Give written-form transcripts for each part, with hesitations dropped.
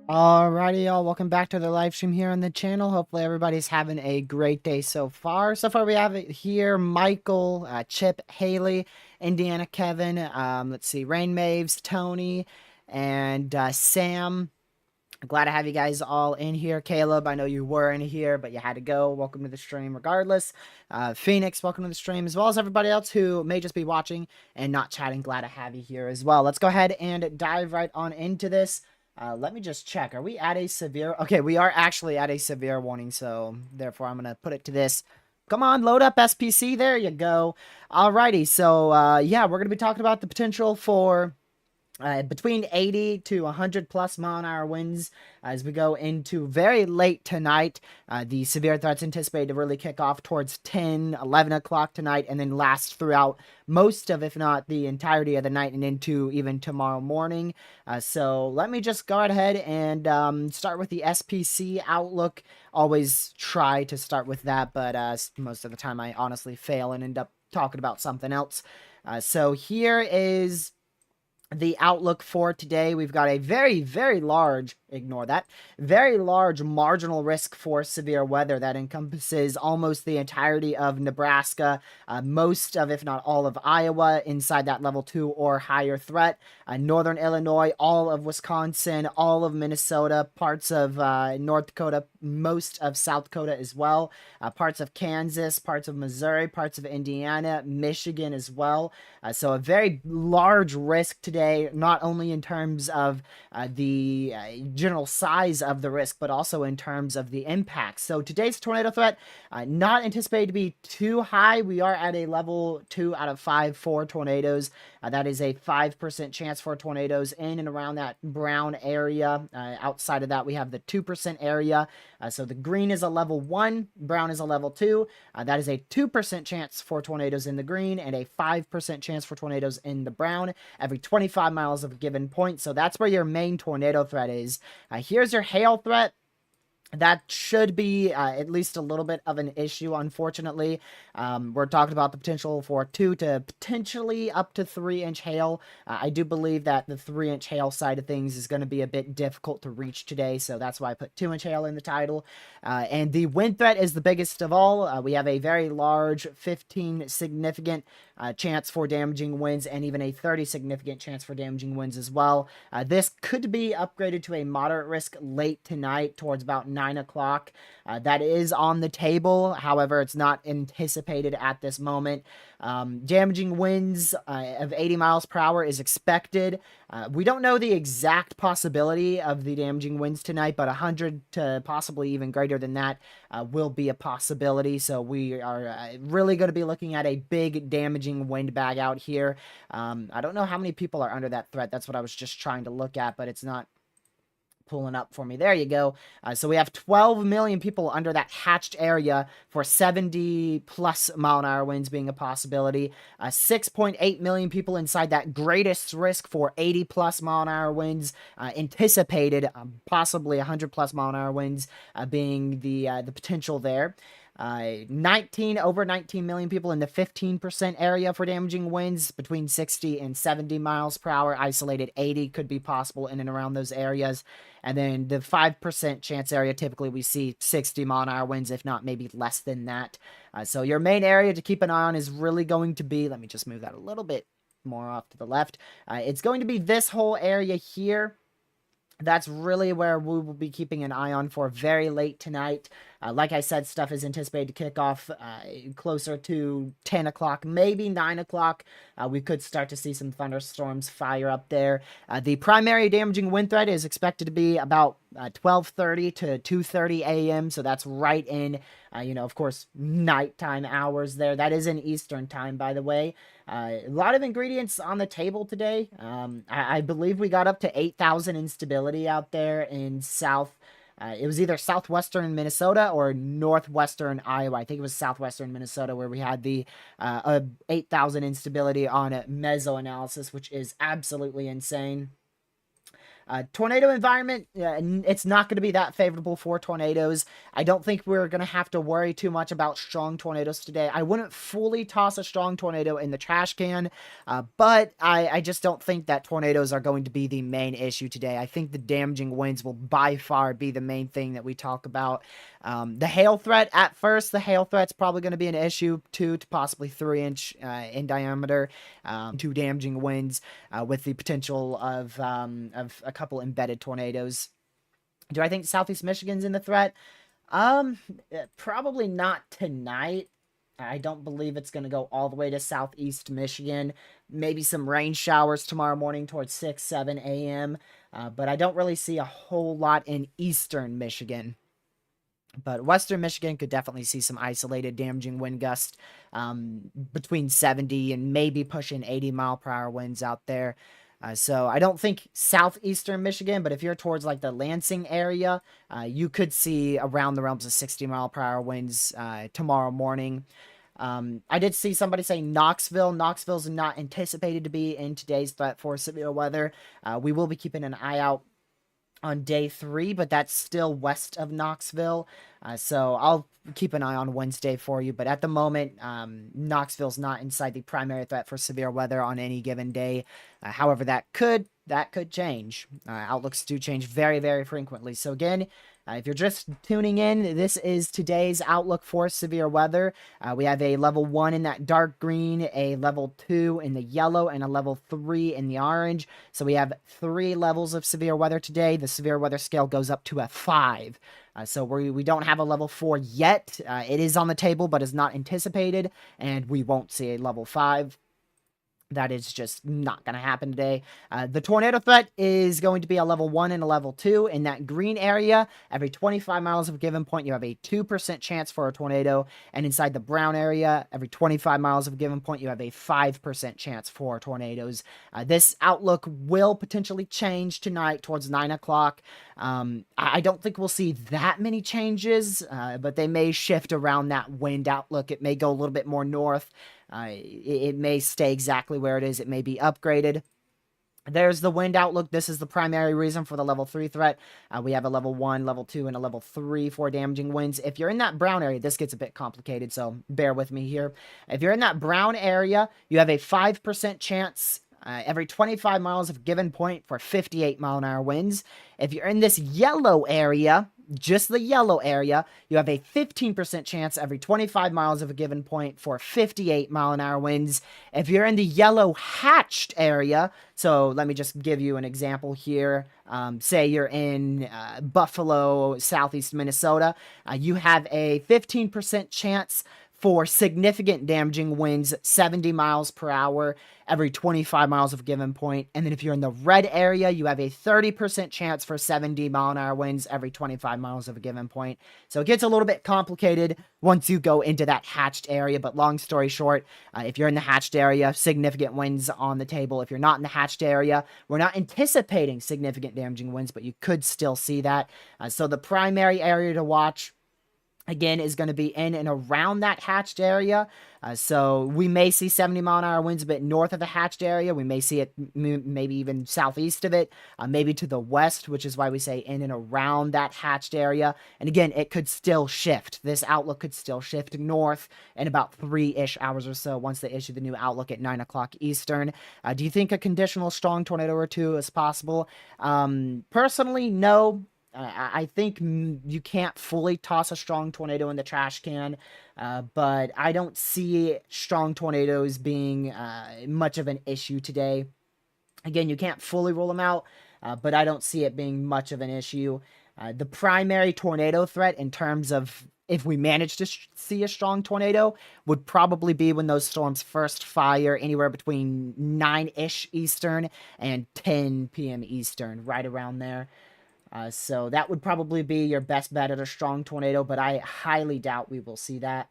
Alrighty, y'all. Welcome back to the live stream here on the channel. Hopefully, everybody's having a great day so far. So far, we have it here: Michael, Chip, Haley, Indiana, Kevin. Let's see, Rain Maves, Tony, and Sam. Glad to have you guys all in here. Caleb, I know you were in here, but you had to go. Welcome to the stream regardless. Phoenix, welcome to the stream, as well as everybody else who may just be watching and not chatting. Glad to have you here as well. Let's go ahead and dive right on into this. Let me just check. Are we at a severe? Okay, we are actually at a severe warning, so therefore I'm going to put it to this. Come on, load up SPC. There you go. Alrighty, so yeah, we're going to be talking about the potential for between 80 to 100 plus mile an hour winds as we go into very late tonight. The severe threats anticipated to really kick off towards 10, 11 o'clock tonight and then last throughout most of, if not the entirety of the night and into even tomorrow morning. So let me just go ahead and start with the SPC outlook. Always try to start with that, but most of the time I honestly fail and end up talking about something else. So here is the outlook for today. We've got a very, very large, ignore that, very large marginal risk for severe weather that encompasses almost the entirety of Nebraska, most of, if not all of Iowa, inside that level 2 or higher threat, northern Illinois, all of Wisconsin, all of Minnesota, parts of North Dakota, most of South Dakota as well, parts of Kansas, parts of Missouri, parts of Indiana, Michigan as well. So a very large risk today, not only in terms of the general size of the risk, but also in terms of the impact. So today's tornado threat, not anticipated to be too high. We are at a level 2 out of 5 for tornadoes. That is a 5% chance for tornadoes in and around that brown area. Outside of that, we have the 2% area. So the green is a level 1, brown is a level 2. That is a 2% chance for tornadoes in the green and a 5% chance for tornadoes in the brown every 25 miles of a given point. So that's where your main tornado threat is. Here's your hail threat. That should be at least a little bit of an issue, unfortunately. We're talking about the potential for 2 to potentially up to 3-inch hail. I do believe that the 3-inch hail side of things is going to be a bit difficult to reach today, so that's why I put 2-inch hail in the title. And the wind threat is the biggest of all. We have a very large 15 significant chance for damaging winds and even a 30 significant chance for damaging winds as well. This could be upgraded to a moderate risk late tonight towards about 9 9 o'clock. That is on the table. However, it's not anticipated at this moment. Damaging winds of 80 miles per hour is expected. We don't know the exact possibility of the damaging winds tonight, but 100 to possibly even greater than that will be a possibility. So we are really going to be looking at a big damaging wind bag out here. I don't know how many people are under that threat. That's what I was just trying to look at, but it's not pulling up for me. There you go. So we have 12 million people under that hatched area for 70 plus mile an hour winds being a possibility. 6.8 million people inside that greatest risk for 80 plus mile an hour winds anticipated, possibly 100 plus mile an hour winds being the potential there. 19 million people in the 15% area for damaging winds between 60 and 70 miles per hour. Isolated 80 could be possible in and around those areas. And then the 5% chance area, typically we see 60 mile an hour winds, if not maybe less than that. So your main area to keep an eye on is really going to be, let me just move that a little bit more off to the left. It's going to be this whole area here. That's really where we will be keeping an eye on for very late tonight. Like I said, stuff is anticipated to kick off closer to 10 o'clock, maybe 9 o'clock. We could start to see some thunderstorms fire up there. The primary damaging wind threat is expected to be about 12:30 to 2:30 a.m. So that's right in, of course, nighttime hours there. That is in Eastern time, by the way. A lot of ingredients on the table today. I believe we got up to 8,000 instability out there in South. It was either southwestern Minnesota or northwestern Iowa. I think it was southwestern Minnesota where we had the 8,000 instability on a meso analysis, which is absolutely insane. Tornado environment, it's not going to be that favorable for tornadoes. I don't think we're going to have to worry too much about strong tornadoes today. I wouldn't fully toss a strong tornado in the trash can, but I just don't think that tornadoes are going to be the main issue today. I think the damaging winds will by far be the main thing that we talk about. The hail threat, at first, the hail threat's probably going to be an issue, 2 to possibly 3-inch in diameter, 2 damaging winds with the potential of a couple embedded tornadoes. Do I think Southeast Michigan's in the threat? Probably not tonight. I don't believe it's going to go all the way to Southeast Michigan. Maybe some rain showers tomorrow morning towards 6, 7 a.m. But I don't really see a whole lot in Eastern Michigan. But Western Michigan could definitely see some isolated damaging wind gusts between 70 and maybe pushing 80 mile per hour winds out there. So I don't think southeastern Michigan, but if you're towards like the Lansing area, you could see around the realms of 60 mile per hour winds tomorrow morning. I did see somebody say Knoxville. Knoxville's not anticipated to be in today's threat for severe weather. We will be keeping an eye out on day 3, but that's still west of Knoxville. So I'll keep an eye on Wednesday for you. But at the moment, Knoxville's not inside the primary threat for severe weather on any given day. However, that could change. Outlooks do change very, very frequently. So again, if you're just tuning in, this is today's outlook for severe weather. We have a level 1 in that dark green, a level 2 in the yellow, and a level 3 in the orange. So we have 3 levels of severe weather today. The severe weather scale goes up to a 5. So we don't have a level 4 yet. It is on the table, but is not anticipated, and we won't see a level 5. That is just not going to happen today. The tornado threat is going to be a level 1 and a level 2. In that green area, every 25 miles of a given point, you have a 2% chance for a tornado. And inside the brown area, every 25 miles of a given point, you have a 5% chance for tornadoes. This outlook will potentially change tonight towards 9 o'clock. I don't think we'll see that many changes, but they may shift around that wind outlook. It may go a little bit more north. It may stay exactly where it is. It may be upgraded. There's the wind outlook. This is the primary reason for the level 3 threat. We have a level 1, level 2, and a level 3 for damaging winds. If you're in that brown area, this gets a bit complicated, so bear with me here. If you're in that brown area, you have a 5% chance every 25 miles of a given point for 58 mile an hour winds. If you're in this yellow area, just the yellow area, you have a 15% chance every 25 miles of a given point for 58-mile-an-hour winds. If you're in the yellow hatched area, so let me just give you an example here. Say you're in Buffalo, southeast Minnesota, you have a 15% chance for significant damaging winds, 70 miles per hour every 25 miles of a given point. And then if you're in the red area, you have a 30% chance for 70-mile-an-hour winds every 25 miles of a given point. So it gets a little bit complicated once you go into that hatched area. But long story short, if you're in the hatched area, significant winds on the table. If you're not in the hatched area, we're not anticipating significant damaging winds, but you could still see that. So the primary area to watch, again, is going to be in and around that hatched area. So we may see 70-mile-an-hour winds a bit north of the hatched area. We may see it maybe even southeast of it, maybe to the west, which is why we say in and around that hatched area. And again, it could still shift. This outlook could still shift north in about 3-ish hours or so once they issue the new outlook at 9 o'clock Eastern. Do you think a conditional strong tornado or two is possible? Personally, no. I think you can't fully toss a strong tornado in the trash can, but I don't see strong tornadoes being much of an issue today. Again, you can't fully rule them out, but I don't see it being much of an issue. The primary tornado threat, in terms of if we manage to see a strong tornado, would probably be when those storms first fire anywhere between 9-ish Eastern and 10 p.m. Eastern, right around there. So that would probably be your best bet at a strong tornado, but I highly doubt we will see that.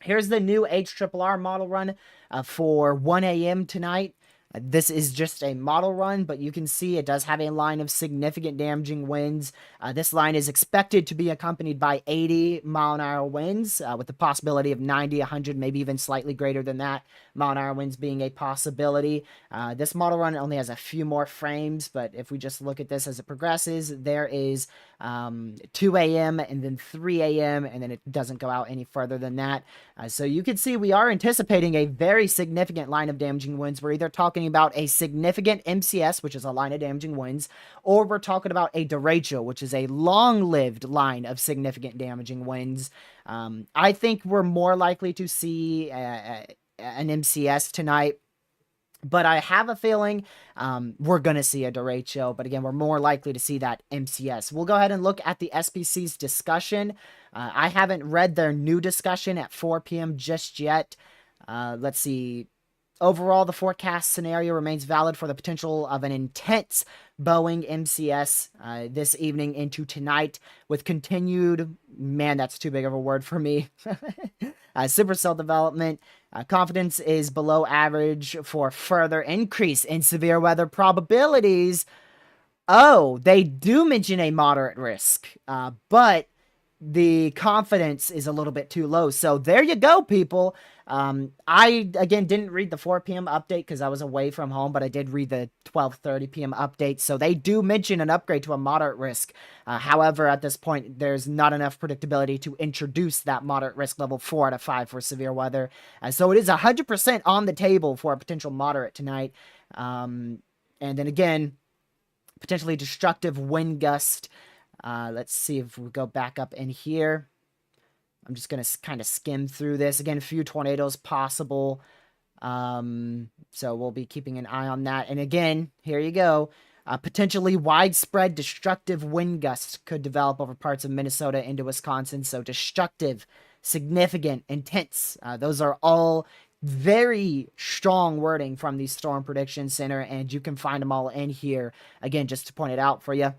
Here's the new HRRR model run for 1 a.m. tonight. This is just a model run, but you can see it does have a line of significant damaging winds. This line is expected to be accompanied by 80-mile-an-hour winds, with the possibility of 90, 100, maybe even slightly greater than that mile-an-hour winds being a possibility. This model run only has a few more frames, but if we just look at this as it progresses, there is 2 a.m. and then 3 a.m., and then it doesn't go out any further than that. So you can see we are anticipating a very significant line of damaging winds. We're either talking about a significant MCS, which is a line of damaging winds, or we're talking about a Derecho, which is a long-lived line of significant damaging winds. I think we're more likely to see an MCS tonight, but I have a feeling we're going to see a Derecho. But again, we're more likely to see that MCS. We'll go ahead and look at the SPC's discussion. I haven't read their new discussion at 4 p.m. just yet. Let's see. Overall, the forecast scenario remains valid for the potential of an intense Boeing MCS this evening into tonight, with continued, man, that's too big of a word for me, supercell development. Confidence is below average for further increase in severe weather probabilities. Oh, they do mention a moderate risk, but the confidence is a little bit too low. So there you go, people. I, again, didn't read the 4 p.m. update because I was away from home, but I did read the 12:30 p.m. update. So they do mention an upgrade to a moderate risk. However, at this point, there's not enough predictability to introduce that moderate risk level 4 out of 5 for severe weather. So it is 100% on the table for a potential moderate tonight. And then again, potentially destructive wind gust. Let's see if we go back up in here. I'm just going to kind of skim through this. Again, a few tornadoes possible. So we'll be keeping an eye on that. And again, here you go. Potentially widespread destructive wind gusts could develop over parts of Minnesota into Wisconsin. So destructive, significant, intense. Those are all very strong wording from the Storm Prediction Center, and you can find them all in here. Again, just to point it out for you.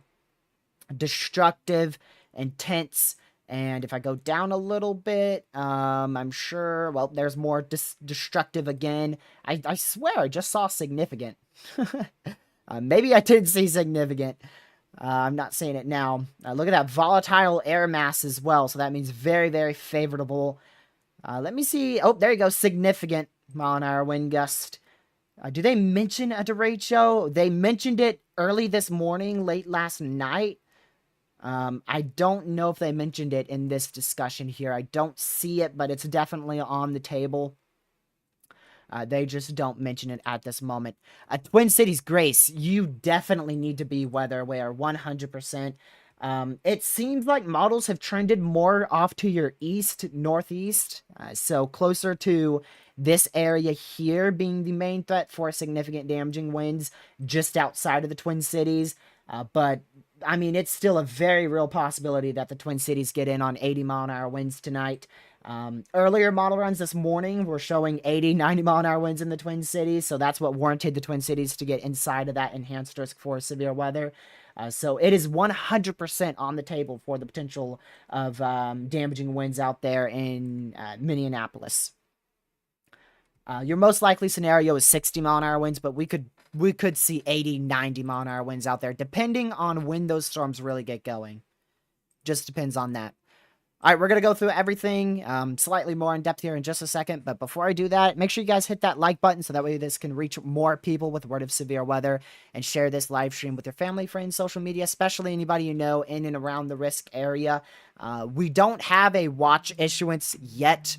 Destructive, intense, and if I go down a little bit, I'm sure, well, there's more destructive again. I swear I just saw significant. Maybe I did see significant. I'm not saying it now. Look at that volatile air mass as well, so that means very, very favorable. Let me see. Oh, there you go. Significant mile-an-hour wind gust. Do they mention a derecho? They mentioned it early this morning, late last night. I don't know if they mentioned it in this discussion here. I don't see it, but it's definitely on the table. They just don't mention it at this moment. Twin Cities, Grace, you definitely need to be weather aware, 100%. It seems like models have trended more off to your east, northeast, so closer to this area here being the main threat for significant damaging winds just outside of the Twin Cities. But I mean, it's still a very real possibility that the Twin Cities get in on 80-mile-an-hour winds tonight. Earlier model runs this morning were showing 80, 90-mile-an-hour winds in the Twin Cities, so that's what warranted the Twin Cities to get inside of that enhanced risk for severe weather. So it is 100% on the table for the potential of damaging winds out there in Minneapolis. Your most likely scenario is 60-mile-an-hour winds, but we could see 80, 90-mile-an-hour winds out there, depending on when those storms really get going. Just depends on that. All right, we're going to go through everything slightly more in depth here in just a second. But before I do that, make sure you guys hit that like button so that way this can reach more people with the word of severe weather, and share this live stream with your family, friends, social media, especially anybody you know in and around the risk area. We don't have a watch issuance yet.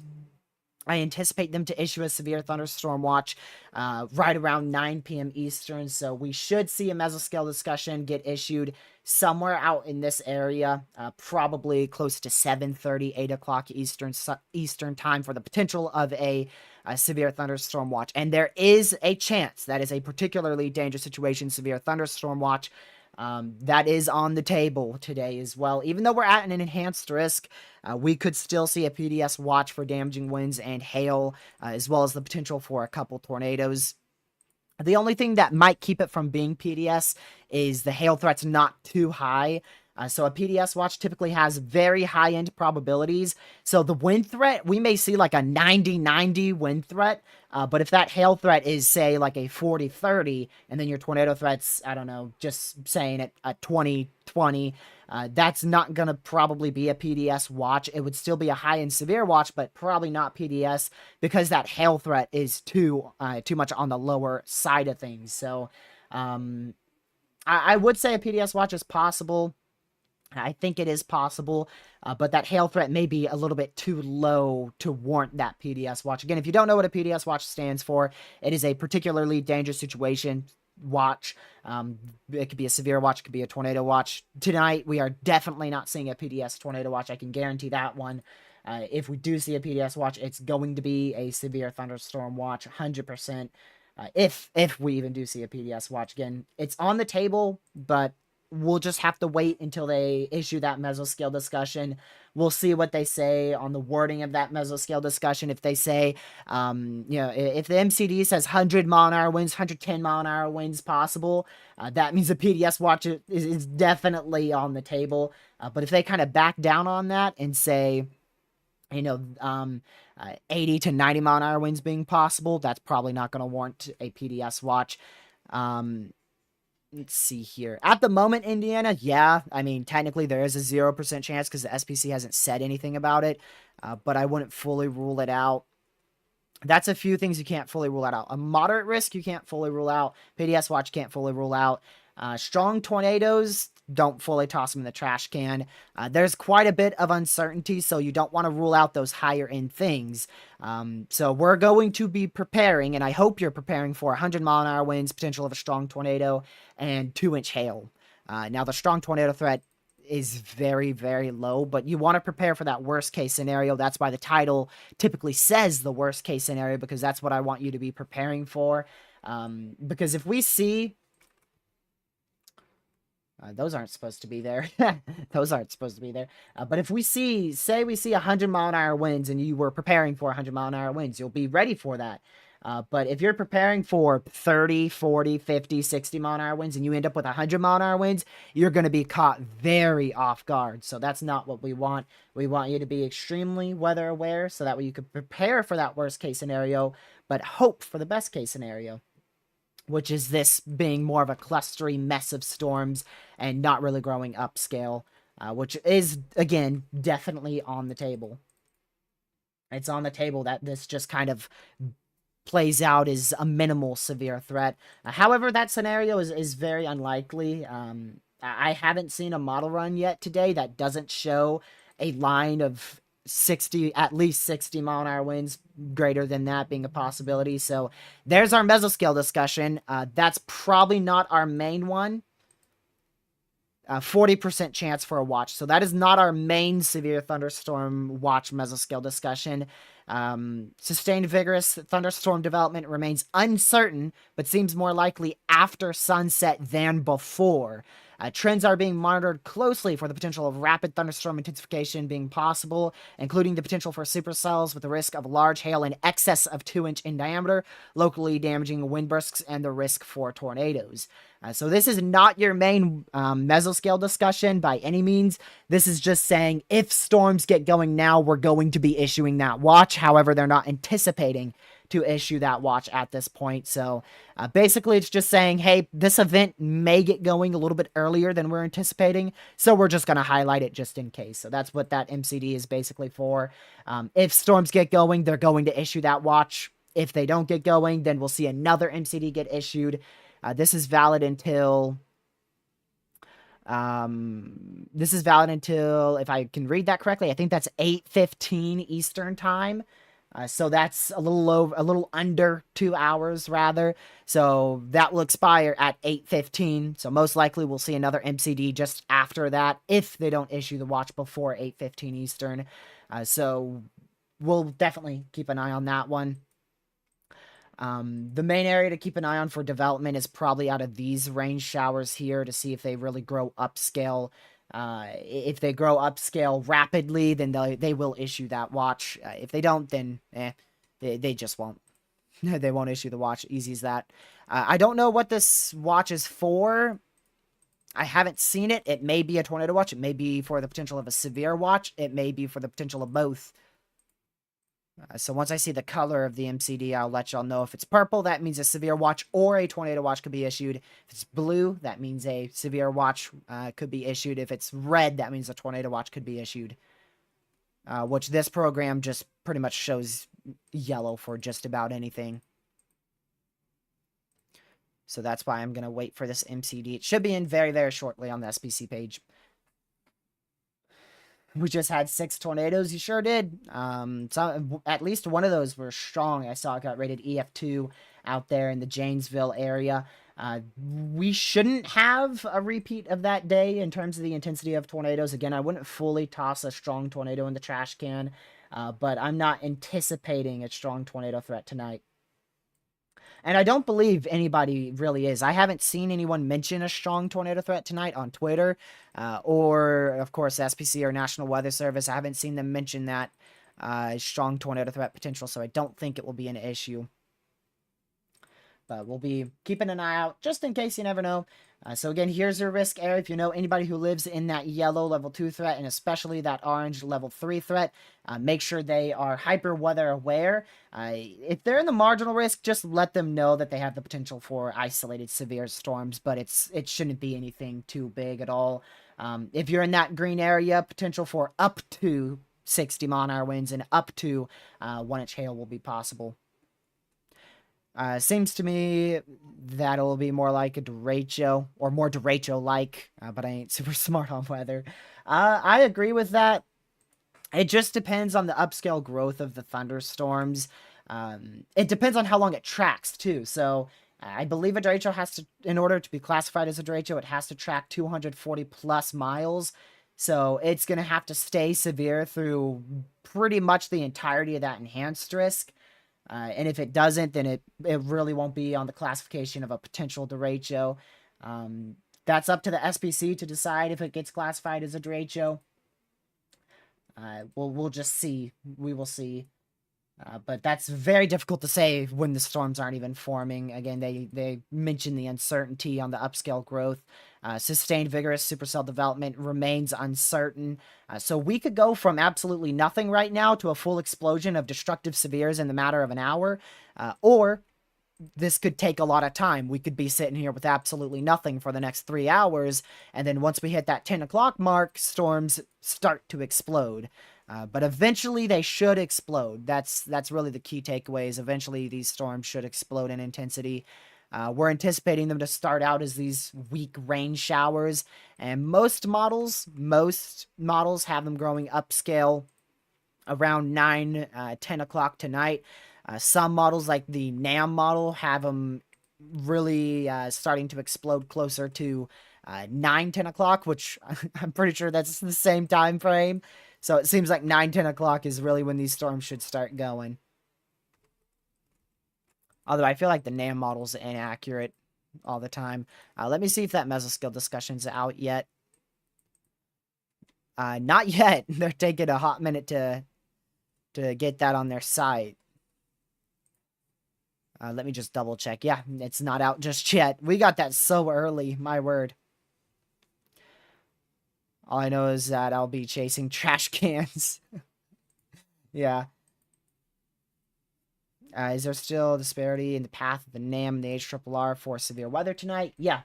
I anticipate them to issue a severe thunderstorm watch right around 9 p.m. Eastern, so we should see a mesoscale discussion get issued somewhere out in this area, probably close to 7:30, 8 o'clock Eastern time for the potential of a severe thunderstorm watch. And there is a chance that is a particularly dangerous situation, severe thunderstorm watch. That is on the table today as well. Even though we're at an enhanced risk, we could still see a PDS watch for damaging winds and hail, as well as the potential for a couple tornadoes. The only thing that might keep it from being PDS is the hail threat's not too high. So a PDS watch typically has very high-end probabilities. So the wind threat, we may see like a 90-90 wind threat. But if that hail threat is, say, like a 40-30, and then your tornado threat's, I don't know, just saying it a 20-20, that's not going to probably be a PDS watch. It would still be a high-end severe watch, but probably not PDS, because that hail threat is too much on the lower side of things. So I would say a PDS watch is possible. I think it is possible, but that hail threat may be a little bit too low to warrant that PDS watch. Again, if you don't know what a PDS watch stands for, it is a particularly dangerous situation watch. It could be a severe watch, it could be a tornado watch. Tonight, we are definitely not seeing a PDS tornado watch. I can guarantee that one. If we do see a PDS watch, it's going to be a severe thunderstorm watch, 100%. If we even do see a PDS watch. Again, it's on the table, but we'll just have to wait until they issue that mesoscale discussion. We'll see what they say on the wording of that mesoscale discussion. If they say, if the MCD says 100-mile-an-hour winds, 110-mile-an-hour winds possible, that means the PDS watch is definitely on the table. But if they kind of back down on that and say, 80 to 90-mile-an-hour winds being possible, that's probably not going to warrant a PDS watch. Let's see here. At the moment, Indiana, yeah, I mean, technically there is a 0% chance because the SPC hasn't said anything about it, but I wouldn't fully rule it out. That's a few things you can't fully rule out. A moderate risk you can't fully rule out. PDS watch can't fully rule out. Strong tornadoes, don't fully toss them in the trash can. There's quite a bit of uncertainty, so you don't want to rule out those higher end things. So we're going to be preparing, and I hope you're preparing for 100-mile-an-hour winds, potential of a strong tornado, and 2-inch hail. Now, the strong tornado threat is very, very low, but you want to prepare for that worst case scenario. That's why the title typically says the worst case scenario, because that's what I want you to be preparing for. Because if we see... those aren't supposed to be there. Those aren't supposed to be there. But if we see, say we see 100-mile-an-hour winds and you were preparing for 100-mile-an-hour winds, you'll be ready for that. But if you're preparing for 30, 40, 50, 60-mile-an-hour winds and you end up with 100-mile-an-hour winds, you're going to be caught very off guard. So that's not what we want. We want you to be extremely weather aware so that way you can prepare for that worst case scenario, but hope for the best case scenario, which is this being more of a clustery mess of storms and not really growing upscale, which is, again, definitely on the table. It's on the table that this just kind of plays out as a minimal severe threat. However, that scenario is very unlikely. I haven't seen a model run yet today that doesn't show a line of at least 60-mile-an-hour winds, greater than that being a possibility. So there's our mesoscale discussion. That's probably not our main one. 40% chance for a watch. So that is not our main severe thunderstorm watch mesoscale discussion. Sustained vigorous thunderstorm development remains uncertain, but seems more likely after sunset than before. Trends are being monitored closely for the potential of rapid thunderstorm intensification being possible, including the potential for supercells with the risk of large hail in excess of 2-inch in diameter, locally damaging wind bursts, and the risk for tornadoes. So this is not your main mesoscale discussion by any means. This is just saying if storms get going now, we're going to be issuing that watch. However, they're not anticipating to issue that watch at this point. So basically, it's just saying, hey, this event may get going a little bit earlier than we're anticipating. So we're just going to highlight it just in case. So that's what that MCD is basically for. If storms get going, they're going to issue that watch. If they don't get going, then we'll see another MCD get issued. This is valid until, if I can read that correctly, I think that's 8:15 Eastern time. So that's a little under 2 hours rather. So that will expire at 8:15. So most likely we'll see another MCD just after that if they don't issue the watch before 8:15 Eastern. So we'll definitely keep an eye on that one. The main area to keep an eye on for development is probably out of these rain showers here to see if they really grow upscale. If they grow upscale rapidly, then they will issue that watch. If they don't, then they just won't. They won't issue the watch. Easy as that. I don't know what this watch is for. I haven't seen it. It may be a tornado watch. It may be for the potential of a severe watch. It may be for the potential of both. So once I see the color of the MCD, I'll let y'all know. If it's purple, that means a severe watch or a tornado watch could be issued. If it's blue, that means a severe watch could be issued. If it's red, that means a tornado watch could be issued. Which this program just pretty much shows yellow for just about anything. So that's why I'm going to wait for this MCD. It should be in very, very shortly on the SPC page. We just had 6 tornadoes. You sure did. So at least one of those were strong. I saw it got rated EF2 out there in the Janesville area. We shouldn't have a repeat of that day in terms of the intensity of tornadoes. Again, I wouldn't fully toss a strong tornado in the trash can, but I'm not anticipating a strong tornado threat tonight. And I don't believe anybody really is. I haven't seen anyone mention a strong tornado threat tonight on Twitter or, of course, SPC or National Weather Service. I haven't seen them mention that strong tornado threat potential, so I don't think it will be an issue. But we'll be keeping an eye out just in case. You never know. So again, here's your risk area. If you know anybody who lives in that yellow level 2 threat and especially that orange level 3 threat, make sure they are hyper weather aware. If they're in the marginal risk, just let them know that they have the potential for isolated severe storms, but it shouldn't be anything too big at all. If you're in that green area, potential for up to 60 mile-an-hour winds and up to 1-inch hail will be possible. Seems to me that it'll be more like a derecho, or more derecho-like, but I ain't super smart on weather. I agree with that. It just depends on the upscale growth of the thunderstorms. It depends on how long it tracks, too. So, I believe a derecho has to, in order to be classified as a derecho, it has to track 240 plus miles. So, it's going to have to stay severe through pretty much the entirety of that enhanced risk. And if it doesn't, then it really won't be on the classification of a potential derecho. That's up to the SPC to decide if it gets classified as a derecho. We'll just see. We will see. But that's very difficult to say when the storms aren't even forming. Again, they mention the uncertainty on the upscale growth. Sustained vigorous supercell development remains uncertain. So we could go from absolutely nothing right now to a full explosion of destructive severes in the matter of an hour. Or this could take a lot of time. We could be sitting here with absolutely nothing for the next 3 hours. And then once we hit that 10 o'clock mark, storms start to explode. But eventually they should explode. That's really the key takeaways. Eventually these storms should explode in intensity. We're anticipating them to start out as these weak rain showers, and most models have them growing upscale around 10 o'clock tonight. Some models, like the NAM model, have them really starting to explode closer to 9, 10 o'clock, which I'm pretty sure that's the same time frame. So it seems like 9, 10 o'clock is really when these storms should start going. Although I feel like the NAM model's inaccurate all the time. Let me see if that mesoscale discussion's out yet. Not yet. They're taking a hot minute to get that on their site. Let me just double check. Yeah, it's not out just yet. We got that so early, my word. All I know is that I'll be chasing trash cans. Yeah. Is there still disparity in the path of the NAM and the HRRR for severe weather tonight? Yeah,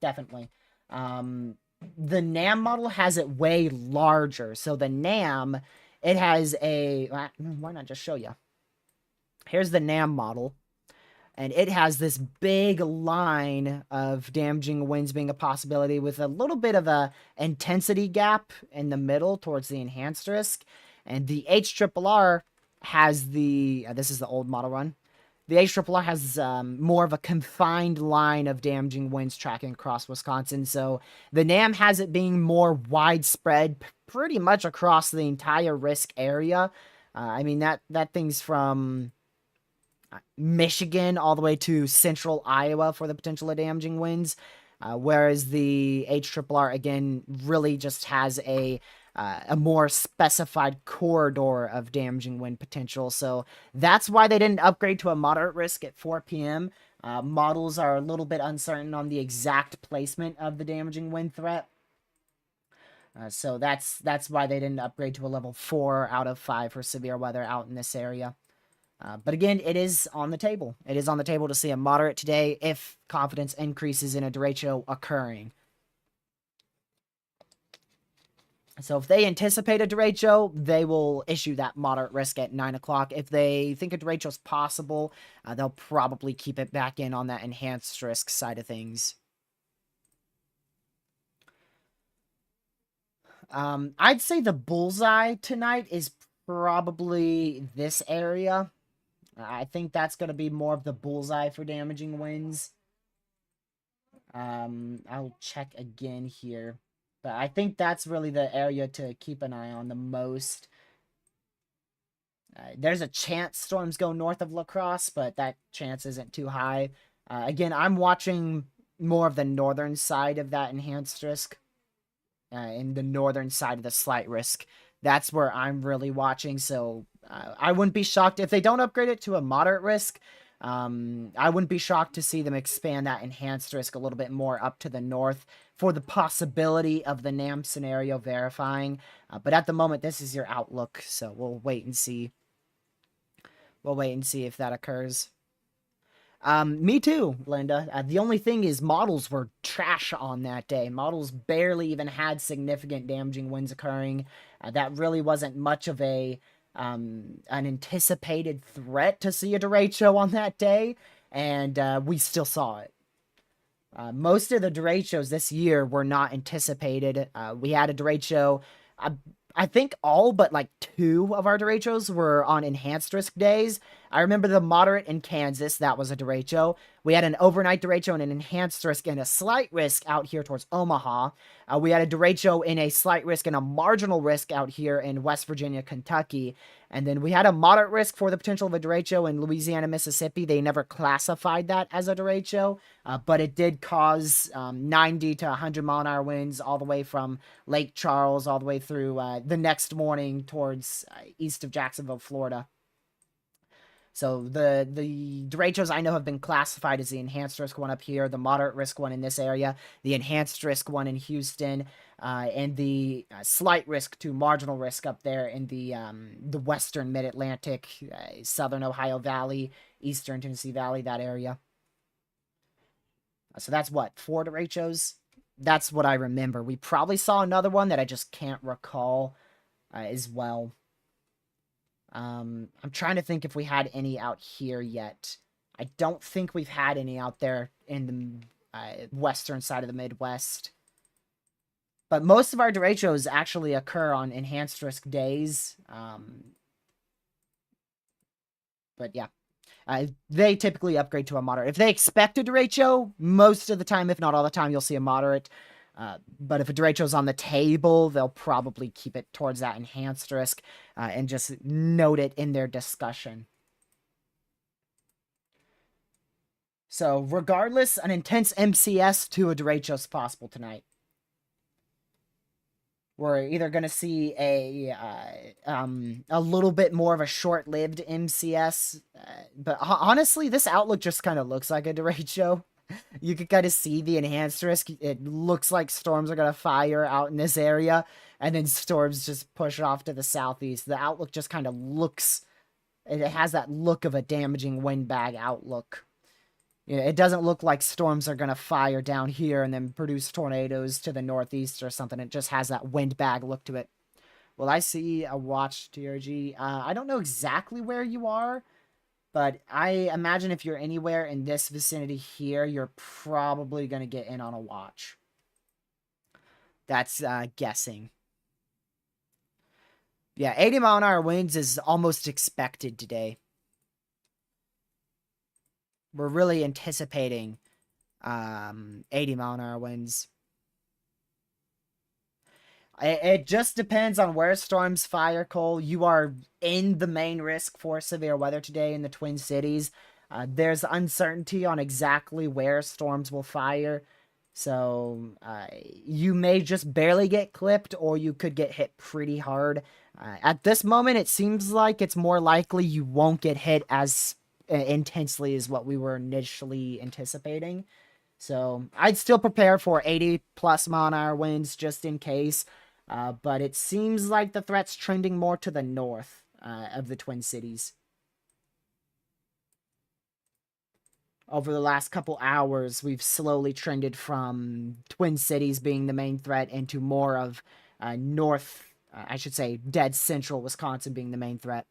definitely. The NAM model has it way larger. So the NAM, it has a... Why not just show you? Here's the NAM model. And it has this big line of damaging winds being a possibility with a little bit of a intensity gap in the middle towards the enhanced risk. And the HRRR has the... this is the old model run. The HRRR has more of a confined line of damaging winds tracking across Wisconsin. So the NAM has it being more widespread pretty much across the entire risk area. I mean, that thing's from Michigan all the way to central Iowa for the potential of damaging winds. Whereas the HRRR, again, really just has a more specified corridor of damaging wind potential. So that's why they didn't upgrade to a moderate risk at 4 p.m. Models are a little bit uncertain on the exact placement of the damaging wind threat. So that's why they didn't upgrade to a level 4 out of 5 for severe weather out in this area. But again, it is on the table. It is on the table to see a moderate today if confidence increases in a derecho occurring. So if they anticipate a derecho, they will issue that moderate risk at 9 o'clock. If they think a derecho is possible, they'll probably keep it back in on that enhanced risk side of things. I'd say the bullseye tonight is probably this area. I think that's going to be more of the bullseye for damaging winds. I'll check again here. But I think that's really the area to keep an eye on the most. There's a chance storms go north of La Crosse, but that chance isn't too high. Again, I'm watching more of the northern side of that enhanced risk. In the northern side of the slight risk. That's where I'm really watching, so I wouldn't be shocked if they don't upgrade it to a moderate risk. I wouldn't be shocked to see them expand that enhanced risk a little bit more up to the north for the possibility of the NAM scenario verifying. But at the moment, this is your outlook, so we'll wait and see. We'll wait and see if that occurs. Me too, Linda. The only thing is models were trash on that day. Models barely even had significant damaging winds occurring. That really wasn't much of an anticipated threat to see a derecho on that day, and we still saw it. Most of the derechos this year were not anticipated. We had a derecho. I think all but like 2 of our derechos were on enhanced risk days. I remember the moderate in Kansas, that was a derecho. We had an overnight derecho and an enhanced risk and a slight risk out here towards Omaha. We had a derecho in a slight risk and a marginal risk out here in West Virginia, Kentucky. And then we had a moderate risk for the potential of a derecho in Louisiana, Mississippi. They never classified that as a derecho, but it did cause 90 to 100 mile an hour winds all the way from Lake Charles all the way through the next morning towards east of Jacksonville, Florida. So the derechos I know have been classified as the enhanced risk one up here, the moderate risk one in this area, the enhanced risk one in Houston, and the slight risk to marginal risk up there in the western mid-Atlantic, southern Ohio Valley, eastern Tennessee Valley, that area. So that's what, 4 derechos? That's what I remember. We probably saw another one that I just can't recall as well. I'm trying to think if we had any out here yet. I don't think we've had any out there in the western side of the Midwest. But most of our derechos actually occur on enhanced risk days. But yeah. They typically upgrade to a moderate. If they expect a derecho, most of the time, if not all the time, you'll see a moderate. But if a derecho's on the table, they'll probably keep it towards that enhanced risk and just note it in their discussion. So regardless, an intense MCS to a derecho is possible tonight. We're either going to see a little bit more of a short-lived MCS, but honestly, this outlook just kind of looks like a derecho. You can kind of see the enhanced risk. It looks like storms are going to fire out in this area, and then storms just push off to the southeast. The outlook just kind of looks, it has that look of a damaging windbag outlook. You know, it doesn't look like storms are going to fire down here and then produce tornadoes to the northeast or something. It just has that windbag look to it. Well, I see a watch, TRG. I don't know exactly where you are, but I imagine if you're anywhere in this vicinity here, you're probably going to get in on a watch. That's guessing. Yeah, 80-mile-an-hour winds is almost expected today. We're really anticipating 80-mile-an-hour winds. It just depends on where storms fire, Cole. You are in the main risk for severe weather today in the Twin Cities. There's uncertainty on exactly where storms will fire. So you may just barely get clipped, or you could get hit pretty hard. At this moment, it seems like it's more likely you won't get hit as intensely as what we were initially anticipating. So I'd still prepare for 80+ mile-an-hour winds just in case. But it seems like the threat's trending more to the north of the Twin Cities. Over the last couple hours, we've slowly trended from Twin Cities being the main threat into more of I should say, dead central Wisconsin being the main threat.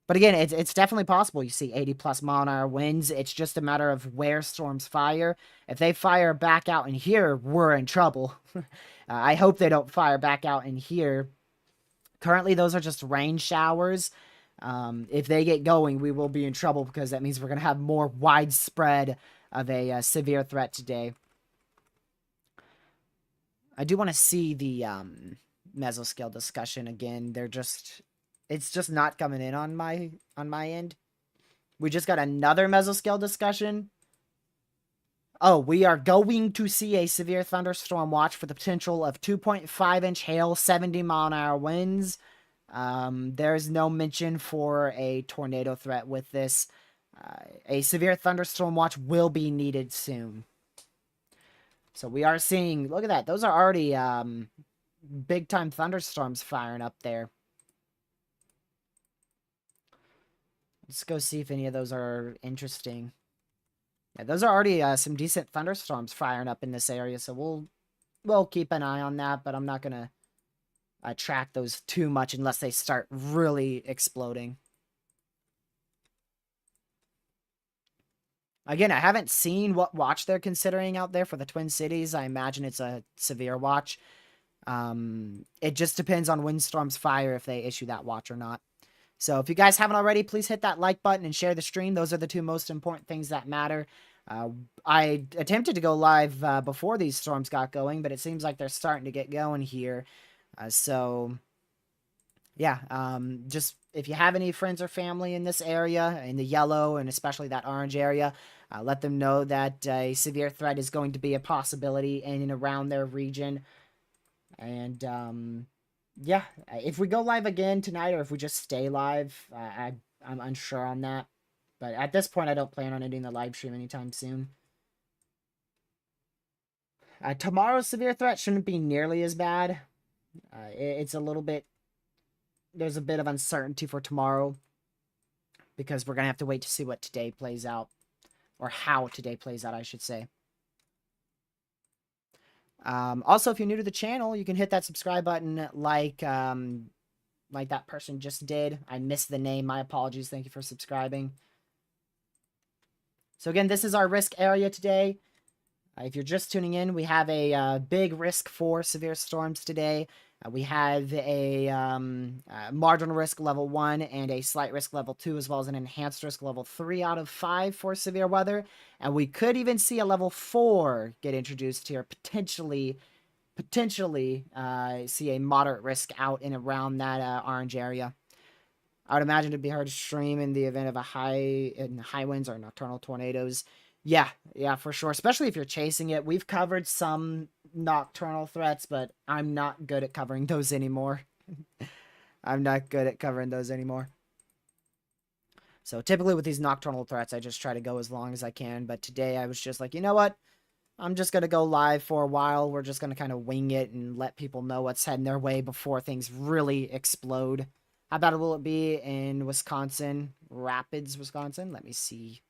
But again, it's definitely possible you see 80+ mile-an-hour winds. It's just a matter of where storms fire. If they fire back out in here, we're in trouble. I hope they don't fire back out in here. Currently, those are just rain showers. If they get going, we will be in trouble because that means we're going to have more widespread of a severe threat today. I do want to see the mesoscale discussion again. It's just not coming in on my end. We just got another mesoscale discussion. Oh, we are going to see a severe thunderstorm watch for the potential of 2.5-inch hail, 70-mile-an-hour winds. There's no mention for a tornado threat with this. A severe thunderstorm watch will be needed soon. So we are seeing, look at that. Those are already big-time thunderstorms firing up there. Let's go see if any of those are interesting. Yeah, those are already some decent thunderstorms firing up in this area, so we'll keep an eye on that, but I'm not going to track those too much unless they start really exploding. Again, I haven't seen what watch they're considering out there for the Twin Cities. I imagine it's a severe watch. It just depends on when storms fire if they issue that watch or not. So if you guys haven't already, please hit that like button and share the stream. Those are the two most important things that matter. I attempted to go live before these storms got going, but it seems like they're starting to get going here. So, yeah, just if you have any friends or family in this area, in the yellow and especially that orange area, let them know that a severe threat is going to be a possibility in and around their region. And, yeah, if we go live again tonight or if we just stay live, I'm unsure on that. But at this point, I don't plan on ending the live stream anytime soon. Tomorrow's severe threat shouldn't be nearly as bad. It's a little bit... There's a bit of uncertainty for tomorrow because we're going to have to wait to see what today plays out. Or how today plays out, I should say. Also, if you're new to the channel, you can hit that subscribe button like that person just did. I missed the name. My apologies. Thank you for subscribing. So again, this is our risk area today. If you're just tuning in, we have a big risk for severe storms today. We have a marginal risk level 1 and a slight risk level 2, as well as an enhanced risk level 3 out of 5 for severe weather. And we could even see a level 4 get introduced here, potentially see a moderate risk out and around that orange area. I would imagine it'd be hard to stream in the event of high winds or nocturnal tornadoes. Yeah, for sure. Especially if you're chasing it. We've covered some nocturnal threats, but I'm not good at covering those anymore. I'm not good at covering those anymore. So typically with these nocturnal threats, I just try to go as long as I can. But today I was just like, you know what? I'm just going to go live for a while. We're just going to kind of wing it and let people know what's heading their way before things really explode. How bad will it be in Wisconsin? Rapids, Wisconsin? Let me see.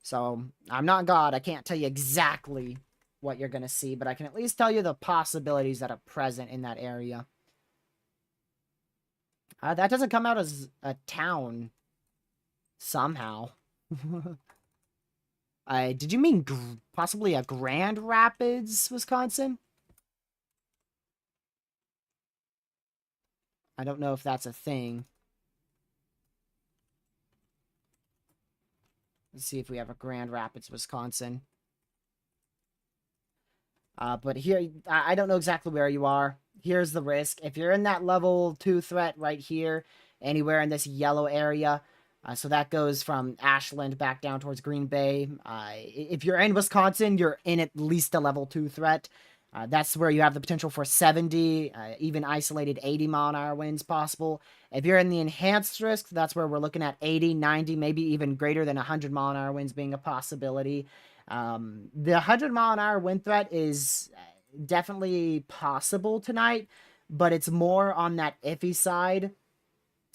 So, I'm not God. I can't tell you exactly what you're going to see, but I can at least tell you the possibilities that are present in that area. That doesn't come out as a town somehow. Did you mean possibly a Grand Rapids, Wisconsin? I don't know if that's a thing. Let's see if we have a Grand Rapids, Wisconsin. But here, I don't know exactly where you are. Here's the risk. If you're in that level 2 threat right here, anywhere in this yellow area, so that goes from Ashland back down towards Green Bay. If you're in Wisconsin, you're in at least a level 2 threat. That's where you have the potential for 70, even isolated 80-mile-an-hour winds possible. If you're in the enhanced risk, that's where we're looking at 80, 90, maybe even greater than 100-mile-an-hour winds being a possibility. The 100-mile-an-hour wind threat is definitely possible tonight, but it's more on that iffy side.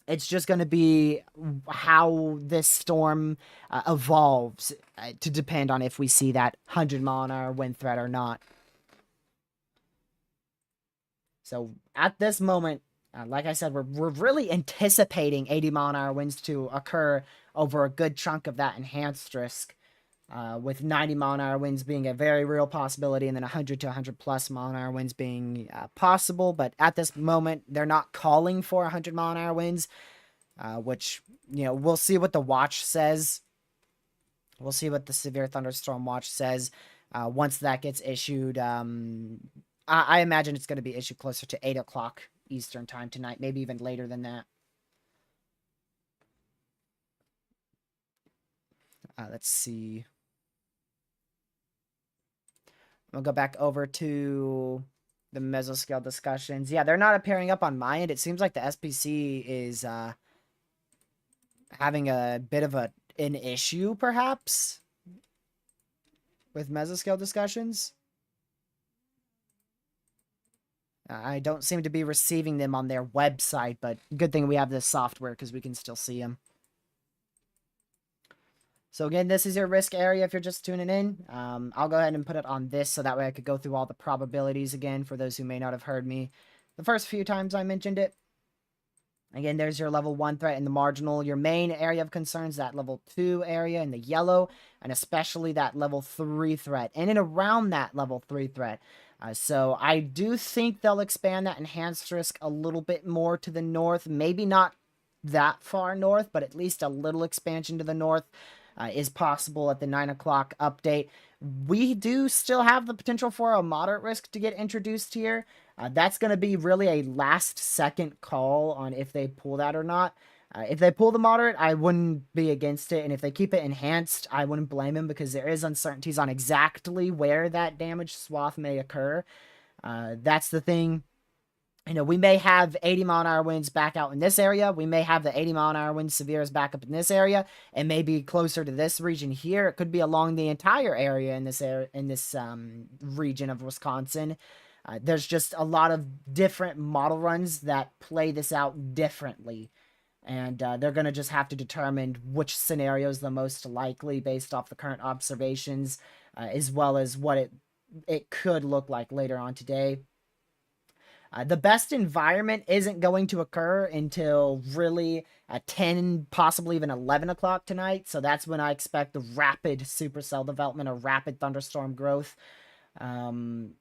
It's just going to be how this storm evolves to depend on if we see that 100-mile-an-hour wind threat or not. So at this moment, like I said, we're really anticipating 80-mile-an-hour winds to occur over a good chunk of that enhanced risk, with 90-mile-an-hour winds being a very real possibility, and then 100 to 100-plus mile-an-hour winds being possible. But at this moment, they're not calling for 100-mile-an-hour winds, which, we'll see what the watch says. We'll see what the Severe Thunderstorm Watch says once that gets issued. I imagine it's going to be issued closer to 8 o'clock Eastern time tonight, maybe even later than that. Let's see. We'll go back over to the mesoscale discussions. Yeah, they're not appearing up on my end. It seems like the SPC is having a bit of an issue, perhaps, with mesoscale discussions. I don't seem to be receiving them on their website, but good thing we have this software because we can still see them. So again, this is your risk area if you're just tuning in. I'll go ahead and put it on this so that way I could go through all the probabilities again for those who may not have heard me the first few times I mentioned it. Again, there's your level 1 threat in the marginal. Your main area of concern is that level 2 area in the yellow, and especially that level 3 threat, and in around that level 3 threat. So I do think they'll expand that enhanced risk a little bit more to the north. Maybe not that far north, but at least a little expansion to the north is possible at the 9 o'clock update. We do still have the potential for a moderate risk to get introduced here. That's going to be really a last-second call on if they pull that or not. If they pull the moderate, I wouldn't be against it. And if they keep it enhanced, I wouldn't blame them because there is uncertainties on exactly where that damage swath may occur. That's the thing. We may have 80-mile-an-hour winds back out in this area. We may have the 80-mile-an-hour wind severes back up in this area, and maybe closer to this region here. It could be along the entire area in this region of Wisconsin. There's just a lot of different model runs that play this out differently, and they're going to just have to determine which scenario is the most likely based off the current observations, as well as what it could look like later on today. The best environment isn't going to occur until really at 10, possibly even 11 o'clock tonight. So that's when I expect the rapid supercell development or rapid thunderstorm growth. And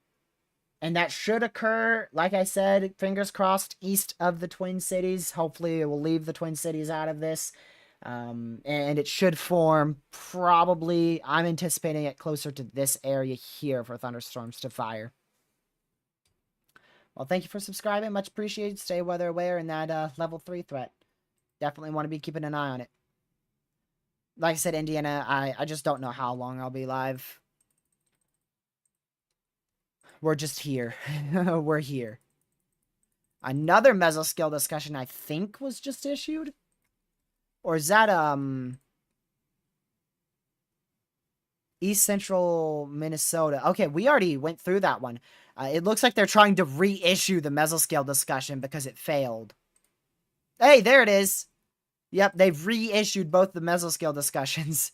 And that should occur, like I said, fingers crossed, east of the Twin Cities. Hopefully, it will leave the Twin Cities out of this. And it should form probably, I'm anticipating it closer to this area here for thunderstorms to fire. Well, thank you for subscribing. Much appreciated. Stay weather aware in that level 3 threat. Definitely want to be keeping an eye on it. Like I said, Indiana, I just don't know how long I'll be live. We're just here. We're here. Another mesoscale discussion, I think, was just issued. Or is that, East Central Minnesota? Okay, we already went through that one. It looks like they're trying to reissue the mesoscale discussion because it failed. Hey, there it is. Yep, they've reissued both the mesoscale discussions.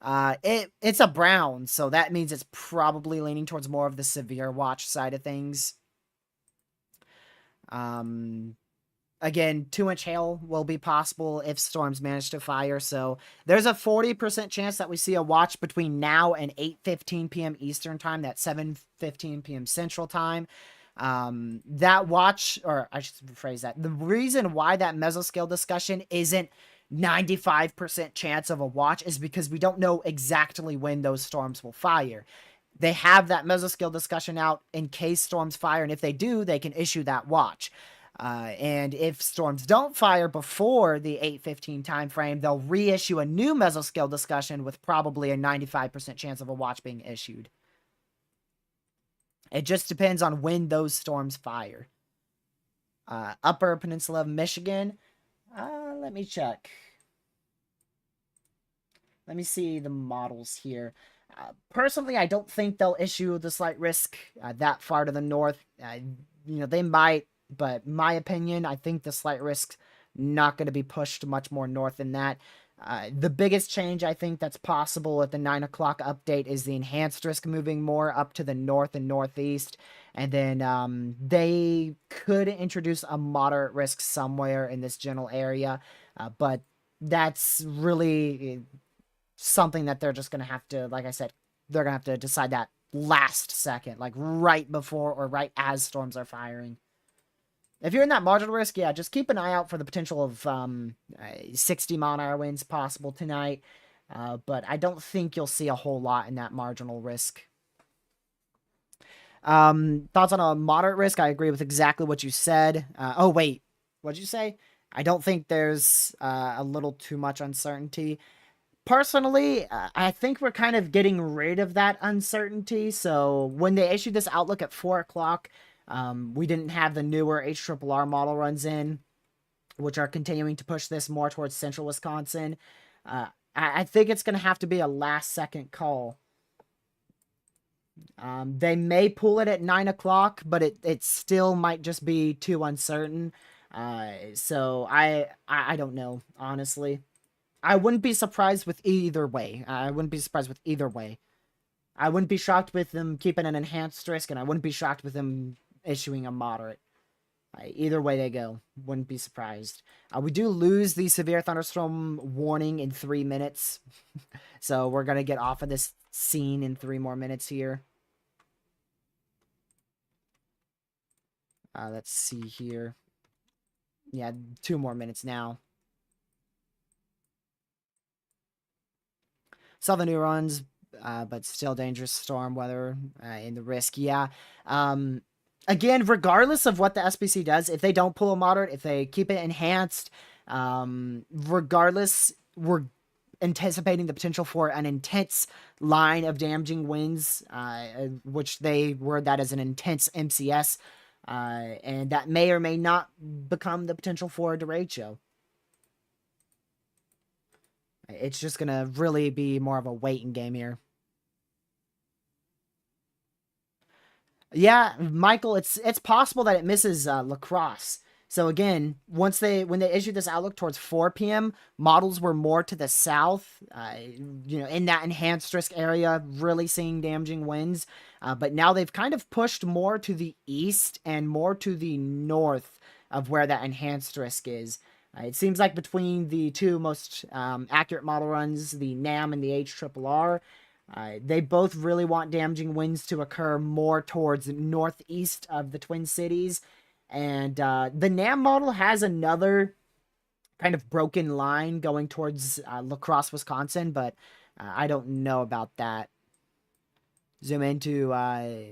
It's a brown, so that means it's probably leaning towards more of the severe watch side of things. Again, 2-inch hail will be possible if storms manage to fire, so there's a 40% chance that we see a watch between now and 8:15 p.m. Eastern Time, that's 7:15 p.m. Central Time. That watch, or I should rephrase that, the reason why that mesoscale discussion isn't 95% chance of a watch is because we don't know exactly when those storms will fire. They have that mesoscale discussion out in case storms fire, and if they do, they can issue that watch. And if storms don't fire before the 8:15 time frame, they'll reissue a new mesoscale discussion with probably a 95% chance of a watch being issued. It just depends on when those storms fire. Upper Peninsula of Michigan. Let me check. Let me see the models here. Personally, I don't think they'll issue the slight risk that far to the north. They might, but my opinion, I think the slight risk not going to be pushed much more north than that. The biggest change I think that's possible at the 9 o'clock update is the enhanced risk moving more up to the north and northeast. And then they could introduce a moderate risk somewhere in this general area. But that's really something that they're just going to have to, like I said, they're going to have to decide that last second, like right before or right as storms are firing. If you're in that marginal risk, yeah, just keep an eye out for the potential of 60-mile-an-hour winds possible tonight. But I don't think you'll see a whole lot in that marginal risk. Thoughts on a moderate risk? I agree with exactly what you said. Oh, wait. What'd you say? I don't think there's a little too much uncertainty. Personally, I think we're kind of getting rid of that uncertainty. So when they issued this outlook at 4 o'clock, we didn't have the newer HRRR model runs in, which are continuing to push this more towards central Wisconsin. I think it's going to have to be a last-second call. They may pull it at 9 o'clock, but it still might just be too uncertain. So I don't know, honestly. I wouldn't be surprised with either way. I wouldn't be shocked with them keeping an enhanced risk, and I wouldn't be shocked with them issuing a moderate. Either way they go, wouldn't be surprised. We do lose the severe thunderstorm warning in 3 minutes. So we're going to get off of this scene in 3 more minutes here. Let's see here. Yeah, 2 more minutes now. Southern New runs, but still dangerous storm weather in the risk. Yeah. Again, regardless of what the SPC does, if they don't pull a moderate, if they keep it enhanced, regardless, we're anticipating the potential for an intense line of damaging winds, which they word that as an intense MCS, and that may or may not become the potential for a derecho. It's just going to really be more of a waiting game here. Yeah, Michael, it's possible that it misses La Crosse. So again, when they issued this outlook towards 4 p.m., models were more to the south, in that enhanced risk area, really seeing damaging winds. But now they've kind of pushed more to the east and more to the north of where that enhanced risk is. It seems like between the two most accurate model runs, the NAM and the HRRR, They both really want damaging winds to occur more towards northeast of the Twin Cities. And the NAM model has another kind of broken line going towards La Crosse, Wisconsin, but I don't know about that. Zoom into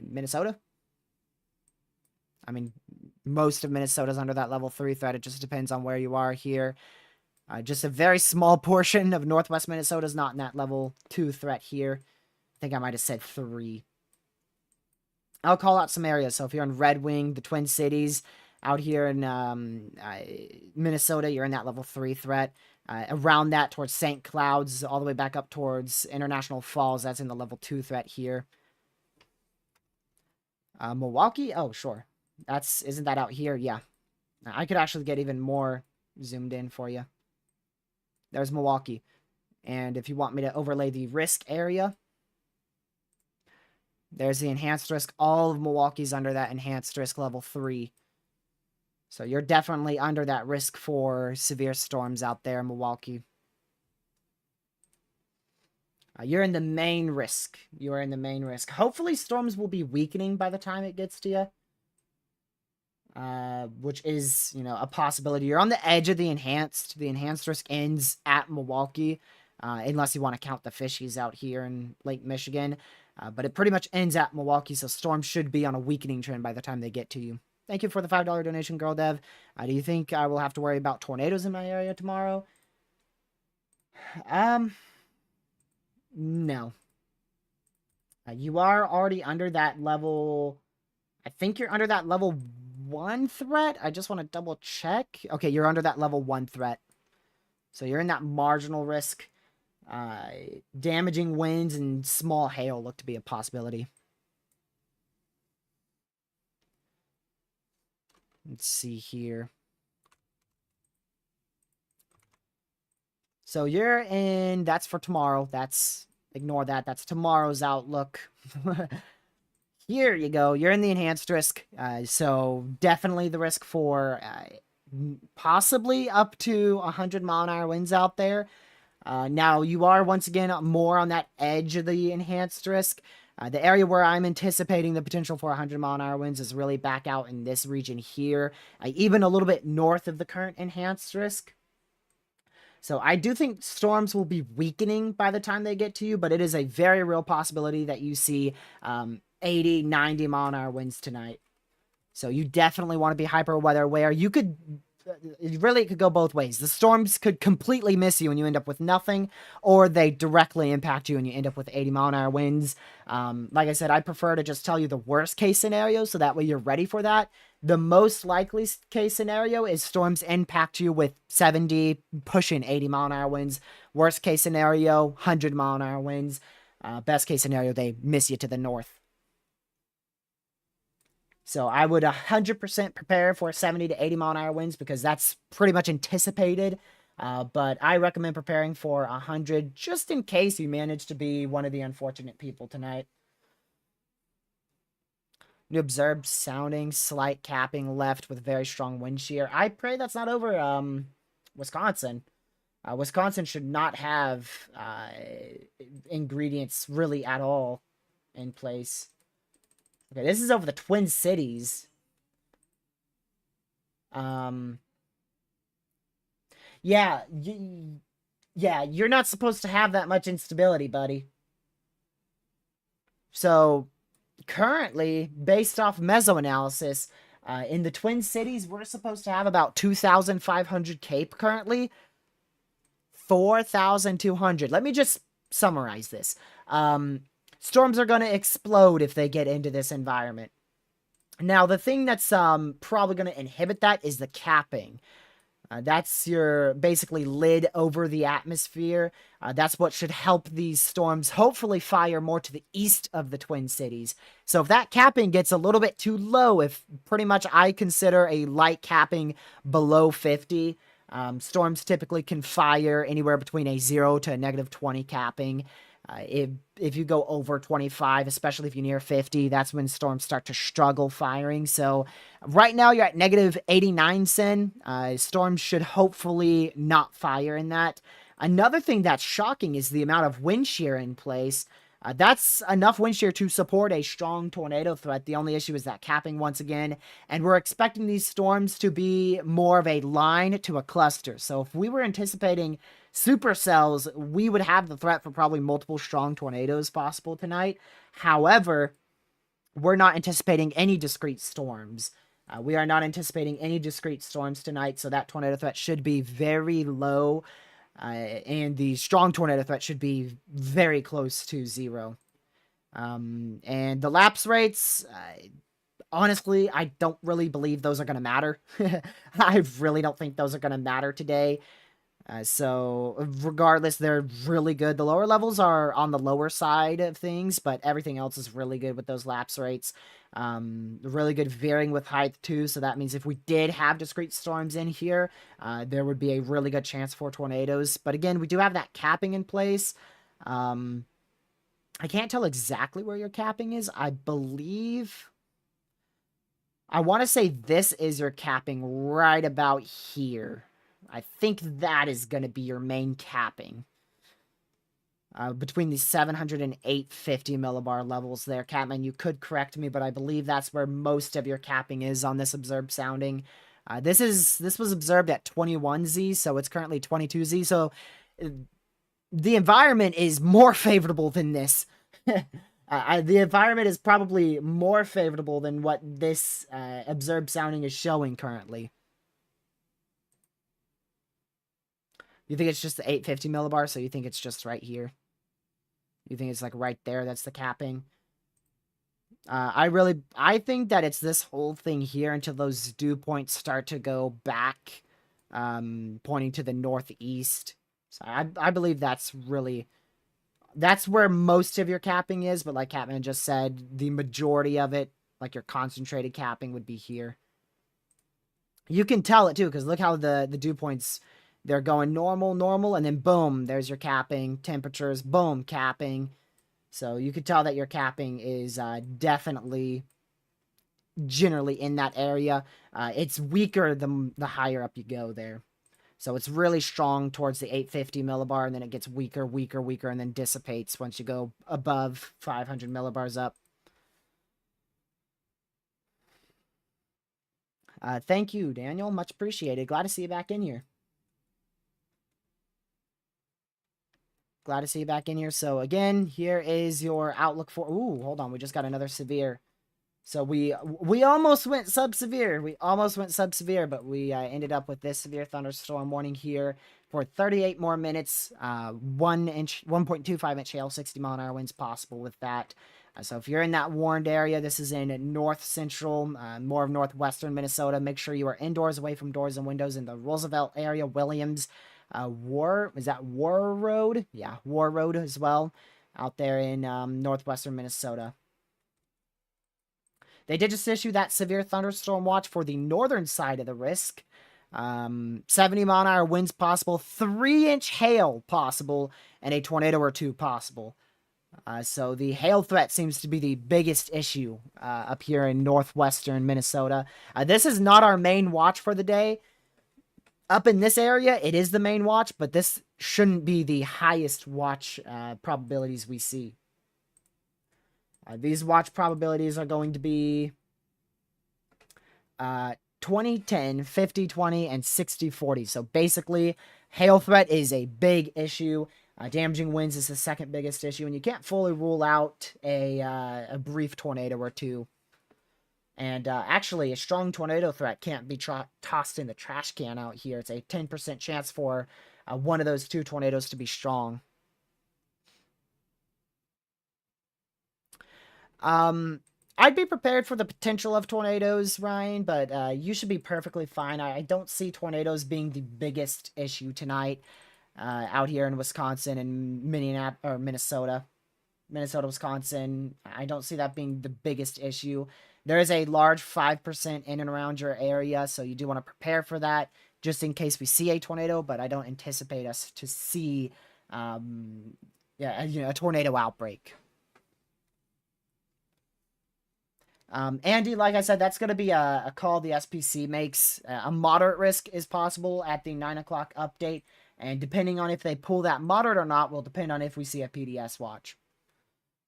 Minnesota. I mean, most of Minnesota's under that level 3 threat. It just depends on where you are here. Just a very small portion of northwest Minnesota's not in that level 2 threat here. I think I might have said 3. I'll call out some areas. So if you're in Red Wing, the Twin Cities, out here in Minnesota, you're in that level 3 threat. Around that towards St. Cloud's, all the way back up towards International Falls, that's in the level 2 threat here. Milwaukee? Oh, sure. Isn't that out here? Yeah. I could actually get even more zoomed in for you. There's Milwaukee. And if you want me to overlay the risk area, there's the enhanced risk. All of Milwaukee's under that enhanced risk level 3. So you're definitely under that risk for severe storms out there in Milwaukee. You're in the main risk. You are in the main risk. Hopefully storms will be weakening by the time it gets to you. Which is, a possibility. You're on the edge of the enhanced. The enhanced risk ends at Milwaukee. Unless you want to count the fishies out here in Lake Michigan. But it pretty much ends at Milwaukee, so storms should be on a weakening trend by the time they get to you. Thank you for the $5 donation, Girl Dev. Do you think I will have to worry about tornadoes in my area tomorrow? No. You are already under that level. I think you're under that level 1 threat. I just want to double check. Okay, you're under that level 1 threat. So you're in that marginal risk. Damaging winds and small hail look to be a possibility. Let's see here. So you're in, that's for tomorrow. Ignore that. That's tomorrow's outlook. Here you go. You're in the enhanced risk. So definitely the risk for possibly up to 100-mile-an-hour winds out there. Now, you are, once again, more on that edge of the enhanced risk. The area where I'm anticipating the potential for 100-mile-an-hour winds is really back out in this region here, even a little bit north of the current enhanced risk. So I do think storms will be weakening by the time they get to you, but it is a very real possibility that you see 80, 90-mile-an-hour winds tonight. So you definitely want to be hyper weather aware. You could... Really, it could go both ways. The storms could completely miss you and you end up with nothing, or they directly impact you and you end up with 80-mile-an-hour winds. Like I said, I prefer to just tell you the worst case scenario, so that way you're ready for that. The most likely case scenario is storms impact you with 70, pushing 80-mile-an-hour winds. Worst case scenario, 100-mile-an-hour winds. Best case scenario, they miss you to the north. So I would 100% prepare for 70 to 80-mile-an-hour winds because that's pretty much anticipated. But I recommend preparing for 100 just in case you manage to be one of the unfortunate people tonight. You observed sounding, slight capping left with very strong wind shear. I pray that's not over Wisconsin. Wisconsin should not have ingredients really at all in place. Okay, this is over the Twin Cities. Yeah, you're not supposed to have that much instability, buddy. So, currently, based off mesoanalysis, in the Twin Cities, we're supposed to have about 2,500 CAPE currently. 4,200. Let me just summarize this. Storms are going to explode if they get into this environment. Now, the thing that's probably going to inhibit that is the capping. That's your basically lid over the atmosphere. That's what should help these storms hopefully fire more to the east of the Twin Cities. So if that capping gets a little bit too low, if pretty much I consider a light capping below 50, storms typically can fire anywhere between a 0 to a -20 capping. If you go over 25, especially if you're near 50, that's when storms start to struggle firing. So right now you're at -89 Sen. Storms should hopefully not fire in that. Another thing that's shocking is the amount of wind shear in place. That's enough wind shear to support a strong tornado threat. The only issue is that capping once again, and we're expecting these storms to be more of a line to a cluster. So if we were anticipating supercells, we would have the threat for probably multiple strong tornadoes possible tonight. However, we're not anticipating any discrete storms. We are not anticipating any discrete storms tonight, so that tornado threat should be very low, and the strong tornado threat should be very close to zero. And the lapse rates, honestly, I don't really believe those are going to matter. I really don't think those are going to matter today. So regardless, they're really good. The lower levels are on the lower side of things, but everything else is really good with those lapse rates. Really good veering with height too. So that means if we did have discrete storms in here, there would be a really good chance for tornadoes. But again, we do have that capping in place. I can't tell exactly where your capping is. I believe, I want to say this is your capping right about here. I think that is going to be your main capping. Between the 700 and 850 millibar levels there, Catman. You could correct me, but I believe that's where most of your capping is on this observed sounding. This was observed at 21Z, so it's currently 22Z. So the environment is more favorable than this. The environment is probably more favorable than what this observed sounding is showing currently. You think it's just the 850 millibar, so you think it's just right here? You think it's like right there? That's the capping. I think that it's this whole thing here until those dew points start to go back, pointing to the northeast. So I believe that's where most of your capping is. But like Catman just said, the majority of it, like your concentrated capping, would be here. You can tell it too, because look how the dew points, they're going normal, and then boom, there's your capping. Temperatures, boom, capping. So you could tell that your capping is definitely generally in that area. It's weaker the higher up you go there. So it's really strong towards the 850 millibar, and then it gets weaker, and then dissipates once you go above 500 millibars up. Thank you, Daniel. Much appreciated. Glad to see you back in here. Glad to see you back in here. So again, here is your outlook for... Ooh, hold on. We just got another severe. So we almost went sub-severe. But we ended up with this severe thunderstorm warning here for 38 more minutes. 1.25 inch hail, 60 mile an hour winds possible with that. So if you're in that warned area, this is in north central, more of northwestern Minnesota. Make sure you are indoors, away from doors and windows in the Roosevelt area, Williams. Is that War Road? Yeah, War Road as well, out there in northwestern Minnesota. They did just issue that severe thunderstorm watch for the northern side of the risk. 70 mile an hour winds possible, 3-inch hail possible, and a tornado or two possible. So the hail threat seems to be the biggest issue up here in northwestern Minnesota. This is not our main watch for the day. Up in this area, it is the main watch, but this shouldn't be the highest watch probabilities we see. These watch probabilities are going to be 20, 10, 50, 20, and 60, 40. So basically, hail threat is a big issue. Damaging winds is the second biggest issue, and you can't fully rule out a brief tornado or two. And actually, a strong tornado threat can't be tossed in the trash can out here. It's a 10% chance for one of those two tornadoes to be strong. I'd be prepared for the potential of tornadoes, Ryan, but you should be perfectly fine. I don't see tornadoes being the biggest issue tonight out here in Wisconsin and Minnesota, Wisconsin. I don't see that being the biggest issue. There is a large 5% in and around your area, so you do want to prepare for that just in case we see a tornado, but I don't anticipate us to see a tornado outbreak. Andy, like I said, that's going to be a call the SPC makes. A moderate risk is possible at the 9 o'clock update, and depending on if they pull that moderate or not will depend on if we see a PDS watch.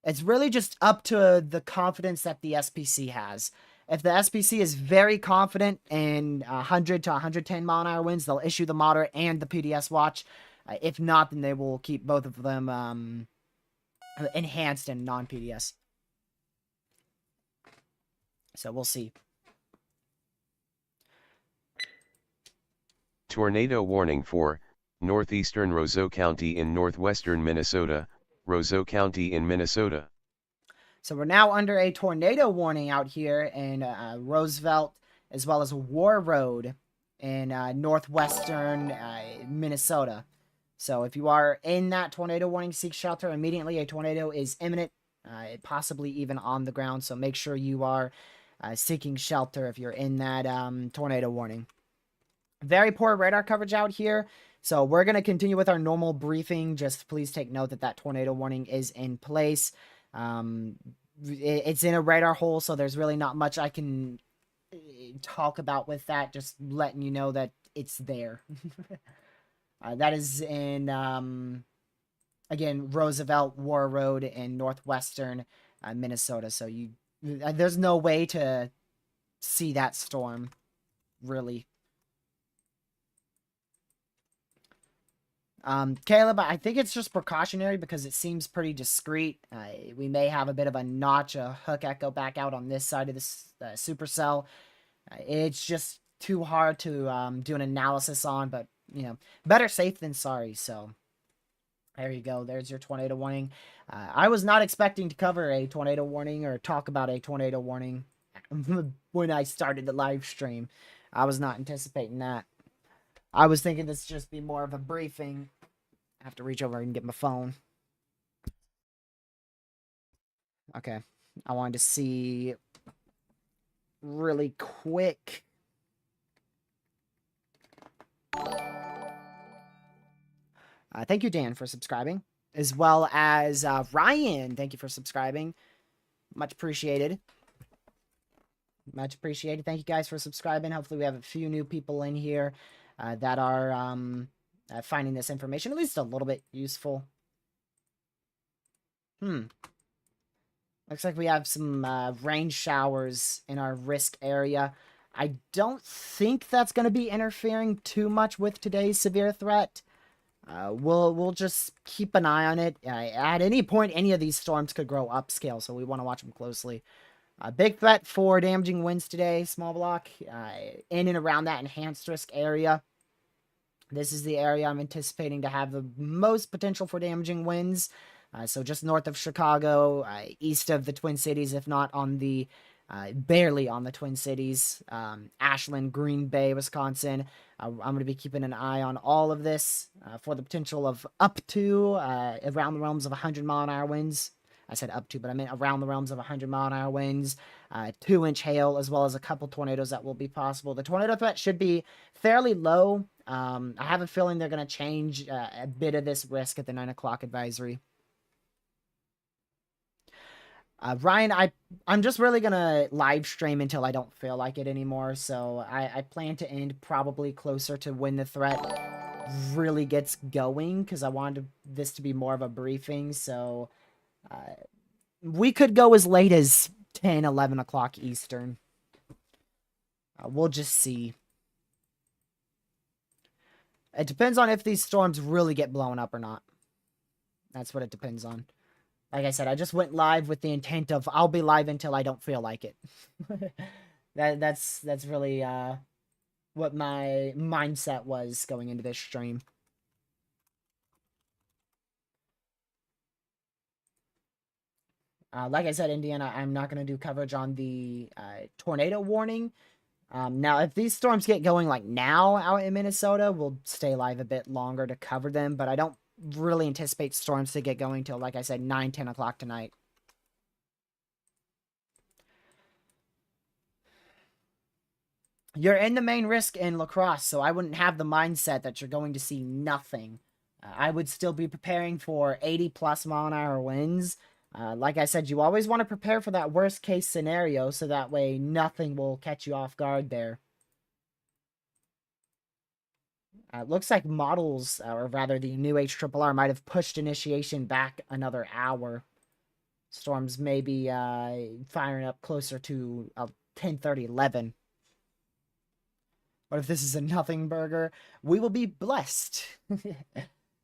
It's really just up to the confidence that the SPC has. If the SPC is very confident in 100 to 110 mile an hour winds, they'll issue the moderate and the PDS watch. If not, then they will keep both of them enhanced and non-PDS. So we'll see. Tornado warning for northeastern Roseau County in northwestern Minnesota, Roseau County in Minnesota. So we're now under a tornado warning out here in Roosevelt, as well as War Road in northwestern Minnesota. So if you are in that tornado warning, seek shelter immediately. A tornado is imminent, possibly even on the ground. So make sure you are seeking shelter if you're in that tornado warning. Very poor radar coverage out here. So we're going to continue with our normal briefing. Just please take note that that tornado warning is in place. It's in a radar hole, so there's really not much I can talk about with that. Just letting you know that it's there. That is in, again, Roosevelt, War Road in northwestern Minnesota. So there's no way to see that storm, really. Caleb, I think it's just precautionary because it seems pretty discreet. We may have a bit of a notch, a hook echo back out on this side of this supercell. It's just too hard to do an analysis on, but, you know, better safe than sorry. So there you go. There's your tornado warning. I was not expecting to cover a tornado warning or talk about a tornado warning when I started the live stream. I was not anticipating that. I was thinking this would just be more of a briefing. I have to reach over and get my phone. Okay. I wanted to see really quick. Thank you, Dan, for subscribing. As well as Ryan. Thank you for subscribing. Much appreciated. Much appreciated. Thank you guys for subscribing. Hopefully we have a few new people in here that are finding this information at least a little bit useful. Looks like we have some rain showers in our risk area. I don't think that's going to be interfering too much with today's severe threat. We'll just keep an eye on it. At any point, any of these storms could grow upscale, so we want to watch them closely. Big threat for damaging winds today, small block, in and around that enhanced risk area. This is the area I'm anticipating to have the most potential for damaging winds. So just north of Chicago, east of the Twin Cities, if not on the, barely on the Twin Cities, Ashland, Green Bay, Wisconsin. I'm going to be keeping an eye on all of this for the potential of up to around the realms of 100 mile an hour winds. I said up to, but I meant around the realms of 100 mile an hour winds, 2-inch hail, as well as a couple tornadoes that will be possible. The tornado threat should be fairly low. I have a feeling they're going to change a bit of this risk at the 9 o'clock advisory. Ryan, I'm just really going to live stream until I don't feel like it anymore. So I plan to end probably closer to when the threat really gets going, because I wanted this to be more of a briefing. So we could go as late as 10, 11 o'clock Eastern. We'll just see. It depends on if these storms really get blown up or not. That's what it depends on. Like I said, I just went live with the intent of I'll be live until I don't feel like it. That's really what my mindset was going into this stream. Like I said, Indiana, I'm not going to do coverage on the tornado warning. Now, if these storms get going like now out in Minnesota, we'll stay live a bit longer to cover them. But I don't really anticipate storms to get going till, like I said, 9, 10 o'clock tonight. You're in the main risk in La Crosse, so I wouldn't have the mindset that you're going to see nothing. I would still be preparing for 80+ mile an hour winds. Like I said, you always want to prepare for that worst case scenario, so that way nothing will catch you off guard there. It looks like models, or rather the new HRRR, might have pushed initiation back another hour. Storms may be firing up closer to 10:30, 11. But if this is a nothing burger, we will be blessed.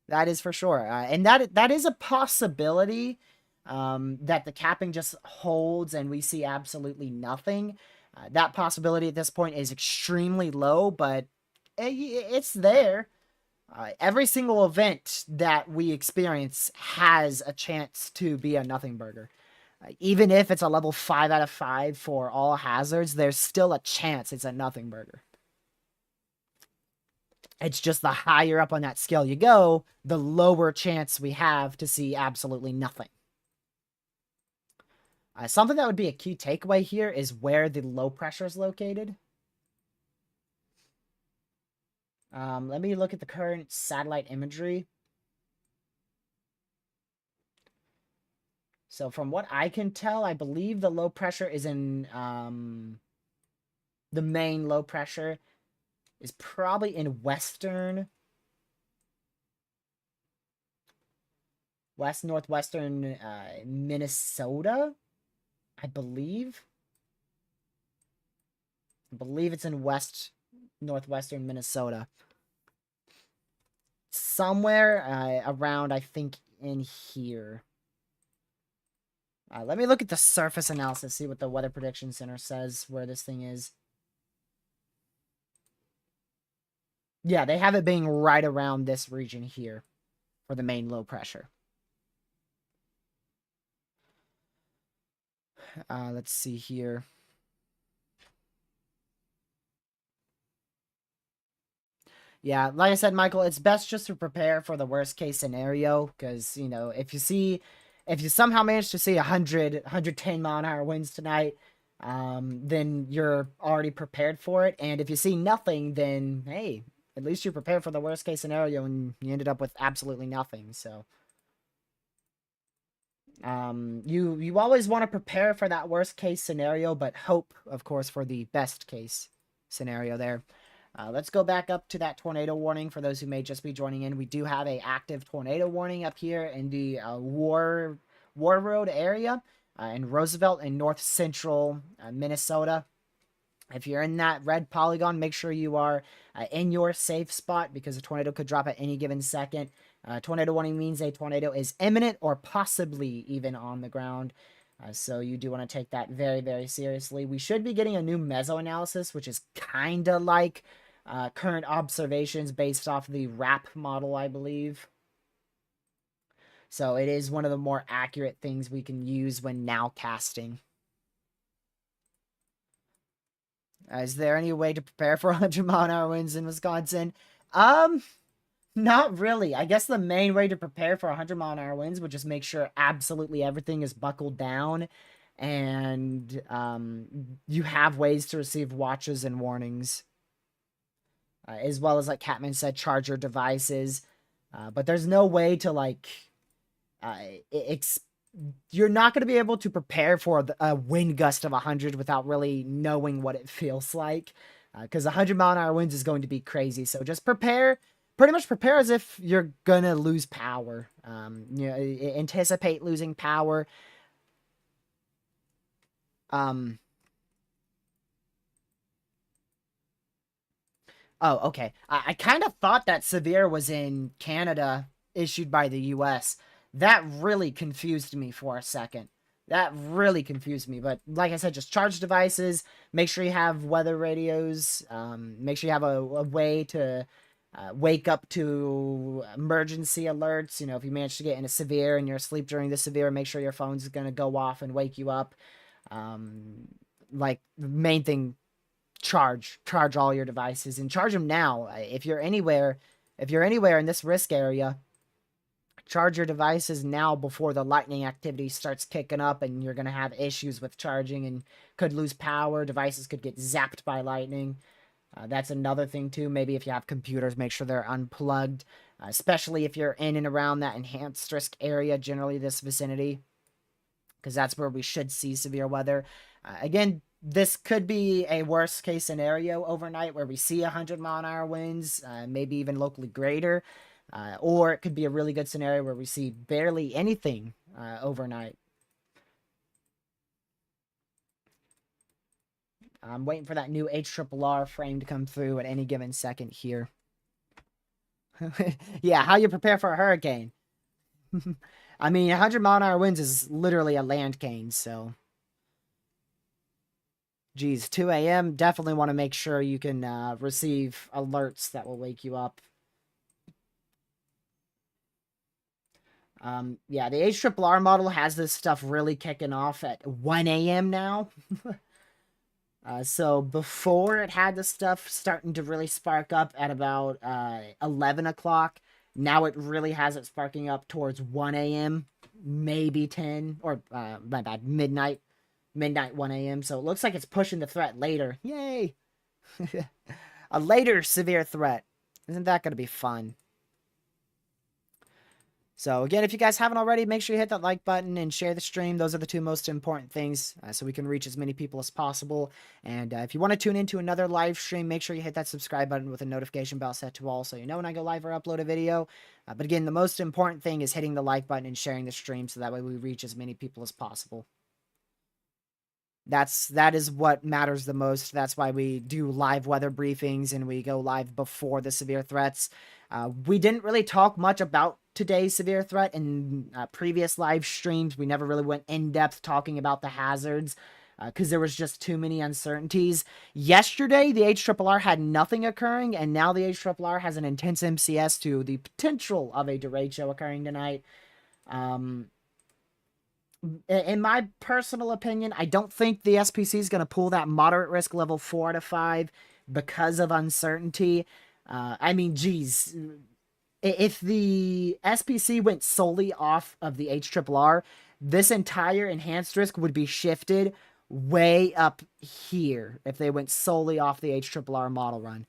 That is for sure. And that is a possibility, that the capping just holds and we see absolutely nothing. That possibility at this point is extremely low, but it's there. Every single event that we experience has a chance to be a nothing burger. Even if it's a level 5 out of 5 for all hazards, there's still a chance it's a nothing burger. It's just the higher up on that scale you go, the lower chance we have to see absolutely nothing. Something that would be a key takeaway here is where the low pressure is located. Let me look at the current satellite imagery. So from what I can tell, I believe the low pressure is in the main low pressure is probably in west northwestern Minnesota, I believe. I believe it's in west northwestern Minnesota. Somewhere around, I think, in here. Let me look at the surface analysis, see what the Weather Prediction Center says where this thing is. Yeah, they have it being right around this region here for the main low pressure. Let's see here. Yeah, like I said, Michael, it's best just to prepare for the worst case scenario because, you know, if you somehow manage to see 110 mile an hour winds tonight, then you're already prepared for it. And if you see nothing, then hey, at least you're prepared for the worst case scenario and you ended up with absolutely nothing. So, you always want to prepare for that worst case scenario, but hope, of course, for the best case scenario there. Let's go back up to that tornado warning for those who may just be joining in. We do have a active tornado warning up here in the War Road area in Roosevelt and north central Minnesota. If you're in that red polygon, make sure you are in your safe spot because a tornado could drop at any given second. Tornado warning means a tornado is imminent or possibly even on the ground. So you do want to take that very, very seriously. We should be getting a new meso analysis, which is kind of like current observations based off the RAP model, I believe. So it is one of the more accurate things we can use when nowcasting. Is there any way to prepare for 100 mile an hour winds in Wisconsin? Not really. I guess the main way to prepare for 100 mile an hour winds would just make sure absolutely everything is buckled down and you have ways to receive watches and warnings. As well as, like Catman said, charge your devices. But there's no way to, like, you're not going to be able to prepare for a wind gust of 100 without really knowing what it feels like. Because 100 mile an hour winds is going to be crazy. So just pretty much prepare as if you're going to lose power. Anticipate losing power. Oh, okay. I kind of thought that severe was in Canada, issued by the U.S. That really confused me for a second. That really confused me. But like I said, just charge devices. Make sure you have weather radios. Make sure you have a way to wake up to emergency alerts. You know, if you manage to get in a severe and you're asleep during the severe, make sure your phone's going to go off and wake you up. Like, the main thing, charge all your devices and charge them now. If you're anywhere in this risk area, charge your devices now before the lightning activity starts kicking up and you're going to have issues with charging and could lose power. Devices could get zapped by lightning. That's another thing too. Maybe if you have computers, make sure they're unplugged, especially if you're in and around that enhanced risk area, generally this vicinity, because that's where we should see severe weather. Again, this could be a worst case scenario overnight where we see 100 mile an hour winds, maybe even locally greater. Or it could be a really good scenario where we see barely anything overnight. I'm waiting for that new HRRR frame to come through at any given second here. Yeah, how you prepare for a hurricane? I mean, 100-mile-an-hour winds is literally a land cane, so. Geez, 2 a.m. Definitely want to make sure you can receive alerts that will wake you up. Yeah, the HRRR model has this stuff really kicking off at 1 a.m. now. So before it had the stuff starting to really spark up at about 11 o'clock. Now it really has it sparking up towards 1 a.m., maybe 10, or my bad, midnight 1 a.m. So it looks like it's pushing the threat later. Yay! A later severe threat. Isn't that going to be fun? So again, if you guys haven't already, make sure you hit that like button and share the stream. Those are the two most important things so we can reach as many people as possible. And if you want to tune into another live stream, make sure you hit that subscribe button with a notification bell set to all so you know when I go live or upload a video. But again, the most important thing is hitting the like button and sharing the stream so that way we reach as many people as possible. That is what matters the most. That's why we do live weather briefings and we go live before the severe threats. We didn't really talk much about today's severe threat in previous live streams. We never really went in depth talking about the hazards because there was just too many uncertainties. Yesterday, the HRRR had nothing occurring, and now the HRRR has an intense MCS to the potential of a derecho occurring tonight. In my personal opinion, I don't think the SPC is going to pull that moderate risk level 4 to 5 because of uncertainty. I mean, geez, if the SPC went solely off of the HRRR, this entire enhanced risk would be shifted way up here if they went solely off the HRRR model run.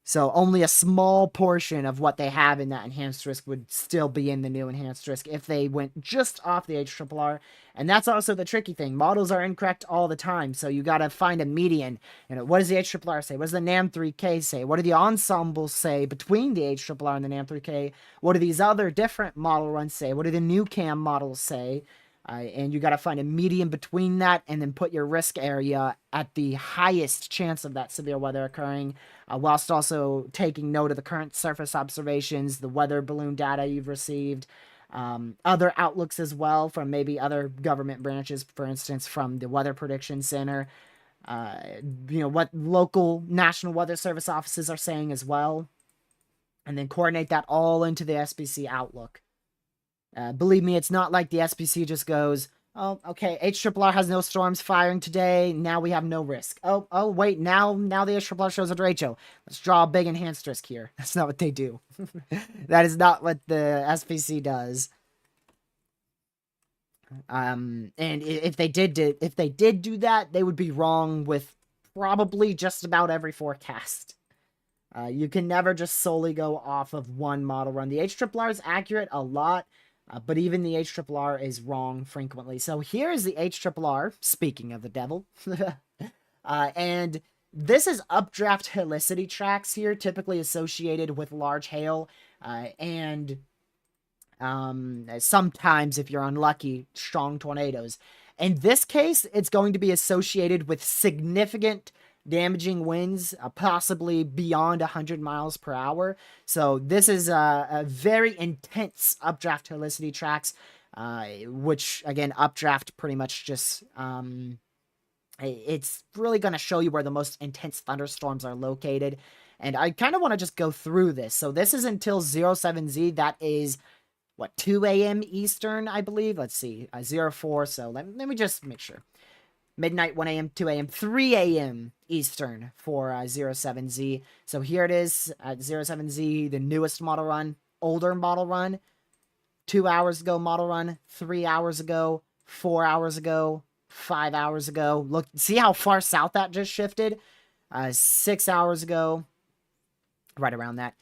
So only a small portion of what they have in that enhanced risk would still be in the new enhanced risk if they went just off the HRRR. And that's also the tricky thing. Models are incorrect all the time, so you got to find a median. You know, what does the HRRR say? What does the NAM3K say? What do the ensembles say between the HRRR and the NAM3K? What do these other different model runs say? What do the new CAM models say? And you got to find a median between that and then put your risk area at the highest chance of that severe weather occurring, whilst also taking note of the current surface observations, the weather balloon data you've received, other outlooks as well from maybe other government branches, for instance, from the Weather Prediction Center, what local National Weather Service offices are saying as well, and then coordinate that all into the SPC outlook. Believe me, it's not like the SPC just goes, oh, okay, HRRR has no storms firing today. Now we have no risk. Oh, wait, now the HRRR shows a derecho. Let's draw a big enhanced risk here. That's not what they do. That is not what the SPC does. And if they did do that, they would be wrong with probably just about every forecast. You can never just solely go off of one model run. The HRRR is accurate a lot. But even the HRRR is wrong frequently. So here is the HRRR, speaking of the devil. And this is updraft helicity tracks here, typically associated with large hail. And sometimes, if you're unlucky, strong tornadoes. In this case, it's going to be associated with significant damaging winds, possibly beyond 100 miles per hour. So this is a very intense updraft helicity tracks, which again, updraft pretty much just it's really going to show you where the most intense thunderstorms are located. And I kind of want to just go through this. So this is until 07Z. That is what, 2 a.m. Eastern, I believe. Let's see, 04. So let me just make sure. Midnight, 1 a.m., 2 a.m., 3 a.m. Eastern for 07Z. So here it is at 07Z, the newest model run, older model run, 2 hours ago model run, 3 hours ago, 4 hours ago, 5 hours ago. Look, see how far south that just shifted? 6 hours ago, right around that.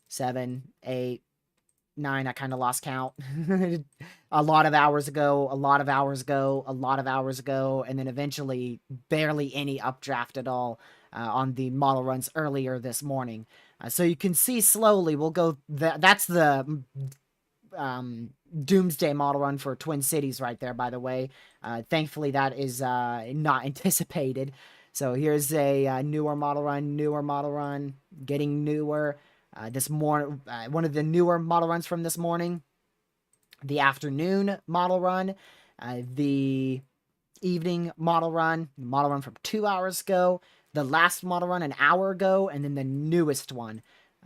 7, 8, 9, I kind of lost count. A lot of hours ago, a lot of hours ago, a lot of hours ago, and then eventually barely any updraft at all on the model runs earlier this morning. So you can see slowly, we'll go, that's the Doomsday model run for Twin Cities right there, by the way. Thankfully, that is not anticipated. So here's a newer model run, getting newer. This morning, one of the newer model runs from this morning, the afternoon model run, the evening model run from 2 hours ago, the last model run an hour ago, and then the newest one.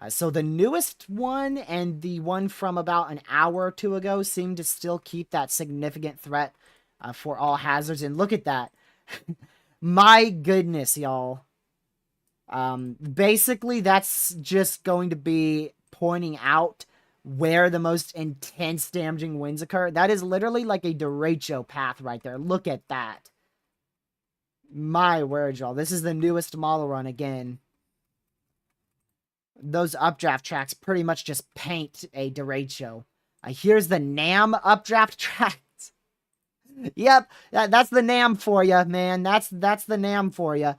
So the newest one and the one from about an hour or two ago seem to still keep that significant threat for all hazards. And look at that. My goodness, y'all. Basically, that's just going to be pointing out where the most intense damaging winds occur. That is literally like a derecho path right there. Look at that. My word, y'all. This is the newest model run again. Those updraft tracks pretty much just paint a derecho. Here's the NAM updraft tracks. Yep, that's the NAM for you, man. That's the NAM for you.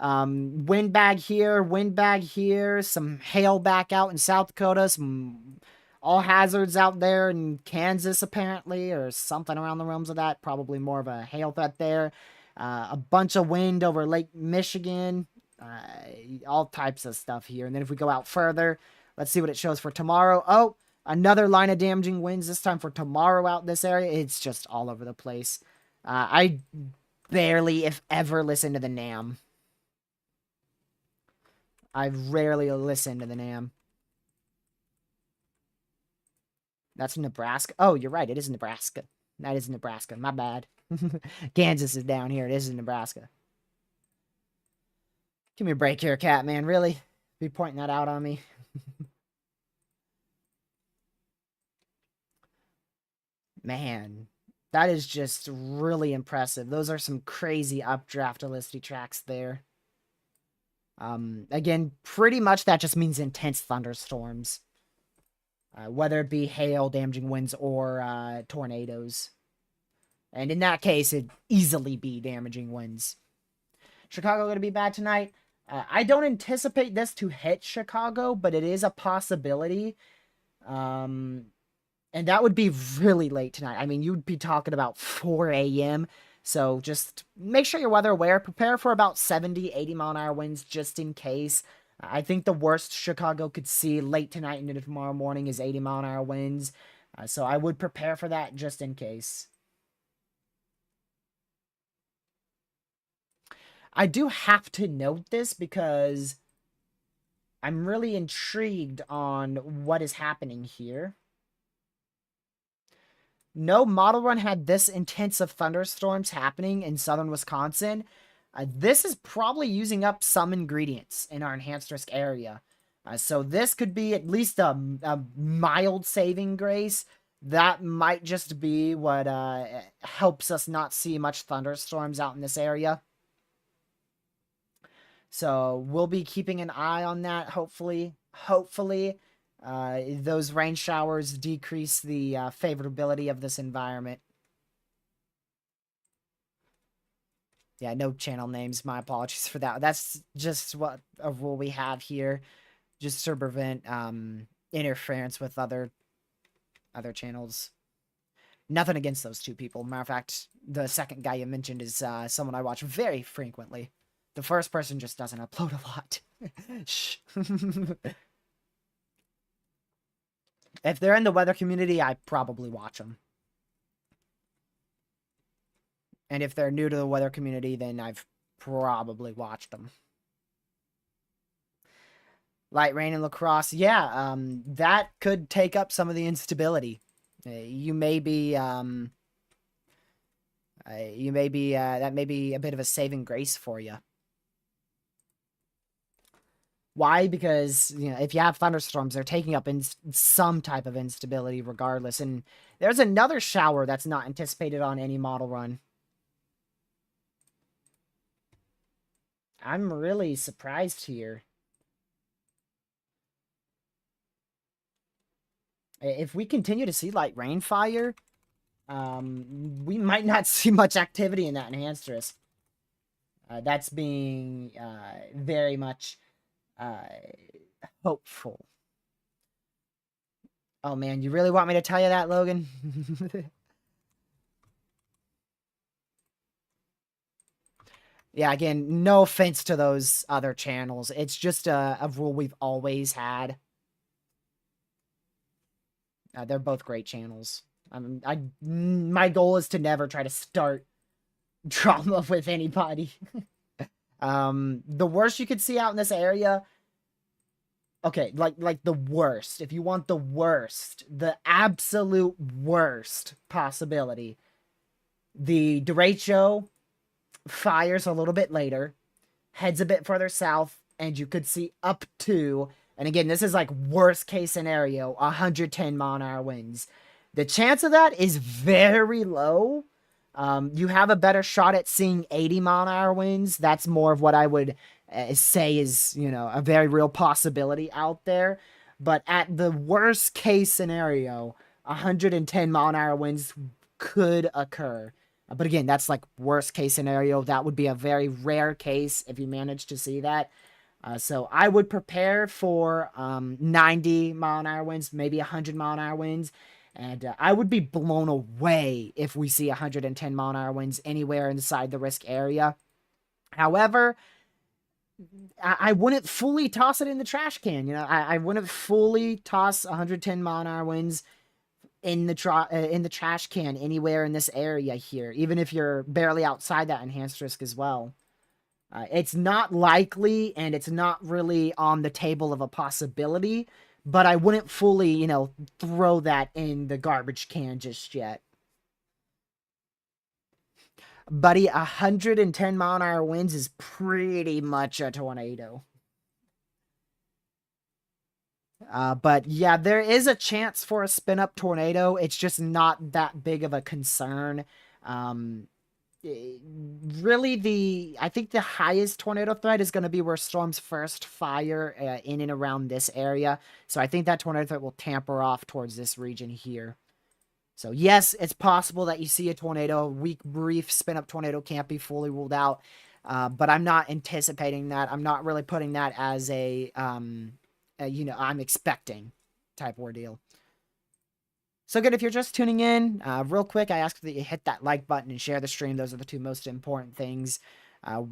Windbag here, some hail back out in South Dakota, some all hazards out there in Kansas apparently, or something around the realms of that. Probably more of a hail threat there. A bunch of wind over Lake Michigan. All types of stuff here. And then if we go out further, let's see what it shows for tomorrow. Oh, another line of damaging winds, this time for tomorrow out in this area. It's just all over the place. I barely, if ever, listen to the NAM. I rarely listen to the NAM. That's Nebraska. Oh, you're right. It is Nebraska. That is Nebraska. My bad. Kansas is down here. It is Nebraska. Give me a break here, cat man. Really? Be pointing that out on me? Man, that is just really impressive. Those are some crazy updraft Elicity tracks there. Again, pretty much that just means intense thunderstorms. Whether it be hail, damaging winds, or tornadoes. And in that case, it'd easily be damaging winds. Chicago going to be bad tonight? I don't anticipate this to hit Chicago, but it is a possibility. And that would be really late tonight. I mean, you'd be talking about 4 a.m. So just make sure you're weather aware. Prepare for about 70, 80 mile an hour winds just in case. I think the worst Chicago could see late tonight and into tomorrow morning is 80 mile an hour winds. So I would prepare for that just in case. I do have to note this because I'm really intrigued on what is happening here. No model run had this intense of thunderstorms happening in southern Wisconsin. This is probably using up some ingredients in our enhanced risk area. So this could be at least a mild saving grace. That might just be what helps us not see much thunderstorms out in this area. So we'll be keeping an eye on that, hopefully. Hopefully, those rain showers decrease the favorability of this environment. Yeah, no channel names. My apologies for that. That's just what a rule we have here, just to prevent interference with other channels. Nothing against those two people. Matter of fact, the second guy you mentioned is someone I watch very frequently. The first person just doesn't upload a lot. Shh. If they're in the weather community, I probably watch them. And if they're new to the weather community, then I've probably watched them. Light rain in La Crosse. Yeah, that could take up some of the instability. You may be, that may be a bit of a saving grace for you. Why? Because, you know, if you have thunderstorms, they're taking up some type of instability regardless. And there's another shower that's not anticipated on any model run. I'm really surprised here. If we continue to see light rain fire, we might not see much activity in that enhanced risk. That's being very much hopeful. Oh man, you really want me to tell you that, Logan? Yeah, again, no offense to those other channels. It's just a rule we've always had. They're both great channels. My goal is to never try to start drama with anybody. The worst you could see out in this area. Okay, like the worst. If you want the worst, the absolute worst possibility, the Derecho fires a little bit later, heads a bit further south, and you could see up to, and again, this is like worst case scenario, 110-mile-an-hour winds. The chance of that is very low. You have a better shot at seeing 80-mile-an-hour winds. That's more of what I would say is, a very real possibility out there. But at the worst case scenario, 110-mile-an-hour winds could occur. But again, that's like worst case scenario. That would be a very rare case if you manage to see that. So I would prepare for 90-mile-an-hour winds, maybe 100-mile-an-hour winds. And I would be blown away if we see 110-mile-an-hour winds anywhere inside the risk area. However, I wouldn't fully toss it in the trash can. I wouldn't fully toss 110-mile-an-hour winds in the trash can anywhere in this area here, even if you're barely outside that enhanced risk as well. It's not likely, and it's not really on the table of a possibility, but I wouldn't fully, throw that in the garbage can just yet. Buddy, 110-mile-an-hour winds is pretty much a tornado. But yeah, there is a chance for a spin up tornado. It's just not that big of a concern. Really, I think the highest tornado threat is going to be where storms first fire in and around this area. So I think that tornado threat will tamper off towards this region here. So yes, it's possible that you see a tornado. A weak, brief spin up tornado can't be fully ruled out. But I'm not anticipating that. I'm not really putting that as I'm expecting type ordeal. So good, if you're just tuning in, real quick, I ask that you hit that like button and share the stream. Those are the two most important things. Let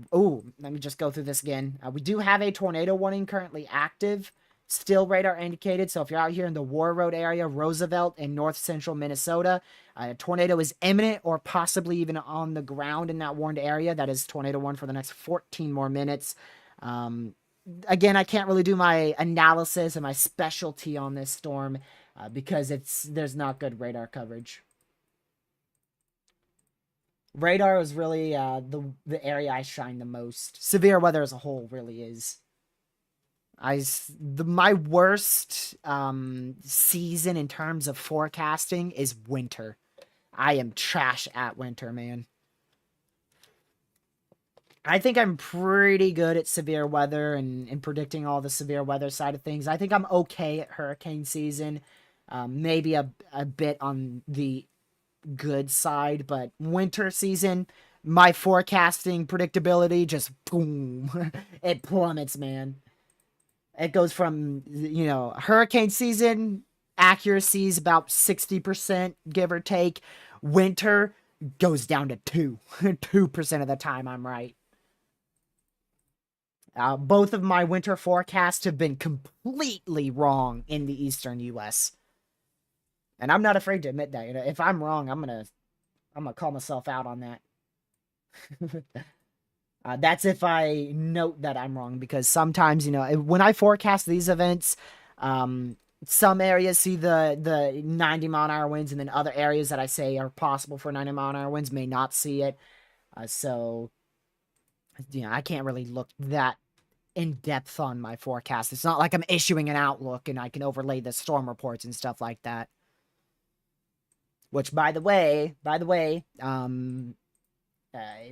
me just go through this again. We do have a tornado warning currently active, still radar indicated. So if you're out here in the War Road area, Roosevelt, and north central Minnesota, a tornado is imminent or possibly even on the ground in that warned area. That is tornado warned for the next 14 more minutes. Again, I can't really do my analysis and my specialty on this storm because there's not good radar coverage. Radar is really the area I shine the most. Severe weather as a whole really is. My worst season in terms of forecasting is winter. I am trash at winter, man. I think I'm pretty good at severe weather and predicting all the severe weather side of things. I think I'm okay at hurricane season. Maybe a bit on the good side, but winter season, my forecasting predictability just boom, it plummets, man. It goes from, hurricane season, accuracy is about 60%, give or take. Winter goes down to 2% of the time I'm right. Both of my winter forecasts have been completely wrong in the eastern U.S. And I'm not afraid to admit that. If I'm wrong, I'm gonna call myself out on that. That's if I note that I'm wrong, because sometimes, when I forecast these events, some areas see the 90-mile-an-hour winds, and then other areas that I say are possible for 90-mile-an-hour winds may not see it. So, I can't really look that in depth on my forecast. It's not like I'm issuing an outlook and I can overlay the storm reports and stuff like that. Which, by the way,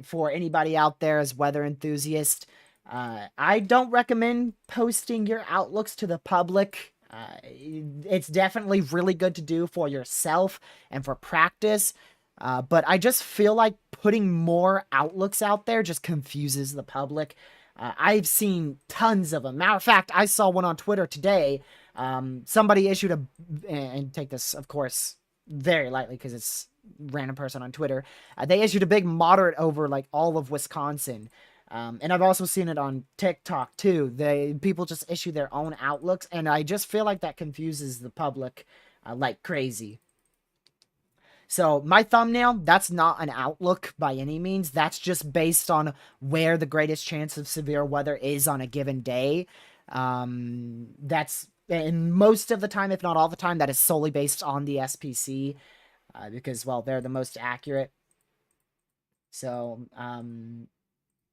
for anybody out there as weather enthusiast, I don't recommend posting your outlooks to the public. It's definitely really good to do for yourself and for practice. But I just feel like putting more outlooks out there just confuses the public. I've seen tons of them. Matter of fact, I saw one on Twitter today. Somebody issued and take this, of course, very lightly because it's random person on Twitter. They issued a big moderate over like all of Wisconsin. And I've also seen it on TikTok too. People just issue their own outlooks, and I just feel like that confuses the public like crazy. So my thumbnail, that's not an outlook by any means. That's just based on where the greatest chance of severe weather is on a given day. That's and most of the time, if not all the time, that is solely based on the SPC because, well, they're the most accurate. So,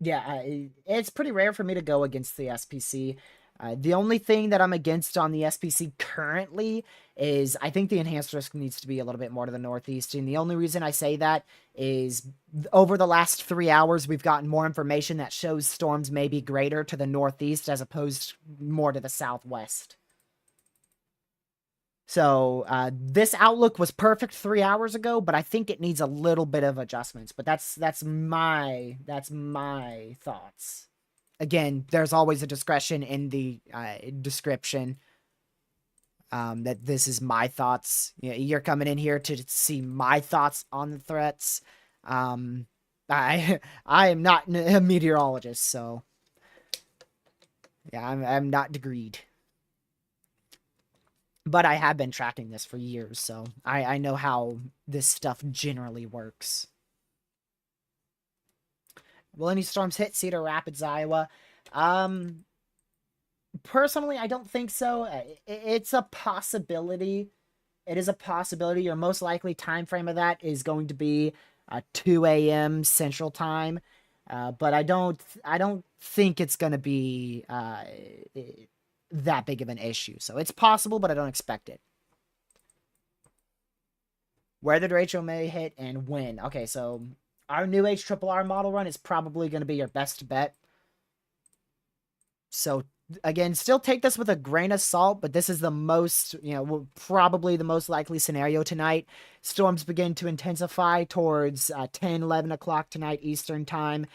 yeah, it's pretty rare for me to go against the SPC. The only thing that I'm against on the SPC currently is I think the enhanced risk needs to be a little bit more to the northeast. And the only reason I say that is over the last 3 hours, we've gotten more information that shows storms may be greater to the northeast as opposed more to the southwest. So this outlook was perfect 3 hours ago, but I think it needs a little bit of adjustments. But that's my thoughts. Again, there's always a discretion in the description. That this is my thoughts. You're coming in here to see my thoughts on the threats. I I am not a meteorologist, so yeah, I'm not degreed. But I have been tracking this for years, so I know how this stuff generally works. Will any storms hit Cedar Rapids, Iowa? Personally, I don't think so. It's a possibility. It is a possibility. Your most likely time frame of that is going to be 2 a.m. Central Time, but I don't think it's going to be that big of an issue. So it's possible, but I don't expect it. Where the derecho may hit and when. Okay, so our new HRRR model run is probably going to be your best bet. So again, still take this with a grain of salt, but this is the most, probably the most likely scenario tonight. Storms begin to intensify towards 10, 11 o'clock tonight Eastern time.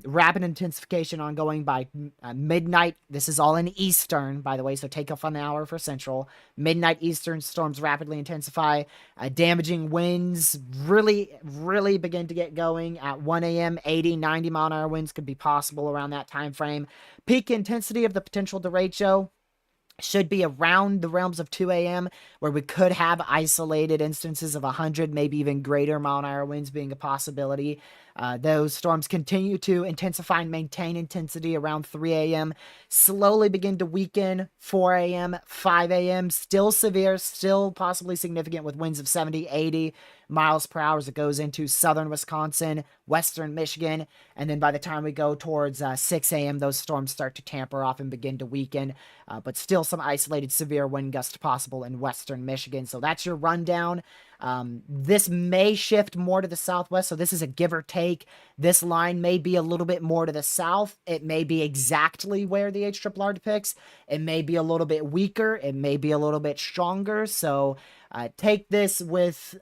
Rapid intensification ongoing by midnight. This is all in Eastern, by the way, so take off an hour for Central. Midnight Eastern, storms rapidly intensify. Damaging winds really, really begin to get going at 1 a.m. 80, 90 mile an hour winds could be possible around that time frame. Peak intensity of the potential derecho should be around the realms of 2 a.m., where we could have isolated instances of 100, maybe even greater mile an hour winds being a possibility. Those storms continue to intensify and maintain intensity around 3 a.m., slowly begin to weaken 4 a.m., 5 a.m., still severe, still possibly significant with winds of 70, 80 miles per hour as it goes into southern Wisconsin, western Michigan, and then by the time we go towards 6 a.m., those storms start to tamper off and begin to weaken, but still some isolated severe wind gusts possible in western Michigan. So that's your rundown. This may shift more to the southwest, so this is a give or take. This line may be a little bit more to the south. It may be exactly where the HRRR depicts. It may be a little bit weaker. It may be a little bit stronger. So take this with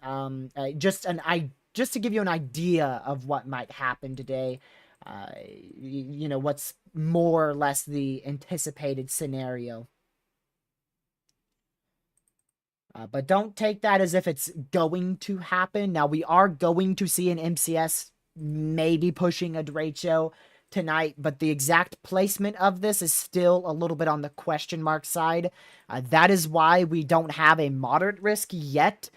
just to give you an idea of what might happen today. What's more or less the anticipated scenario. But don't take that as if it's going to happen. Now, we are going to see an MCS maybe pushing a derecho tonight, but the exact placement of this is still a little bit on the question mark side. That is why we don't have a moderate risk yet.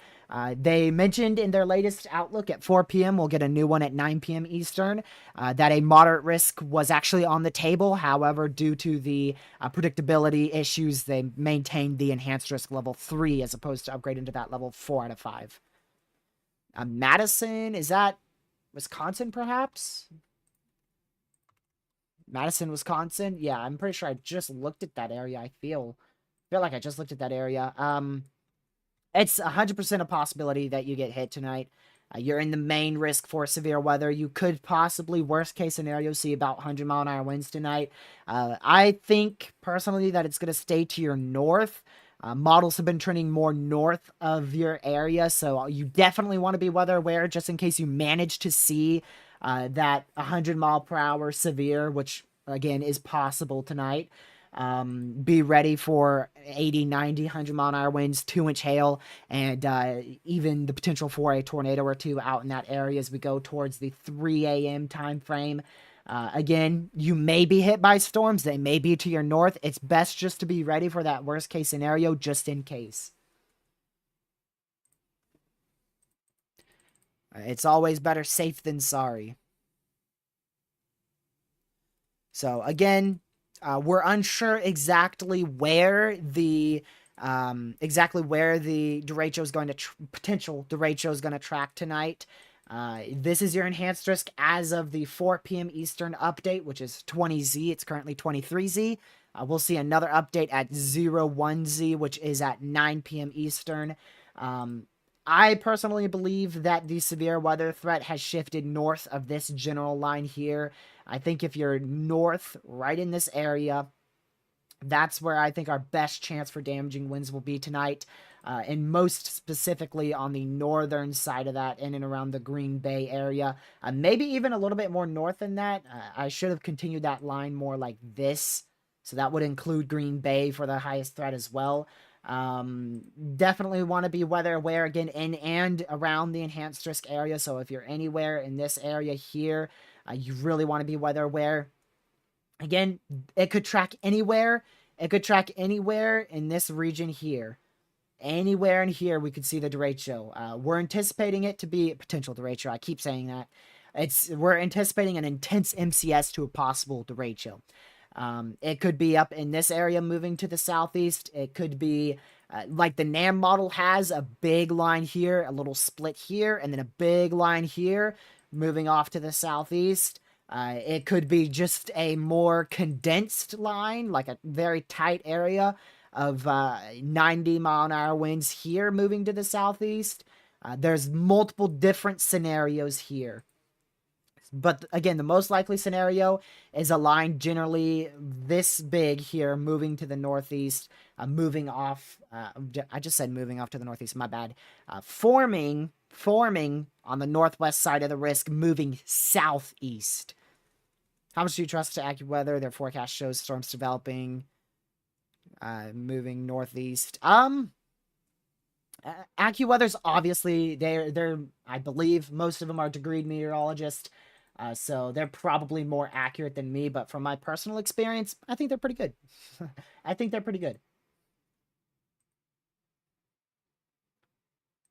They mentioned in their latest outlook at 4 p.m., we'll get a new one at 9 p.m. Eastern, that a moderate risk was actually on the table. However, due to the predictability issues, they maintained the enhanced risk level 3 as opposed to upgrading to that level 4 out of 5. Madison, is that Wisconsin perhaps? Madison, Wisconsin? Yeah, I'm pretty sure I just looked at that area. I feel like I just looked at that area. It's 100% a possibility that you get hit tonight. You're in the main risk for severe weather. You could possibly, worst case scenario, see about 100 mile an hour winds tonight. I think personally that it's going to stay to your north. Models have been trending more north of your area, so you definitely want to be weather aware just in case you manage to see that 100 mile per hour severe, which again is possible tonight. Be ready for 80, 90, 100 mile an hour winds, 2-inch hail, and even the potential for a tornado or two out in that area as we go towards the 3 a.m. time frame. Again, you may be hit by storms. They may be to your north. It's best just to be ready for that worst case scenario just in case. It's always better safe than sorry. So again, we're unsure exactly where the derecho is going to potential derecho is going to track tonight. This is your enhanced risk as of the 4 p.m. Eastern update, which is 20Z. It's currently 23Z. We'll see another update at 01Z, which is at 9 p.m. Eastern. I personally believe that the severe weather threat has shifted north of this general line here. I think if you're north, right in this area, that's where I think our best chance for damaging winds will be tonight. And most specifically on the northern side of that, in and around the Green Bay area. Maybe even a little bit more north than that. I should have continued that line more like this. So that would include Green Bay for the highest threat as well. Definitely want to be weather aware again in and around the enhanced risk area. So if you're anywhere in this area here, you really want to be weather aware. Again, it could track anywhere. It could track anywhere in this region here. Anywhere in here, we could see the derecho. We're anticipating it to be a potential derecho. I keep saying that. We're anticipating an intense MCS to a possible derecho. It could be up in this area moving to the southeast. It could be like the NAM model has a big line here, a little split here, and then a big line here moving off to the southeast. It could be just a more condensed line, like a very tight area of 90-mile-an-hour winds here moving to the southeast. There's multiple different scenarios here. But again, the most likely scenario is a line generally this big here, moving to the northeast, moving off. I just said moving off to the northeast. My bad. Forming on the northwest side of the risk, moving southeast. How much do you trust to AccuWeather? Their forecast shows storms developing, moving northeast. AccuWeather's obviously they're I believe most of them are degreed meteorologists. So they're probably more accurate than me, but from my personal experience, I think they're pretty good. I think they're pretty good.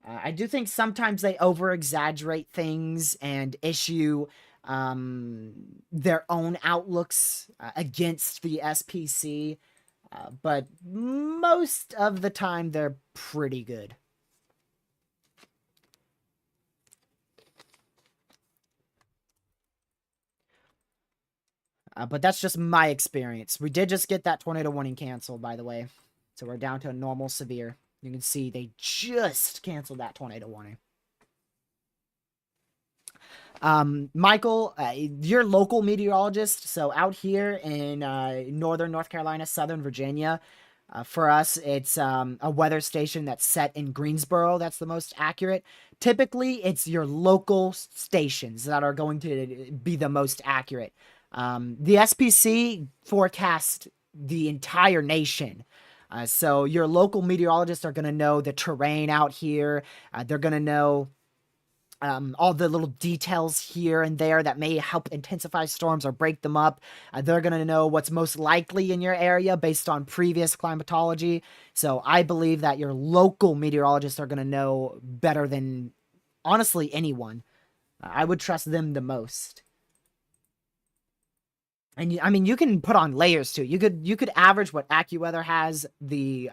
I do think sometimes they over-exaggerate things and issue their own outlooks against the SPC, but most of the time they're pretty good. But that's just my experience. We did just get that tornado warning canceled, by the way. So we're down to a normal severe. You can see they just canceled that tornado warning. Michael, you're local meteorologist. So out here in northern North Carolina, southern Virginia, for us, it's a weather station that's set in Greensboro. That's the most accurate. Typically, it's your local stations that are going to be the most accurate. The SPC forecast the entire nation. So your local meteorologists are going to know the terrain out here. They're going to know all the little details here and there that may help intensify storms or break them up. They're going to know what's most likely in your area based on previous climatology. So I believe that your local meteorologists are going to know better than, honestly, anyone. I would trust them the most. And I mean, you can put on layers too. You could average what AccuWeather has, the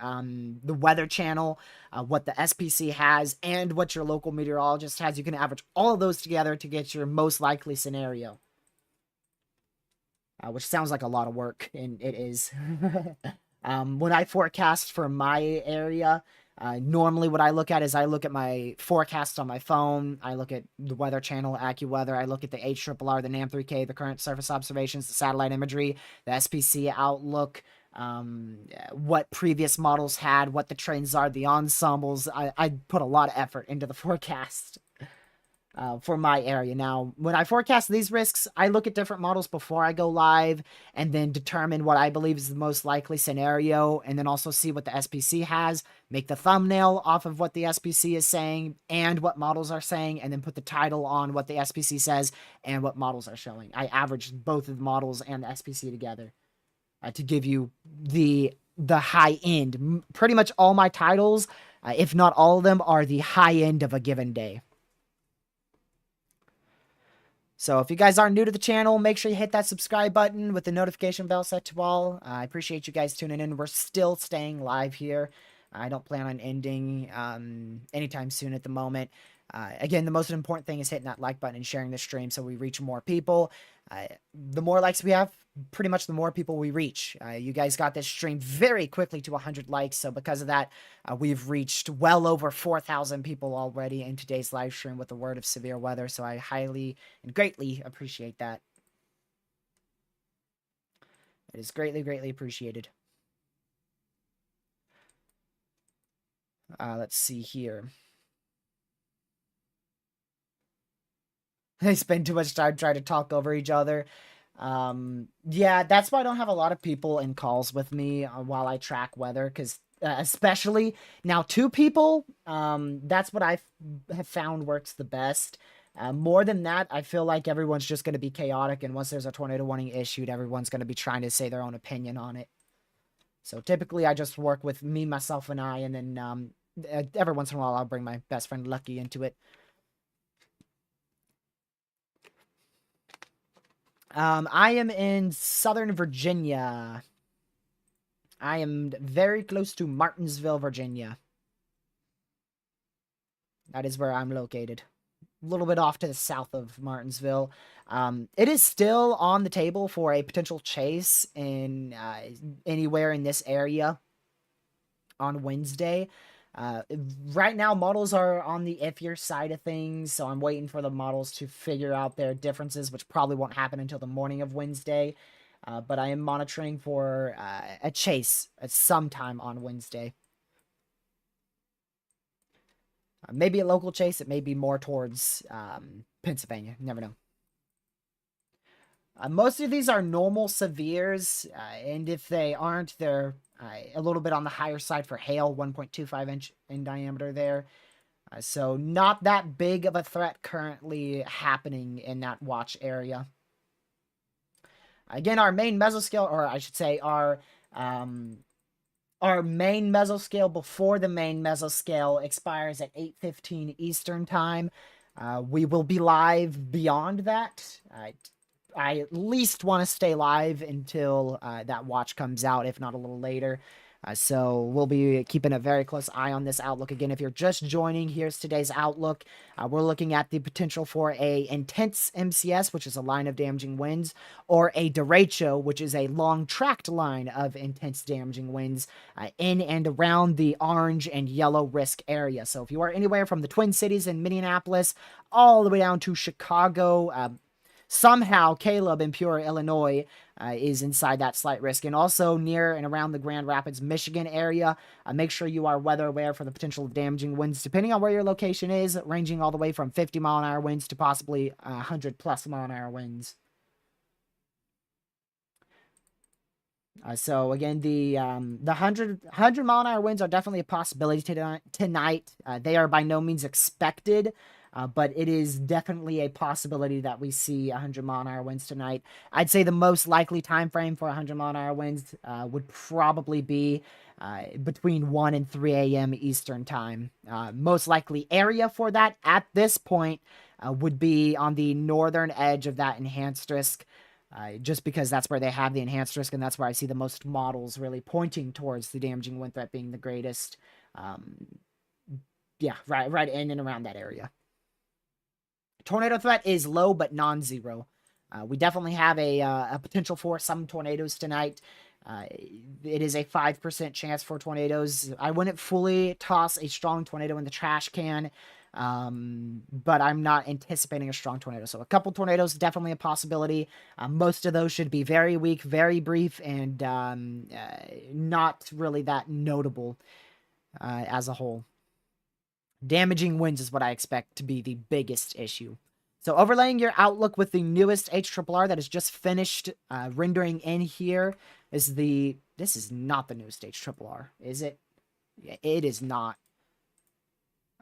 Weather Channel, what the SPC has, and what your local meteorologist has. You can average all of those together to get your most likely scenario, which sounds like a lot of work, and it is. When I forecast for my area, normally what I look at is I look at my forecast on my phone. I look at the Weather Channel, AccuWeather. I look at the HRRR, the NAM3K, the current surface observations, the satellite imagery, the SPC outlook, what previous models had, what the trends are, the ensembles. I put a lot of effort into the forecast. For my area. Now, when I forecast these risks, I look at different models before I go live and then determine what I believe is the most likely scenario, and then also see what the SPC has, make the thumbnail off of what the SPC is saying and what models are saying, and then put the title on what the SPC says and what models are showing. I averaged both of the models and the SPC together to give you the high end. Pretty much all my titles, if not all of them, are the high end of a given day. So if you guys are new to the channel, make sure you hit that subscribe button with the notification bell set to all. I appreciate you guys tuning in. We're still staying live here. I don't plan on ending anytime soon at the moment. Again, the most important thing is hitting that like button and sharing the stream so we reach more people. The more likes we have, pretty much the more people we reach. You guys got this stream very quickly to 100 likes, so because of that, we've reached well over 4,000 people already in today's live stream with the word of severe weather, so I highly and greatly appreciate that. It is greatly, greatly appreciated. Let's see here. They spend too much time trying to talk over each other. Yeah, that's why I don't have a lot of people in calls with me while I track weather, because especially now, two people, that's what I have found works the best. More than that, I feel like everyone's just going to be chaotic, and once there's a tornado warning issued, everyone's going to be trying to say their own opinion on it. So typically, I just work with me, myself, and I, and then every once in a while, I'll bring my best friend Lucky into it. I am in Southern Virginia. I am very close to Martinsville, Virginia. That is where I'm located. A little bit off to the south of Martinsville. It is still on the table for a potential chase in anywhere in this area on Wednesday. Right now, models are on the iffier side of things, so I'm waiting for the models to figure out their differences, which probably won't happen until the morning of Wednesday. But I am monitoring for a chase at some time on Wednesday. Maybe a local chase. It may be more towards Pennsylvania. You never know. Most of these are normal severes, and if they aren't, they're a little bit on the higher side for hail, 1.25 inch in diameter there. So not that big of a threat currently happening in that watch area. Again, our main mesoscale, or I should say our main mesoscale before the main mesoscale expires at 8:15 Eastern time. We will be live beyond that. I at least want to stay live until that watch comes out, if not a little later. So we'll be keeping a very close eye on this outlook. Again, if you're just joining, here's today's outlook. We're looking at the potential for a intense MCS, which is a line of damaging winds, or a derecho, which is a long tracked line of intense damaging winds in and around the orange and yellow risk area. So if you are anywhere from the Twin Cities and Minneapolis all the way down to Chicago, somehow Caleb in Peoria, Illinois, is inside that slight risk, and also near and around the Grand Rapids, Michigan area. Make sure you are weather aware for the potential of damaging winds, depending on where your location is, ranging all the way from 50-mile-an-hour winds to possibly 100-plus-mile-an-hour winds. So again, the 100 mile an hour winds are definitely a possibility tonight. They are by no means expected, but it is definitely a possibility that we see 100 mile an hour winds tonight. I'd say the most likely time frame for 100 mile an hour winds would probably be between 1 and 3 a.m. Eastern time. Most likely area for that at this point would be on the northern edge of that enhanced risk. Just because that's where they have the enhanced risk, and that's where I see the most models really pointing towards the damaging wind threat being the greatest. Yeah, right in and around that area. Tornado threat is low but non-zero. We definitely have a potential for some tornadoes tonight. It is a 5% chance for tornadoes. I wouldn't fully toss a strong tornado in the trash can, but I'm not anticipating a strong tornado. So a couple tornadoes, definitely a possibility. Most of those should be very weak, very brief, and not really that notable as a whole. Damaging winds is what I expect to be the biggest issue. So overlaying your outlook with the newest HRRR that is just finished rendering in here is the... This is not the newest HRRR, is it? Yeah, it is not.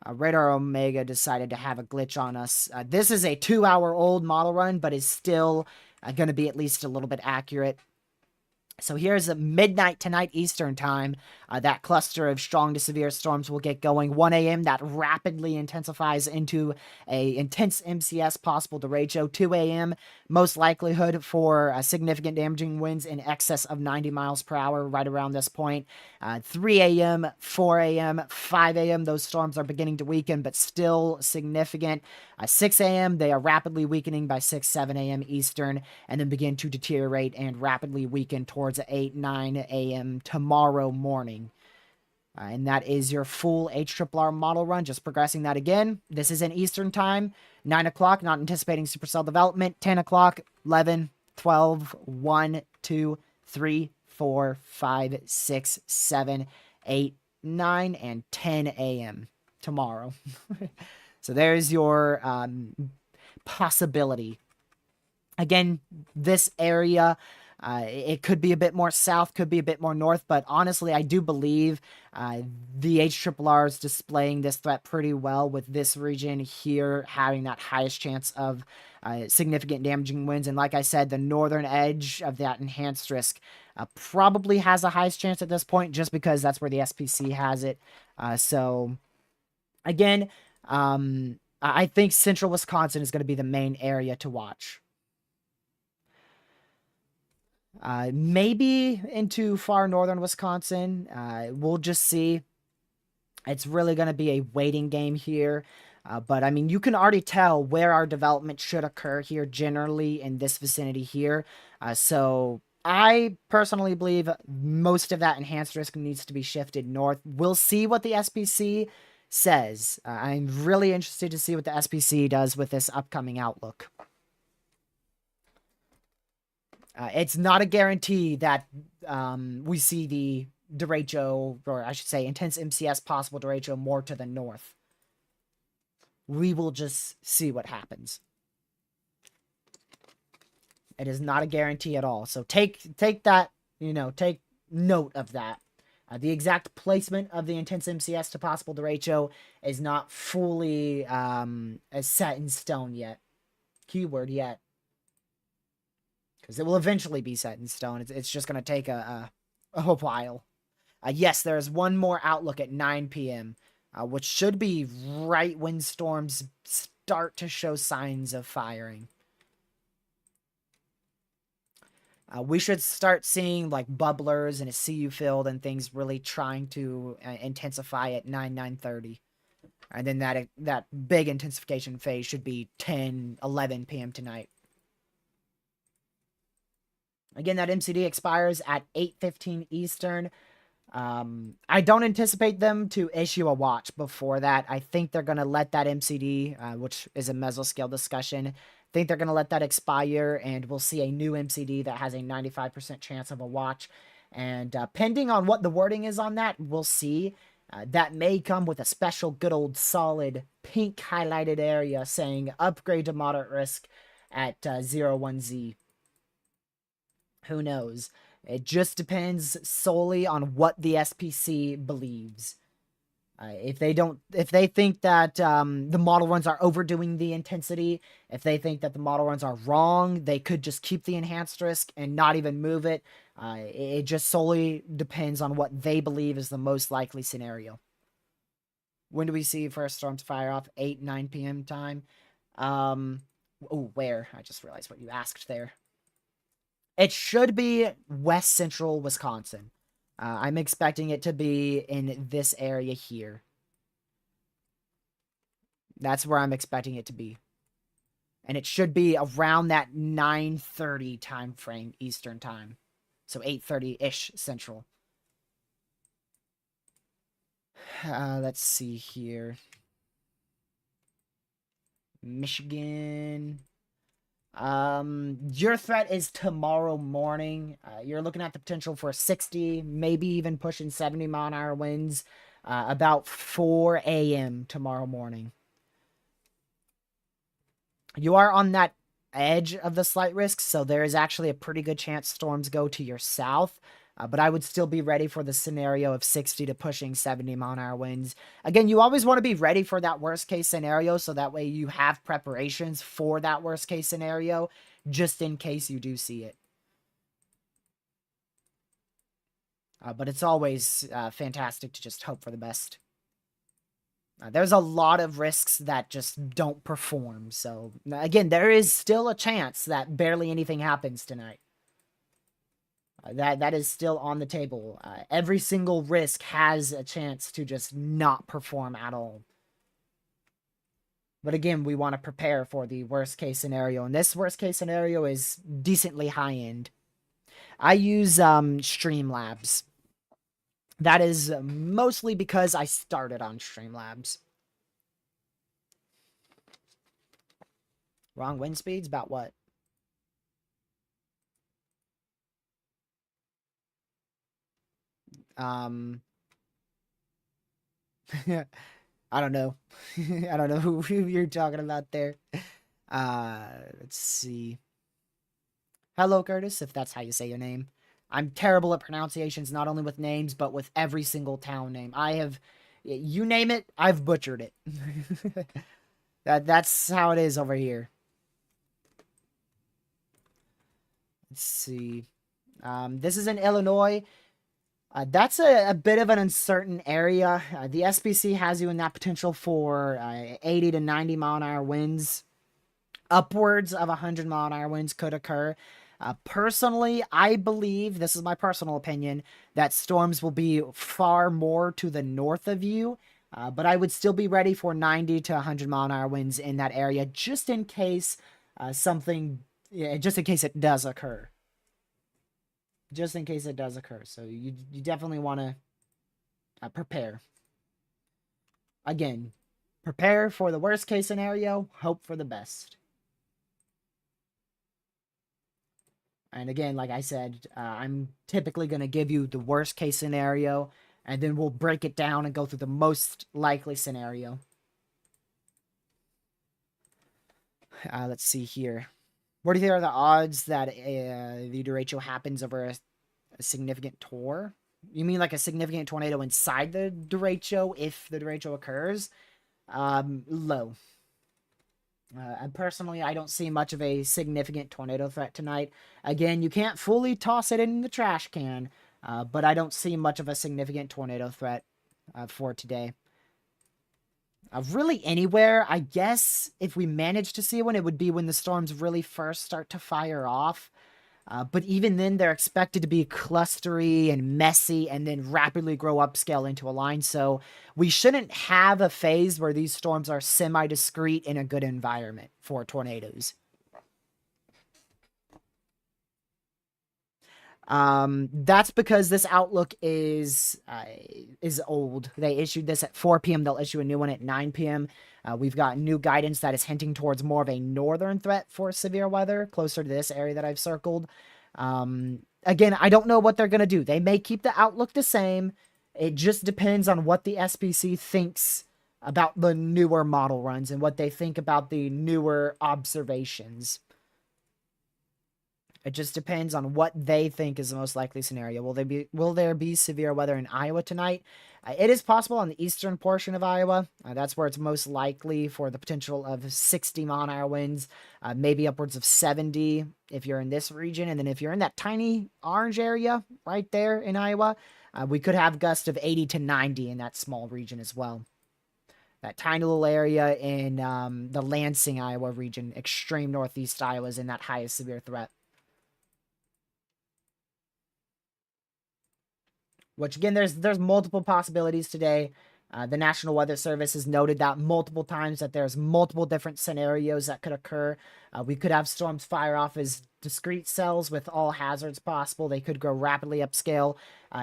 Radar Omega decided to have a glitch on us. This is a 2-hour-old model run, but is still going to be at least a little bit accurate. So here's midnight tonight Eastern time. That cluster of strong to severe storms will get going. 1 a.m. that rapidly intensifies into a intense MCS, possible derecho. 2 a.m. most likelihood for significant damaging winds in excess of 90 miles per hour right around this point. 3 a.m., 4 a.m., 5 a.m. those storms are beginning to weaken, but still significant. 6 a.m. they are rapidly weakening by 6, 7 a.m. Eastern, and then begin to deteriorate and rapidly weaken towards 8, 9 a.m. tomorrow morning. And that is your full HRRR model run. Just progressing that again. This is in Eastern time. 9 o'clock, not anticipating supercell development. 10 o'clock, 11, 12, 1, 2, 3, 4, 5, 6, 7, 8, 9, and 10 a.m. tomorrow. So there's your possibility. Again, this area, it could be a bit more south, could be a bit more north, but honestly, I do believe the HRRR is displaying this threat pretty well, with this region here having that highest chance of significant damaging winds. And like I said, the northern edge of that enhanced risk probably has the highest chance at this point, just because that's where the SPC has it. So again, I think central Wisconsin is going to be the main area to watch. Maybe into far northern Wisconsin. We'll just see. It's really going to be a waiting game here. But I mean, you can already tell where our development should occur here, generally in this vicinity here. So I personally believe most of that enhanced risk needs to be shifted north. We'll see what the SPC says. I'm really interested to see what the SPC does with this upcoming outlook. It's not a guarantee that we see the derecho, or I should say intense MCS possible derecho, more to the north. We will just see what happens. It is not a guarantee at all. So take that, take note of that. The exact placement of the intense MCS to possible derecho is not fully set in stone yet. Keyword yet. Because it will eventually be set in stone. It's just going to take a while. Yes, there's one more outlook at 9 p.m., which should be right when storms start to show signs of firing. We should start seeing like bubblers and a CU field and things really trying to intensify at 9:30. And then that big intensification phase should be 10, 11 p.m. tonight. Again, that MCD expires at 8:15 Eastern. I don't anticipate them to issue a watch before that. I think they're going to let that MCD, which is a mesoscale discussion, I think they're going to let that expire, and we'll see a new MCD that has a 95% chance of a watch. And pending on what the wording is on that, we'll see. That may come with a special good old solid pink highlighted area saying upgrade to moderate risk at 01Z. Who knows? It just depends solely on what the SPC believes. If they think that the model runs are overdoing the intensity, if they think that the model runs are wrong, they could just keep the enhanced risk and not even move it. It just solely depends on what they believe is the most likely scenario. When do we see first storms fire off? 8, 9 p.m. time. Where? I just realized what you asked there. It should be west central Wisconsin. I'm expecting it to be in this area here. That's where I'm expecting it to be. And it should be around that 9:30 time frame Eastern time. So 8:30-ish Central. Let's see here. Michigan. Your threat is tomorrow morning. You're looking at the potential for 60, maybe even pushing 70 mile an hour winds. about 4 a.m. tomorrow morning. You are on that edge of the slight risk, so there is actually a pretty good chance storms go to your south. But I would still be ready for the scenario of 60 to pushing 70-mile-an-hour winds. Again, you always want to be ready for that worst case scenario, so that way you have preparations for that worst case scenario, just in case you do see it. But it's always fantastic to just hope for the best. There's a lot of risks that just don't perform. So, again, there is still a chance that barely anything happens tonight. That is still on the table. Every single risk has a chance to just not perform at all. But again, we want to prepare for the worst case scenario. And this worst case scenario is decently high end. I use Streamlabs. That is mostly because I started on Streamlabs. Wrong wind speeds? About what? I don't know. I don't know who you're talking about there. Let's see. Hello, Curtis, if that's how you say your name. I'm terrible at pronunciations, not only with names, but with every single town name. You name it, I've butchered it. That's how it is over here. Let's see. This is in Illinois. That's a bit of an uncertain area. The SPC has you in that potential for 80 to 90-mile-an-hour winds. Upwards of 100-mile-an-hour winds could occur. Personally, I believe, this is my personal opinion, that storms will be far more to the north of you. But I would still be ready for 90 to 100-mile-an-hour winds in that area, just in case just in case it does occur. Just in case it does occur. So you definitely want to prepare. Again, prepare for the worst case scenario, hope for the best. And again, like I said, I'm typically going to give you the worst case scenario, and then we'll break it down and go through the most likely scenario. Let's see here. What do you think are the odds that the derecho happens over a significant tour? You mean like a significant tornado inside the derecho if the derecho occurs? Low. And personally, I don't see much of a significant tornado threat tonight. Again, you can't fully toss it in the trash can, but I don't see much of a significant tornado threat for today. Really anywhere, I guess if we manage to see one, it would be when the storms really first start to fire off. But even then, they're expected to be clustery and messy and then rapidly grow upscale into a line. So we shouldn't have a phase where these storms are semi-discrete in a good environment for tornadoes. That's because this outlook is old. They issued this at 4 p.m. They'll issue a new one at 9 p.m. We've got new guidance that is hinting towards more of a northern threat for severe weather, closer to this area that I've circled. Again, I don't know what they're going to do. They may keep the outlook the same. It just depends on what the SPC thinks about the newer model runs and what they think about the newer observations. It just depends on what they think is the most likely scenario. Will there be severe weather in Iowa tonight? It is possible on the eastern portion of Iowa. That's where it's most likely for the potential of 60-mile-an-hour winds, maybe upwards of 70 if you're in this region. And then if you're in that tiny orange area right there in Iowa, we could have gusts of 80 to 90 in that small region as well. That tiny little area in the Lansing, Iowa region, extreme northeast Iowa is in that highest severe threat. Which again, there's multiple possibilities today. The National Weather Service has noted that multiple times that there's multiple different scenarios that could occur. We could have storms fire off as discrete cells with all hazards possible. They could grow rapidly upscale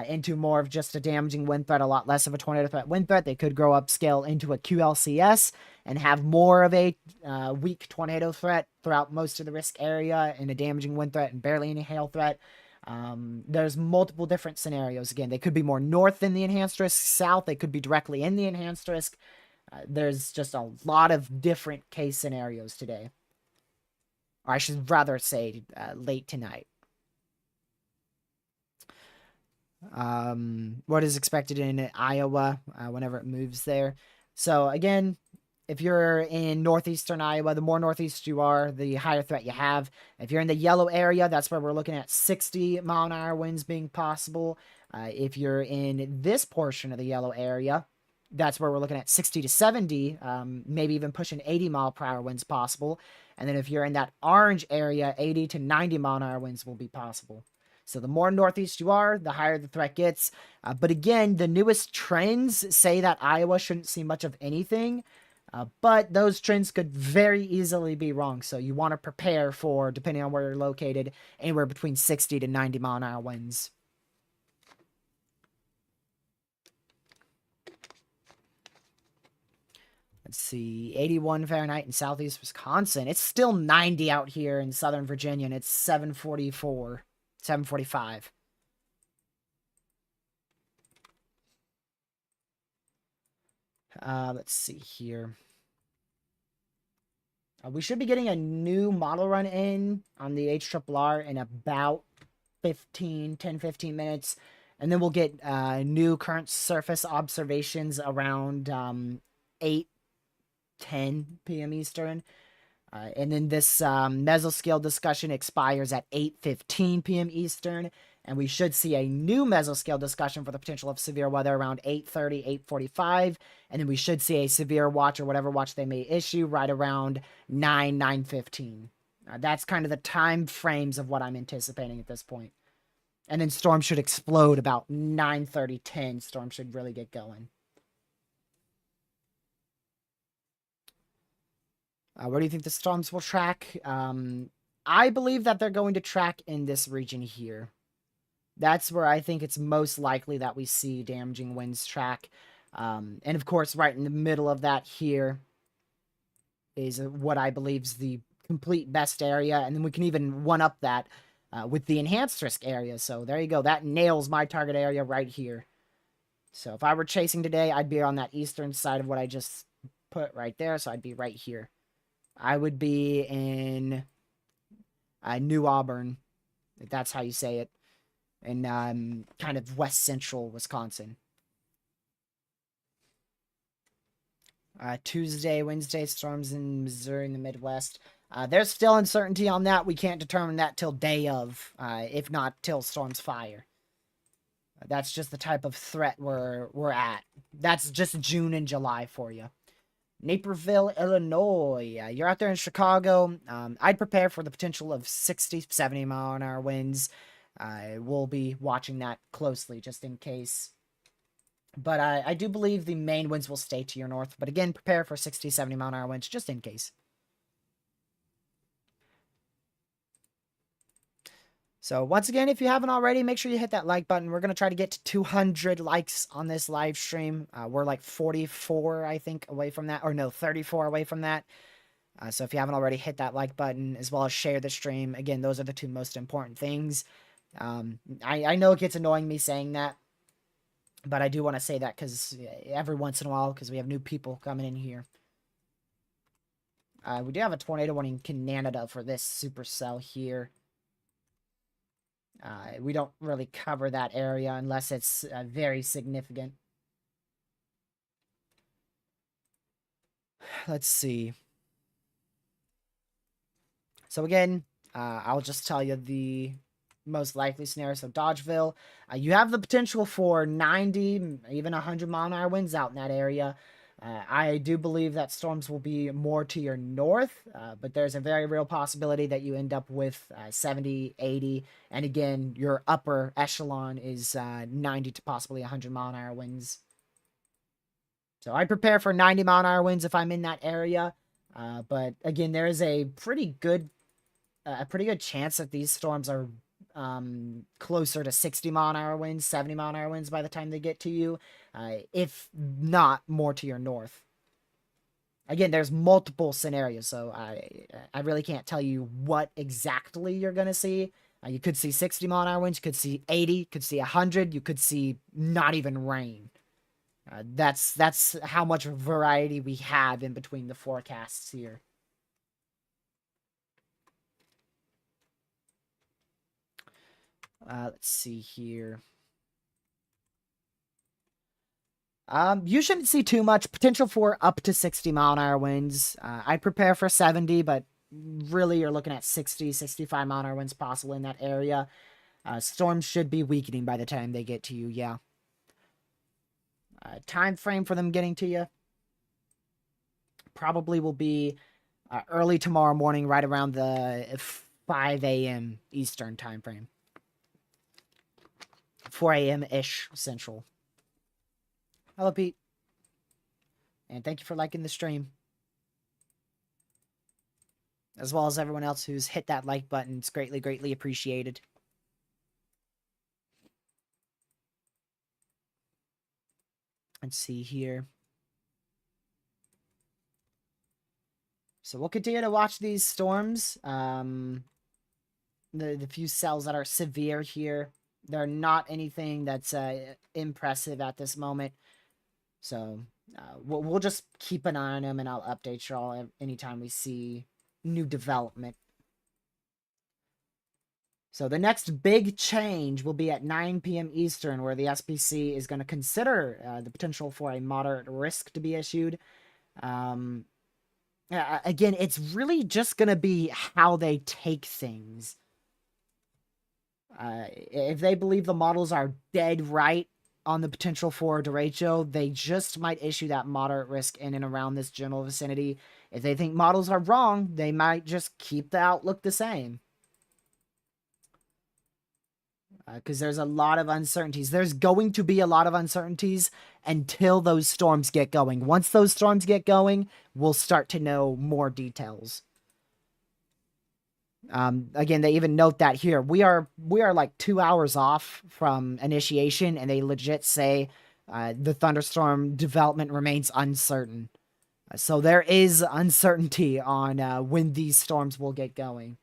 into more of just a damaging wind threat, a lot less of a tornado threat wind threat. They could grow upscale into a QLCS and have more of a weak tornado threat throughout most of the risk area and a damaging wind threat and barely any hail threat. There's multiple different scenarios. Again, they could be more north than the enhanced risk, south. They could be directly in the enhanced risk. There's just a lot of different case scenarios today. Or I should rather say late tonight. What is expected in Iowa whenever it moves there. So again, if you're in northeastern Iowa, the more northeast you are, the higher threat you have. If you're in the yellow area, that's where we're looking at 60-mile-an-hour winds being possible. If you're in this portion of the yellow area, that's where we're looking at 60 to 70, maybe even pushing 80-mile-per-hour winds possible. And then if you're in that orange area, 80 to 90-mile-an-hour winds will be possible. So the more northeast you are, the higher the threat gets. But again, the newest trends say that Iowa shouldn't see much of anything. But those trends could very easily be wrong. So you want to prepare for, depending on where you're located, anywhere between 60 to 90-mile-an-hour winds. Let's see, 81 Fahrenheit in southeast Wisconsin. It's still 90 out here in southern Virginia, and it's 744, 745. Let's see here. We should be getting a new model run in on the HRRR in about 10, 15 minutes. And then we'll get new current surface observations around 8, 10 p.m. Eastern. And then this mesoscale discussion expires at 8:15 p.m. Eastern. And we should see a new mesoscale discussion for the potential of severe weather around 8:30, 8:45. And then we should see a severe watch or whatever watch they may issue right around 9:15. That's kind of the time frames of what I'm anticipating at this point. And then storm should explode about 9:30, 10. Storm should really get going. Where do you think the storms will track? I believe that they're going to track in this region here. That's where I think it's most likely that we see damaging winds track. And of course, right in the middle of that here is what I believe is the complete best area. And then we can even one up that with the enhanced risk area. So there you go. That nails my target area right here. So if I were chasing today, I'd be on that eastern side of what I just put right there. So I'd be right here. I would be in New Auburn, if that's how you say it, in kind of west central Wisconsin. Tuesday, Wednesday, storms in Missouri in the Midwest. There's still uncertainty on that. We can't determine that till day of, if not till storms fire. That's just the type of threat we're at. That's just June and July for you. Naperville, Illinois. You're out there in Chicago. I'd prepare for the potential of 60, 70-mile-an-hour winds. We'll be watching that closely just in case. But I do believe the main winds will stay to your north. But again, prepare for 60, 70-mile-an-hour winds just in case. So once again, if you haven't already, make sure you hit that like button. We're going to try to get to 200 likes on this live stream. We're like 44, I think, away from that. Or no, 34 away from that. So if you haven't already, hit that like button as well as share the stream. Again, those are the two most important things. I know it gets annoying me saying that. But I do want to say that because every once in a while, because we have new people coming in here. We do have a tornado warning in Canada for this supercell here. We don't really cover that area unless it's very significant. Let's see. So again, I'll just tell you the most likely scenario. So Dodgeville, you have the potential for 90, even 100-mile-an-hour winds out in that area. I do believe that storms will be more to your north, but there's a very real possibility that you end up with 70, 80, and again, your upper echelon is 90 to possibly 100-mile-an-hour winds. So I prepare for 90-mile-an-hour winds if I'm in that area, but again, there is a pretty good chance that these storms are closer to 60-mile-an-hour winds, 70-mile-an-hour winds by the time they get to you, if not more to your north. Again, there's multiple scenarios, so I really can't tell you what exactly you're going to see. You could see 60 mile an hour winds, you could see 80, you could see 100, you could see not even rain. That's how much variety we have in between the forecasts here. Let's see here. You shouldn't see too much potential for up to 60 mile an hour winds. I'd prepare for 70, but really you're looking at 60, 65 mile an hour winds possible in that area. Storms should be weakening by the time they get to you, yeah. Time frame for them getting to you probably will be early tomorrow morning, right around the 5 a.m. Eastern time frame. 4 a.m.-ish Central. Hello, Pete. And thank you for liking the stream. As well as everyone else who's hit that like button. It's greatly, greatly appreciated. Let's see here. So we'll continue to watch these storms. The few cells that are severe here, they're not anything that's impressive at this moment. So we'll just keep an eye on them, and I'll update you all anytime we see new development. So the next big change will be at 9 p.m. Eastern, where the SPC is going to consider the potential for a moderate risk to be issued. Again, it's really just going to be how they take things. If they believe the models are dead right on the potential for Derecho, they just might issue that moderate risk in and around this general vicinity. If they think models are wrong, they might just keep the outlook the same. Because there's a lot of uncertainties. There's going to be a lot of uncertainties until those storms get going. Once those storms get going, we'll start to know more details. Again, they even note that here. We are like 2 hours off from initiation, and they legit say the thunderstorm development remains uncertain. So there is uncertainty on when these storms will get going.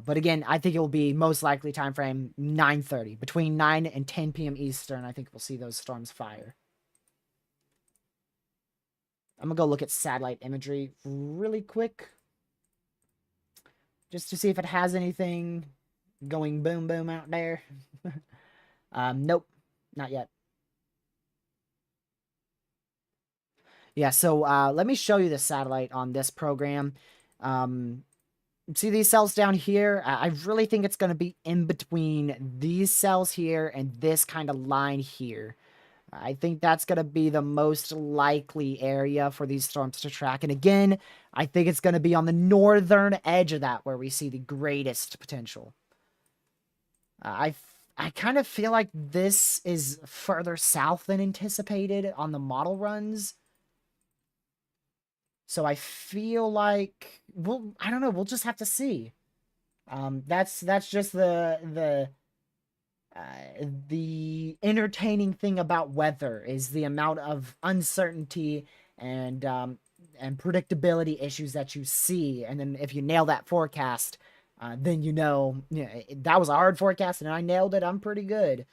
But again, I think it will be most likely time frame 9:30. Between 9 and 10 p.m. Eastern, I think we'll see those storms fire. I'm going to go look at satellite imagery really quick. Just to see if it has anything going boom boom out there. Nope, not yet. Yeah, so let me show you the satellite on this program. See these cells down here? I really think it's going to be in between these cells here and this kind of line here. I think that's going to be the most likely area for these storms to track. And again, I think it's going to be on the northern edge of that where we see the greatest potential. I kind of feel like this is further south than anticipated on the model runs. So I feel like I don't know, we'll just have to see. That's just the entertaining thing about weather is the amount of uncertainty and predictability issues that you see, and then if you nail that forecast, then you know, that was a hard forecast and I nailed it. I'm pretty good.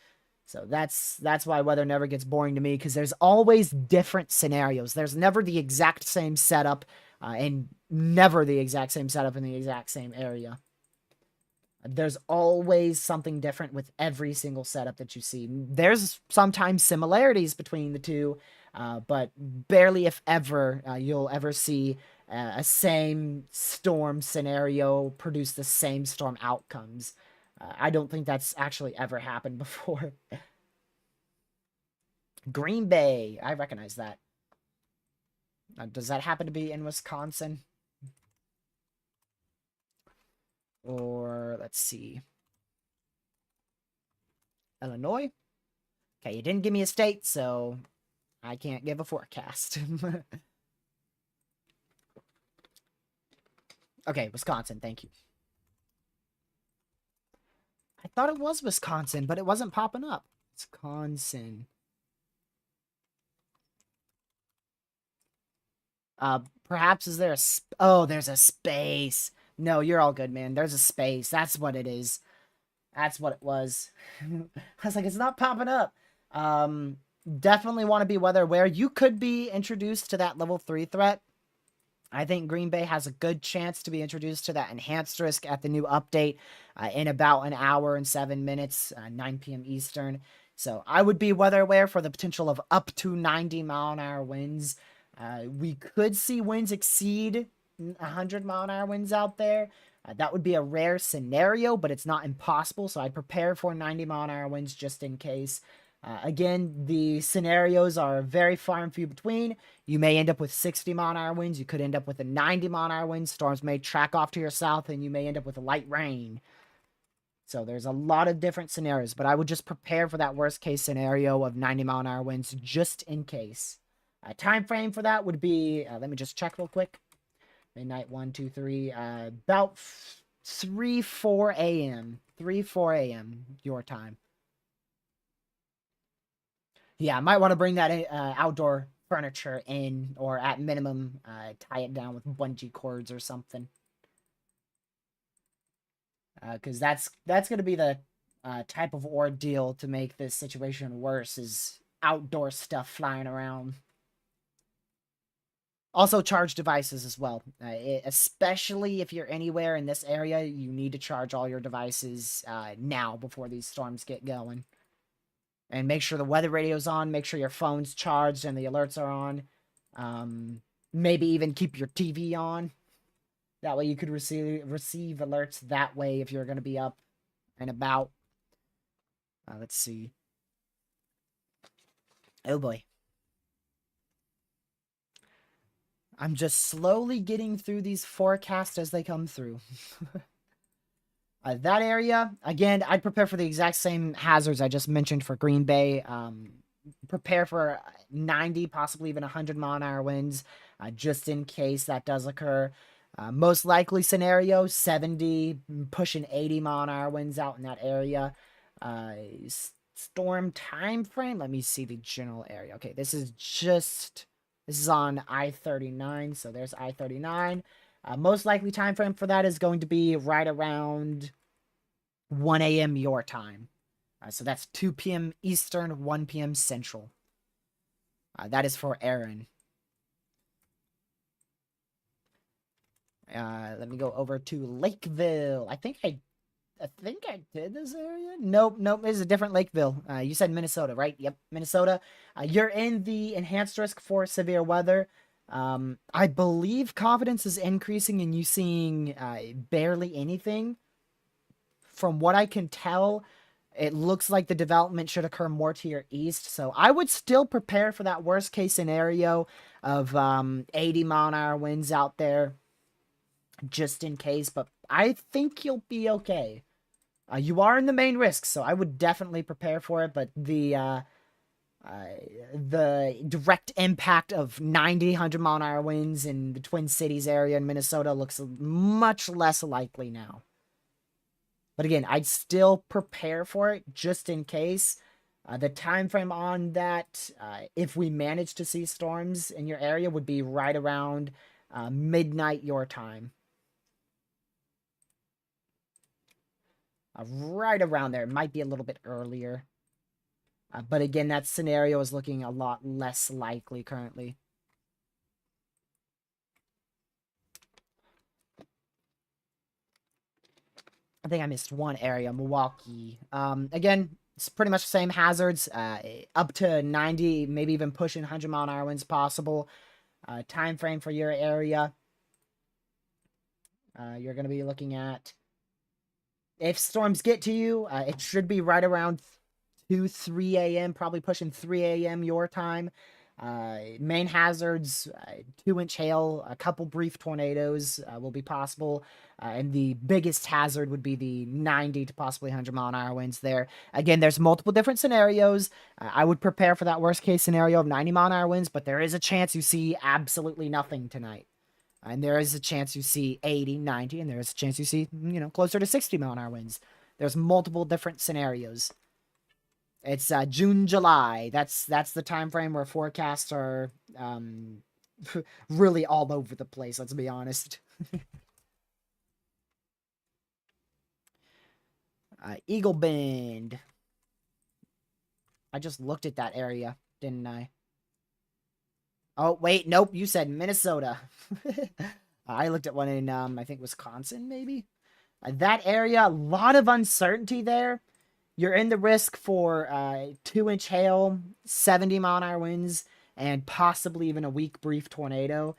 So that's why weather never gets boring to me, because there's always different scenarios. There's never the exact same setup, and never the exact same setup in the exact same area. There's always something different with every single setup that you see. There's sometimes similarities between the two, but barely, if ever, you'll ever see a same storm scenario produce the same storm outcomes. I don't think that's actually ever happened before. Green Bay, I recognize that. Does that happen to be in Wisconsin? Or, let's see. Illinois? Okay, you didn't give me a state, so I can't give a forecast. Okay, Wisconsin, thank you. I thought it was Wisconsin, but it wasn't popping up. Wisconsin. Perhaps is there a... Oh, there's a space. No, you're all good, man. There's a space. That's what it is. That's what it was. I was like, it's not popping up. Um, Definitely want to be weather aware. You could be introduced to that level 3 threat. I think Green Bay has a good chance to be introduced to that enhanced risk at the new update in about an hour and 7 minutes, 9 p.m. Eastern. So I would be weather aware for the potential of up to 90-mile-an-hour winds. We could see winds exceed 100-mile-an-hour winds out there. That would be a rare scenario, but it's not impossible. So I'd prepare for 90-mile-an-hour winds just in case. Again, the scenarios are very far and few between. You may end up with 60-mile-an-hour winds. You could end up with a 90-mile-an-hour wind. Storms may track off to your south, and you may end up with a light rain. So there's a lot of different scenarios, but I would just prepare for that worst case scenario of 90-mile-an-hour winds just in case. Time frame for that would be, let me just check real quick. Midnight 1, 2, 3, about 3, 4 a.m. 3, 4 a.m. your time. Yeah, I might want to bring that outdoor furniture in, or at minimum, tie it down with bungee cords or something. Because that's going to be the type of ordeal to make this situation worse, is outdoor stuff flying around. Also, charge devices as well. Especially if you're anywhere in this area, you need to charge all your devices now before these storms get going. And make sure the weather radio's on, make sure your phone's charged and the alerts are on. Maybe even keep your TV on. That way you could receive alerts that way if you're going to be up and about. Let's see. Oh boy. I'm just slowly getting through these forecasts as they come through. That area, again, I'd prepare for the exact same hazards I just mentioned for Green Bay. Prepare for 90, possibly even 100-mile-an-hour winds, just in case that does occur. Most likely scenario, 70, pushing 80-mile-an-hour winds out in that area. Storm time frame, let me see the general area. Okay, this is on I-39, so there's I-39. Most likely time frame for that is going to be right around 1 a.m. your time. So that's 2 p.m. Eastern, 1 p.m. Central. That is for Aaron. Let me go over to Lakeville. I think I did this area. Nope. It's a different Lakeville. You said Minnesota, right? Yep, Minnesota. You're in the enhanced risk for severe weather. I believe confidence is increasing and you seeing barely anything. From what I can tell, it looks like the development should occur more to your east. So I would still prepare for that worst case scenario of 80-mile-an-hour winds out there just in case. But I think you'll be okay. You are in the main risk, so I would definitely prepare for it. But the direct impact of 90, 100-mile-an-hour winds in the Twin Cities area in Minnesota looks much less likely now. But again, I'd still prepare for it just in case. The time frame on that, if we manage to see storms in your area, would be right around midnight your time. Right around there. It might be a little bit earlier. But again, that scenario is looking a lot less likely currently. I think I missed one area, Milwaukee. Again, it's pretty much the same hazards. Up to 90, maybe even pushing 100-mile-an-hour winds possible. Time frame for your area. You're going to be looking at, if storms get to you, it should be right around 2, 3 a.m., probably pushing 3 a.m. your time. Main hazards, 2-inch hail, a couple brief tornadoes will be possible. And the biggest hazard would be the 90 to possibly 100-mile-an-hour winds there. Again, there's multiple different scenarios. I would prepare for that worst case scenario of 90-mile-an-hour winds, but there is a chance you see absolutely nothing tonight. And there is a chance you see 80, 90, and there is a chance you see, closer to 60-mile-an-hour winds. There's multiple different scenarios. It's June, July. That's the time frame where forecasts are really all over the place, let's be honest. Eagle Bend. I just looked at that area, didn't I? Oh, wait, nope, you said Minnesota. I looked at one in, I think Wisconsin, maybe? That area, a lot of uncertainty there. You're in the risk for 2-inch hail, 70-mile-an-hour winds, and possibly even a weak, brief tornado.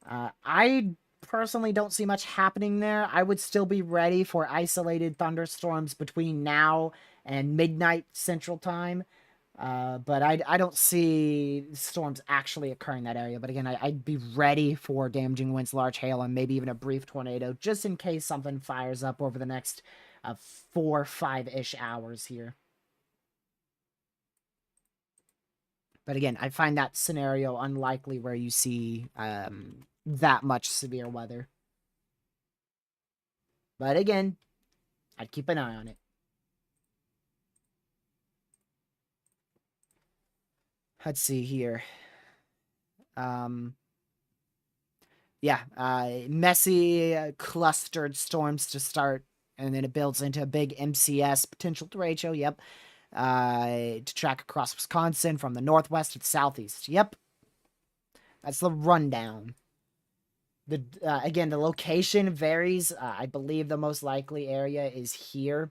I personally don't see much happening there. I would still be ready for isolated thunderstorms between now and midnight Central Time. But I don't see storms actually occurring in that area. But again, I'd be ready for damaging winds, large hail, and maybe even a brief tornado, just in case something fires up over the next 4-5-ish hours here. But again, I find that scenario unlikely where you see that much severe weather. But again, I'd keep an eye on it. Let's see here. Yeah, messy, clustered storms to start, and then it builds into a big MCS potential derecho. Yep. To track across Wisconsin from the northwest to the southeast. Yep. That's the rundown. Again, the location varies. I believe the most likely area is here.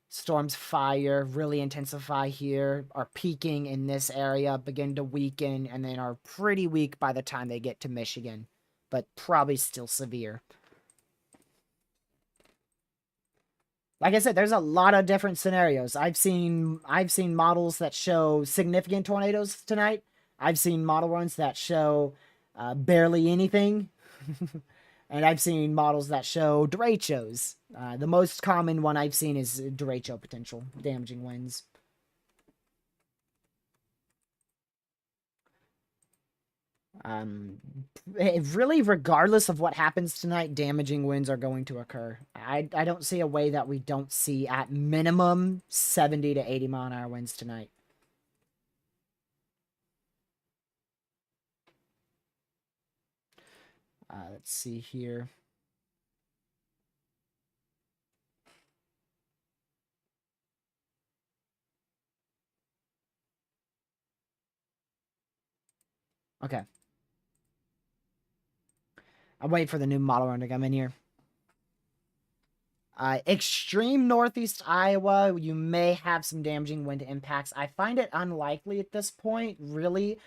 Storms fire really intensify here, are peaking in this area, begin to weaken, and then are pretty weak by the time they get to Michigan, but probably still severe. Like I said, there's a lot of different scenarios. I've seen models that show significant tornadoes tonight. I've seen model runs that show barely anything. And I've seen models that show derechos. The most common one I've seen is derecho potential, damaging winds. Really, regardless of what happens tonight, damaging winds are going to occur. I don't see a way that we don't see at minimum 70 to 80 mile an hour winds tonight. Let's see here. Okay. I'm waiting for the new model run to come in here. Extreme northeast Iowa, you may have some damaging wind impacts. I find it unlikely at this point, really.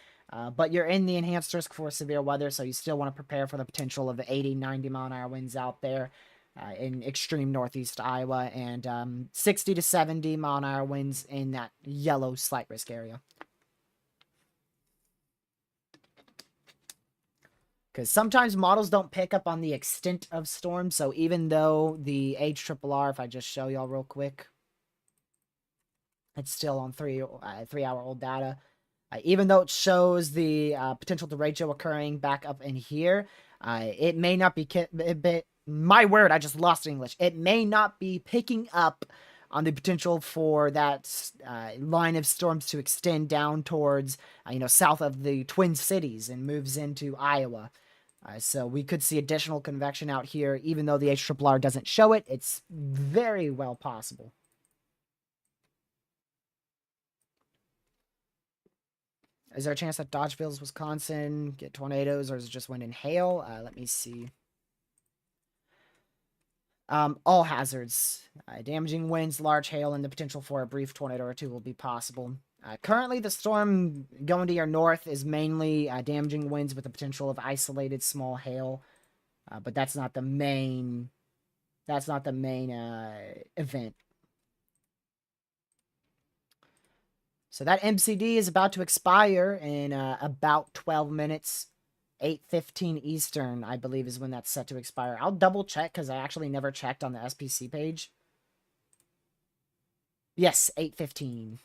But you're in the enhanced risk for severe weather, so you still want to prepare for the potential of 80, 90 mile an hour winds out there in extreme northeast Iowa, and 60 to 70 mile an hour winds in that yellow slight risk area. Because sometimes models don't pick up on the extent of storms, so even though the HRRR, if I just show y'all real quick, it's still on 3-hour-old data. Even though it shows the potential derecho occurring back up in here, it may not be... my word, I just lost English. It may not be picking up on the potential for that line of storms to extend down towards, south of the Twin Cities and moves into Iowa. So we could see additional convection out here, even though the HRRR doesn't show it. It's very well possible. Is there a chance that Dodgeville's Wisconsin get tornadoes, or is it just wind and hail? Let me see. All hazards. Damaging winds, large hail, and the potential for a brief tornado or two will be possible. Currently, the storm going to your north is mainly damaging winds with the potential of isolated small hail, but that's not the main. That's not the main event. So that MCD is about to expire in about 12 minutes. 8:15 Eastern, I believe, is when that's set to expire. I'll double check because I actually never checked on the SPC page. Yes, 8:15.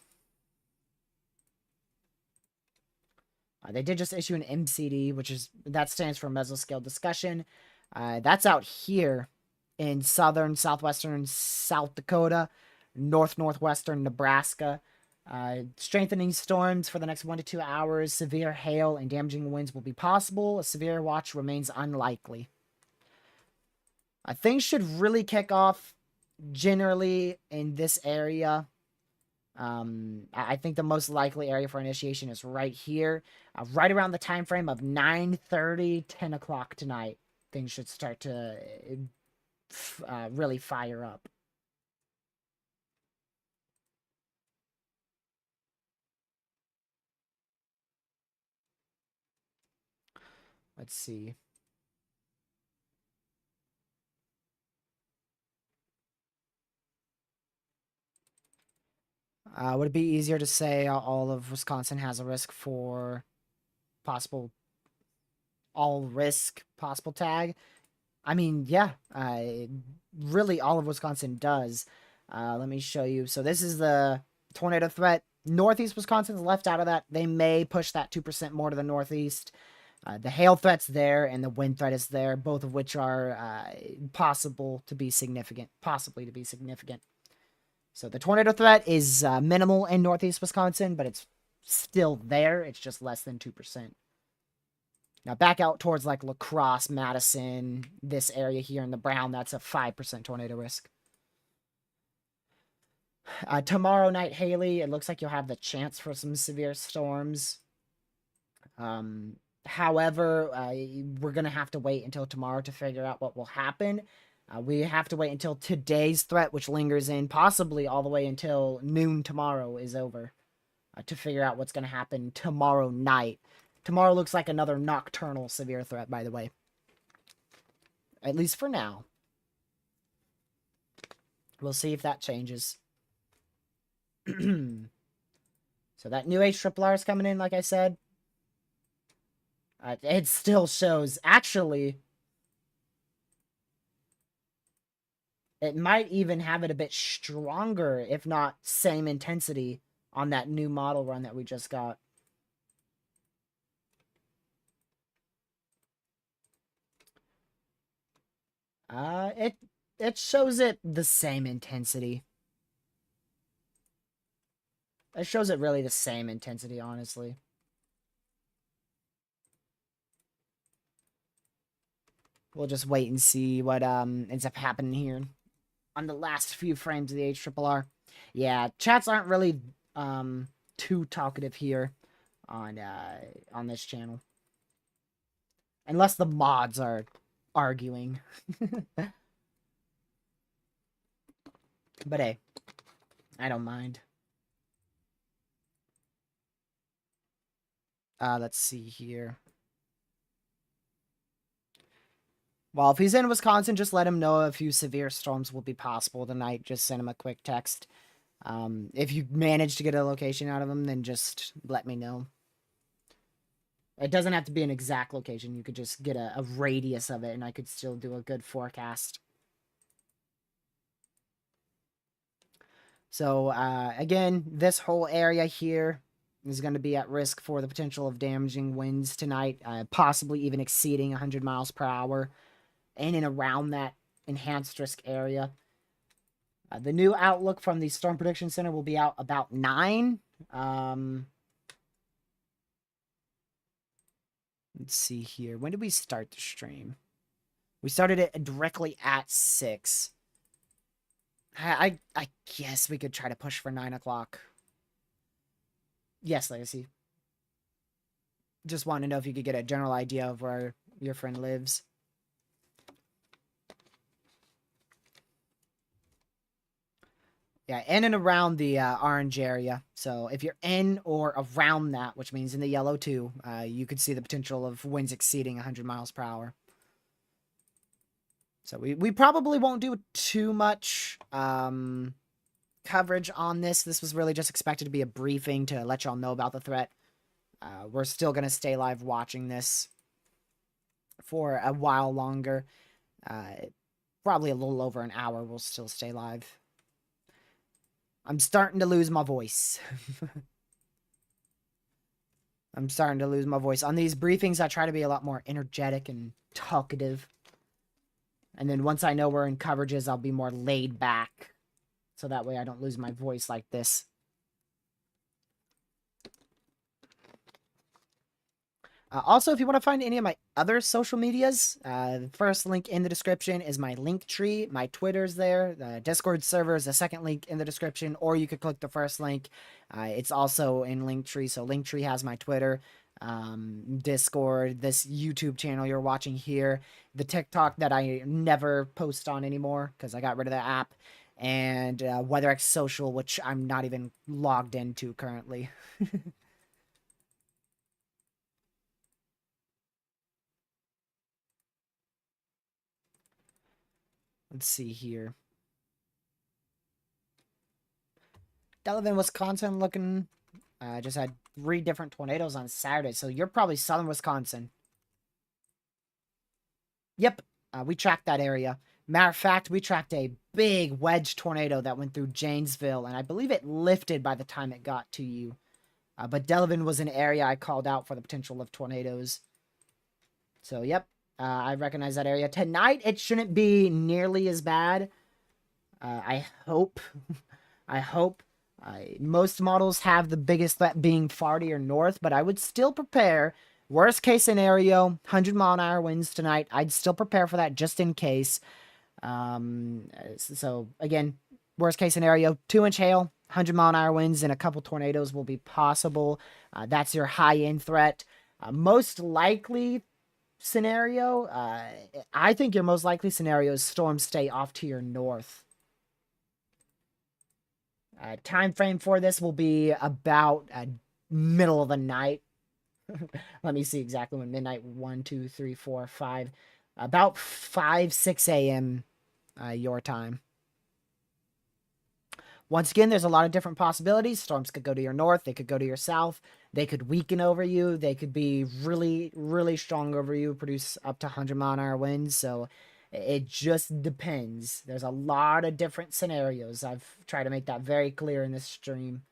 They did just issue an MCD, that stands for mesoscale discussion. That's out here in southern, southwestern South Dakota, northwestern Nebraska. Strengthening storms for the next 1 to 2 hours. Severe hail and damaging winds will be possible. A severe watch remains unlikely. Things should really kick off generally in this area, I think the most likely area for initiation is right here, right around the time frame of 9:30, 10 o'clock tonight. Things should start to really fire up. Let's see. Would it be easier to say all of Wisconsin has a risk for possible all risk possible tag? I mean, yeah, really all of Wisconsin does. Let me show you. So this is the tornado threat. Northeast Wisconsin's left out of that. They may push that 2% more to the northeast. The hail threat's there and the wind threat is there, both of which are possible to be significant, possibly to be significant. So the tornado threat is minimal in northeast Wisconsin, but it's still there. It's just less than 2%. Now back out towards like La Crosse, Madison, this area here in the brown, that's a 5% tornado risk. Tomorrow night, Haley, it looks like you'll have the chance for some severe storms. However, we're going to have to wait until tomorrow to figure out what will happen. We have to wait until today's threat, which lingers in possibly all the way until noon tomorrow, is over to figure out what's going to happen tomorrow night. Tomorrow looks like another nocturnal severe threat, by the way. At least for now. We'll see if that changes. So that new HRRR is coming in, like I said. It still shows. Actually, it might even have it a bit stronger, if not same intensity, on that new model run that we just got. It shows it the same intensity. It shows it really the same intensity, honestly. We'll just wait and see what ends up happening here on the last few frames of the HRRR. Yeah, chats aren't really too talkative here on this channel. Unless the mods are arguing. But hey, I don't mind. Let's see here. Well, if he's in Wisconsin, just let him know a few severe storms will be possible tonight. Just send him a quick text. If you manage to get a location out of him, then just let me know. It doesn't have to be an exact location. You could just get a radius of it, and I could still do a good forecast. So, again, this whole area here is going to be at risk for the potential of damaging winds tonight, possibly even exceeding 100 miles per hour in and around that enhanced risk area. The new outlook from the Storm Prediction Center will be out about 9. Let's see here. When did we start the stream? We started it directly at 6. I guess we could try to push for 9 o'clock. Yes, Legacy. Just want to know if you could get a general idea of where your friend lives. Yeah, in and around the orange area. So if you're in or around that, which means in the yellow too, you could see the potential of winds exceeding 100 miles per hour. So we probably won't do too much coverage on this. This was really just expected to be a briefing to let y'all know about the threat. We're still going to stay live watching this for a while longer. Probably a little over an hour we'll still stay live. I'm starting to lose my voice. I'm starting to lose my voice. On these briefings, I try to be a lot more energetic and talkative. And then once I know we're in coverages, I'll be more laid back. So that way I don't lose my voice like this. Also, if you want to find any of my other social medias, the first link in the description is my link tree. My Twitter's there. The Discord server is the second link in the description, or you could click the first link. It's also in Linktree. So Linktree has my Twitter, Discord, this YouTube channel you're watching here, the TikTok that I never post on anymore because I got rid of the app, and WeatherX Social, which I'm not even logged into currently. Let's see here. Delavan, Wisconsin looking. Just had 3 different tornadoes on Saturday, so you're probably southern Wisconsin. Yep, we tracked that area. Matter of fact, we tracked a big wedge tornado that went through Janesville, and I believe it lifted by the time it got to you. But Delavan was an area I called out for the potential of tornadoes. So, yep, I recognize that area. Tonight, it shouldn't be nearly as bad. I hope. I hope. Most models have the biggest threat being farther north, but I would still prepare. Worst case scenario, 100-mile-an-hour winds tonight. I'd still prepare for that just in case. So again, worst case scenario, 2-inch hail, 100-mile-an-hour winds, and a couple tornadoes will be possible. That's your high-end threat. Most likely scenario, I think your most likely scenario is storms stay off to your north. Time frame for this will be about middle of the night. Let me see exactly when midnight. 1, 2, 3, 4, 5. About 5, 6 a.m. Your time. Once again, there's a lot of different possibilities. Storms could go to your north. They could go to your south. They could weaken over you. They could be really, really strong over you, produce up to 100-mile-an-hour winds. So it just depends. There's a lot of different scenarios. I've tried to make that very clear in this stream.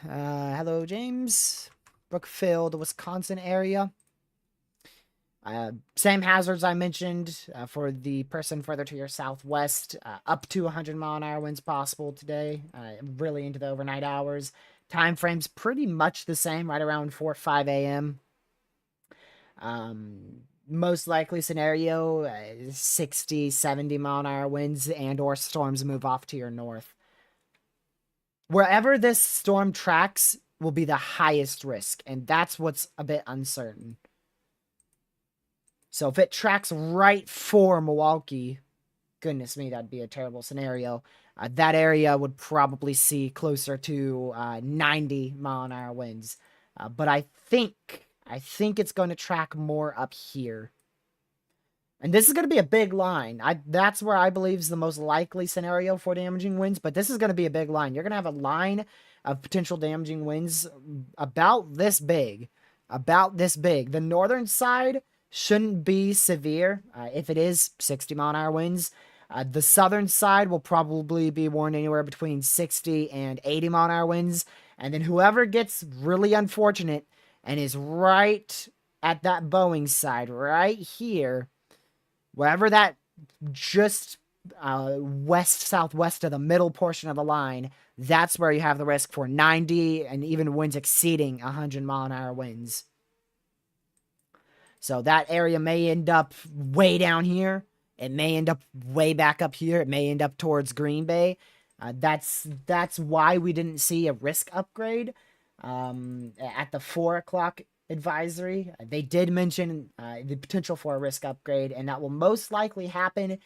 Hello, James. Brookfield, Wisconsin area. Same hazards I mentioned for the person further to your southwest. Up to 100-mile-an-hour winds possible today, really into the overnight hours. Time frame's pretty much the same, right around 4 5 a.m. Most likely scenario, 60, 70-mile-an-hour winds and or storms move off to your north. Wherever this storm tracks will be the highest risk, and that's what's a bit uncertain. So if it tracks right for Milwaukee, goodness me, that'd be a terrible scenario. That area would probably see closer to 90-mile-an-hour winds. But I think it's going to track more up here. And this is going to be a big line. That's where I believe is the most likely scenario for damaging winds. But this is going to be a big line. You're going to have a line of potential damaging winds about this big. About this big. The northern side shouldn't be severe. If it is, 60-mile-an-hour winds. The southern side will probably be warned anywhere between 60 and 80-mile-an-hour winds. And then whoever gets really unfortunate and is right at that Boeing side, right here, wherever that just west southwest of the middle portion of the line, that's where you have the risk for 90 and even winds exceeding 100-mile-an-hour winds. So that area may end up way down here. It may end up way back up here. It may end up towards Green Bay. That's why we didn't see a risk upgrade at the 4 o'clock advisory. They did mention the potential for a risk upgrade, and that will most likely happen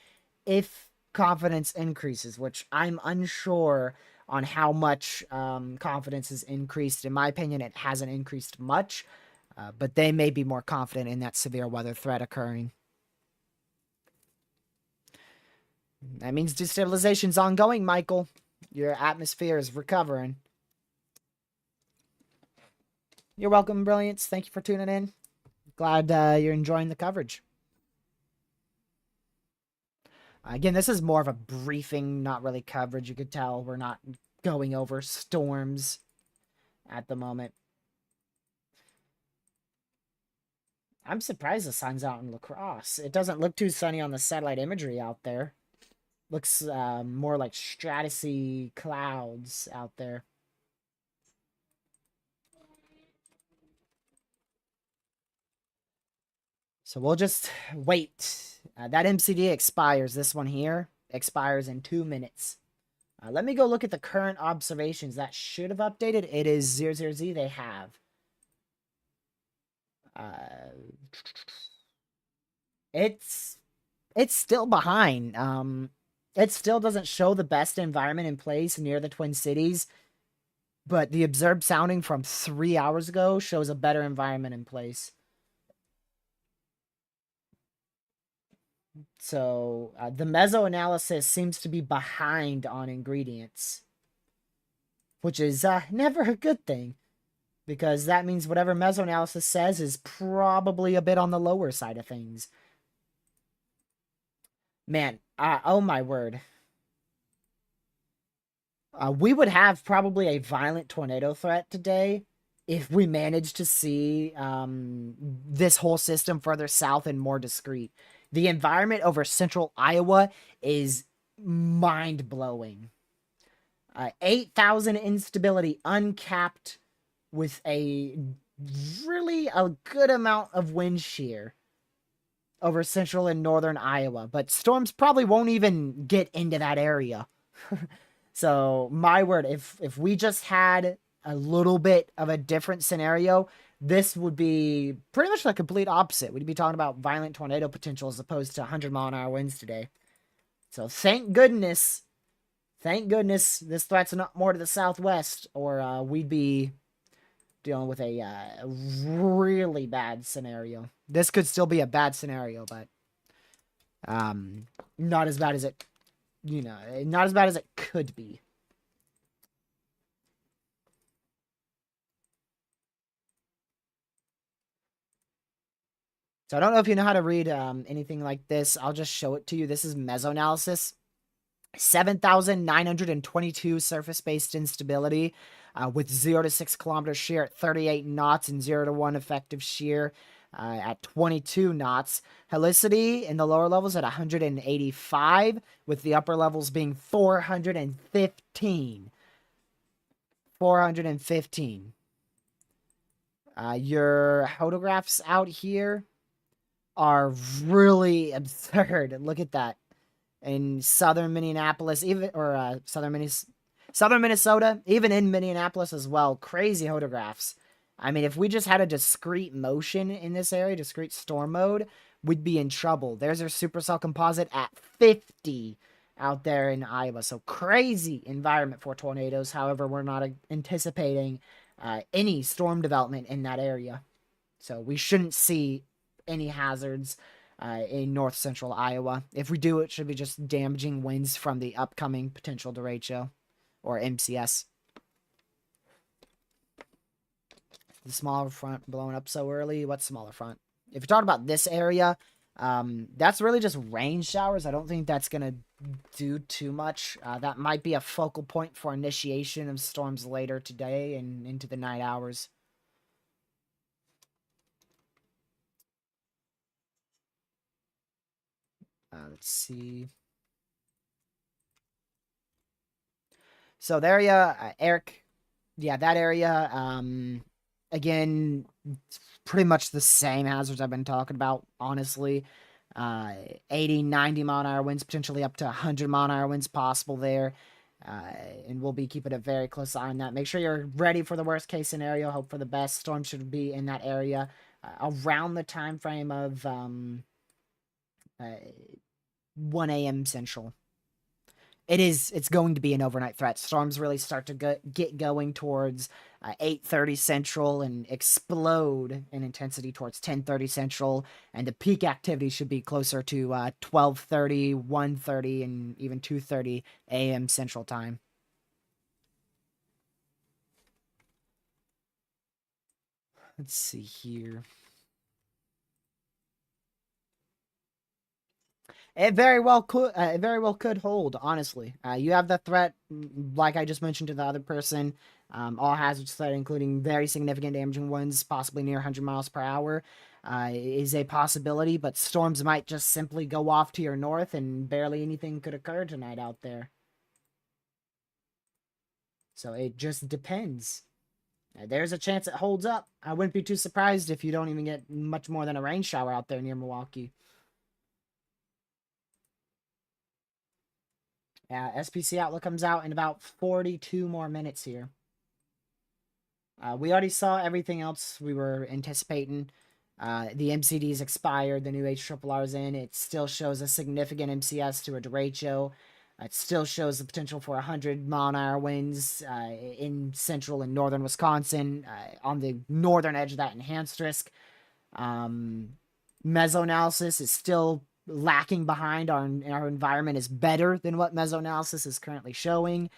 if confidence increases, which I'm unsure on how much confidence has increased. In my opinion, it hasn't increased much, but they may be more confident in that severe weather threat occurring. That means destabilization's ongoing, Michael. Your atmosphere is recovering. You're welcome, Brilliance. Thank you for tuning in. Glad you're enjoying the coverage. Again, this is more of a briefing, not really coverage. You could tell we're not going over storms at the moment. I'm surprised the sun's out in La Crosse. It doesn't look too sunny on the satellite imagery out there. Looks more like stratusy clouds out there. So we'll just wait. That MCD expires. This one here expires in 2 minutes. Let me go look at the current observations. That should have updated. It is 00Z. They have. It's it's still behind. It still doesn't show the best environment in place near the Twin Cities, but the observed sounding from 3 hours ago shows a better environment in place. So the meso analysis seems to be behind on ingredients, which is never a good thing because that means whatever meso analysis says is probably a bit on the lower side of things. Man, oh my word. We would have probably a violent tornado threat today if we managed to see this whole system further south and more discreet. The environment over central Iowa is mind-blowing. 8,000 instability uncapped with a good amount of wind shear over central and northern Iowa. But storms probably won't even get into that area. So, my word, if we just had a little bit of a different scenario, this would be pretty much the complete opposite. We'd be talking about violent tornado potential as opposed to 100-mile-an-hour winds today. So, thank goodness this threat's not more to the southwest, or we'd be dealing with a really bad scenario. This could still be a bad scenario, but not as bad as it not as bad as it could be. So I don't know if you know how to read anything like this. I'll just show it to you. This is mesoanalysis. 7,922 surface-based instability with 0 to 6 kilometer shear at 38 knots and 0 to 1 effective shear at 22 knots. Helicity in the lower levels at 185, with the upper levels being 415. 415. Your photographs out here are really absurd. Look at that. In southern Minneapolis, southern Minnesota, even in Minneapolis as well. Crazy photographs. I mean, if we just had a discrete motion in this area, discrete storm mode, we'd be in trouble. There's our supercell composite at 50 out there in Iowa. So crazy environment for tornadoes. However, we're not anticipating any storm development in that area. So we shouldn't see any hazards in north central Iowa. If we do, it should be just damaging winds from the upcoming potential derecho or MCS. The smaller front blowing up so early. What smaller front? If you're talking about this area, that's really just rain showers. I don't think that's going to do too much. That might be a focal point for initiation of storms later today and into the night hours. Let's see. So the area, Eric, yeah, that area, again, pretty much the same hazards I've been talking about, honestly. 80, 90-mile-an-hour winds, potentially up to 100-mile-an-hour winds possible there. And we'll be keeping a very close eye on that. Make sure you're ready for the worst case scenario. Hope for the best. Storm should be in that area around the time frame of 1 a.m. Central. It's going to be an overnight threat. Storms really start to get going towards 8:30 Central and explode in intensity towards 10:30 Central, and the peak activity should be closer to 12:30, 1:30, and even 2:30 a.m. Central Time. Let's see here. It very well could hold. Honestly, you have the threat, like I just mentioned to the other person. All hazards threat, including very significant damaging winds, possibly near 100 miles per hour, is a possibility. But storms might just simply go off to your north, and barely anything could occur tonight out there. So it just depends. There's a chance it holds up. I wouldn't be too surprised if you don't even get much more than a rain shower out there near Milwaukee. Yeah, SPC Outlook comes out in about 42 more minutes here. We already saw everything else we were anticipating. The MCD's expired, the new HRRR's in. It still shows a significant MCS to a Derecho. It still shows the potential for 100-mile-an-hour winds in central and northern Wisconsin, on the northern edge of that enhanced risk. Mesoanalysis is still lacking behind. Our environment is better than what mesoanalysis is currently showing.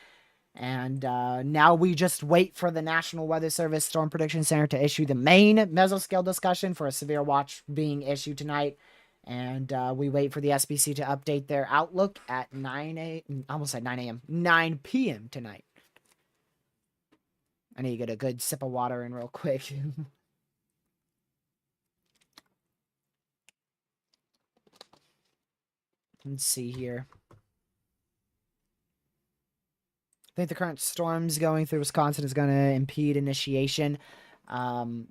And now we just wait for the National Weather Service Storm Prediction Center to issue the main mesoscale discussion for a severe watch being issued tonight. And we wait for the SBC to update their outlook at 9 p.m. tonight. I need to get a good sip of water in real quick. Let's see here. I think the current storms going through Wisconsin is going to impede initiation.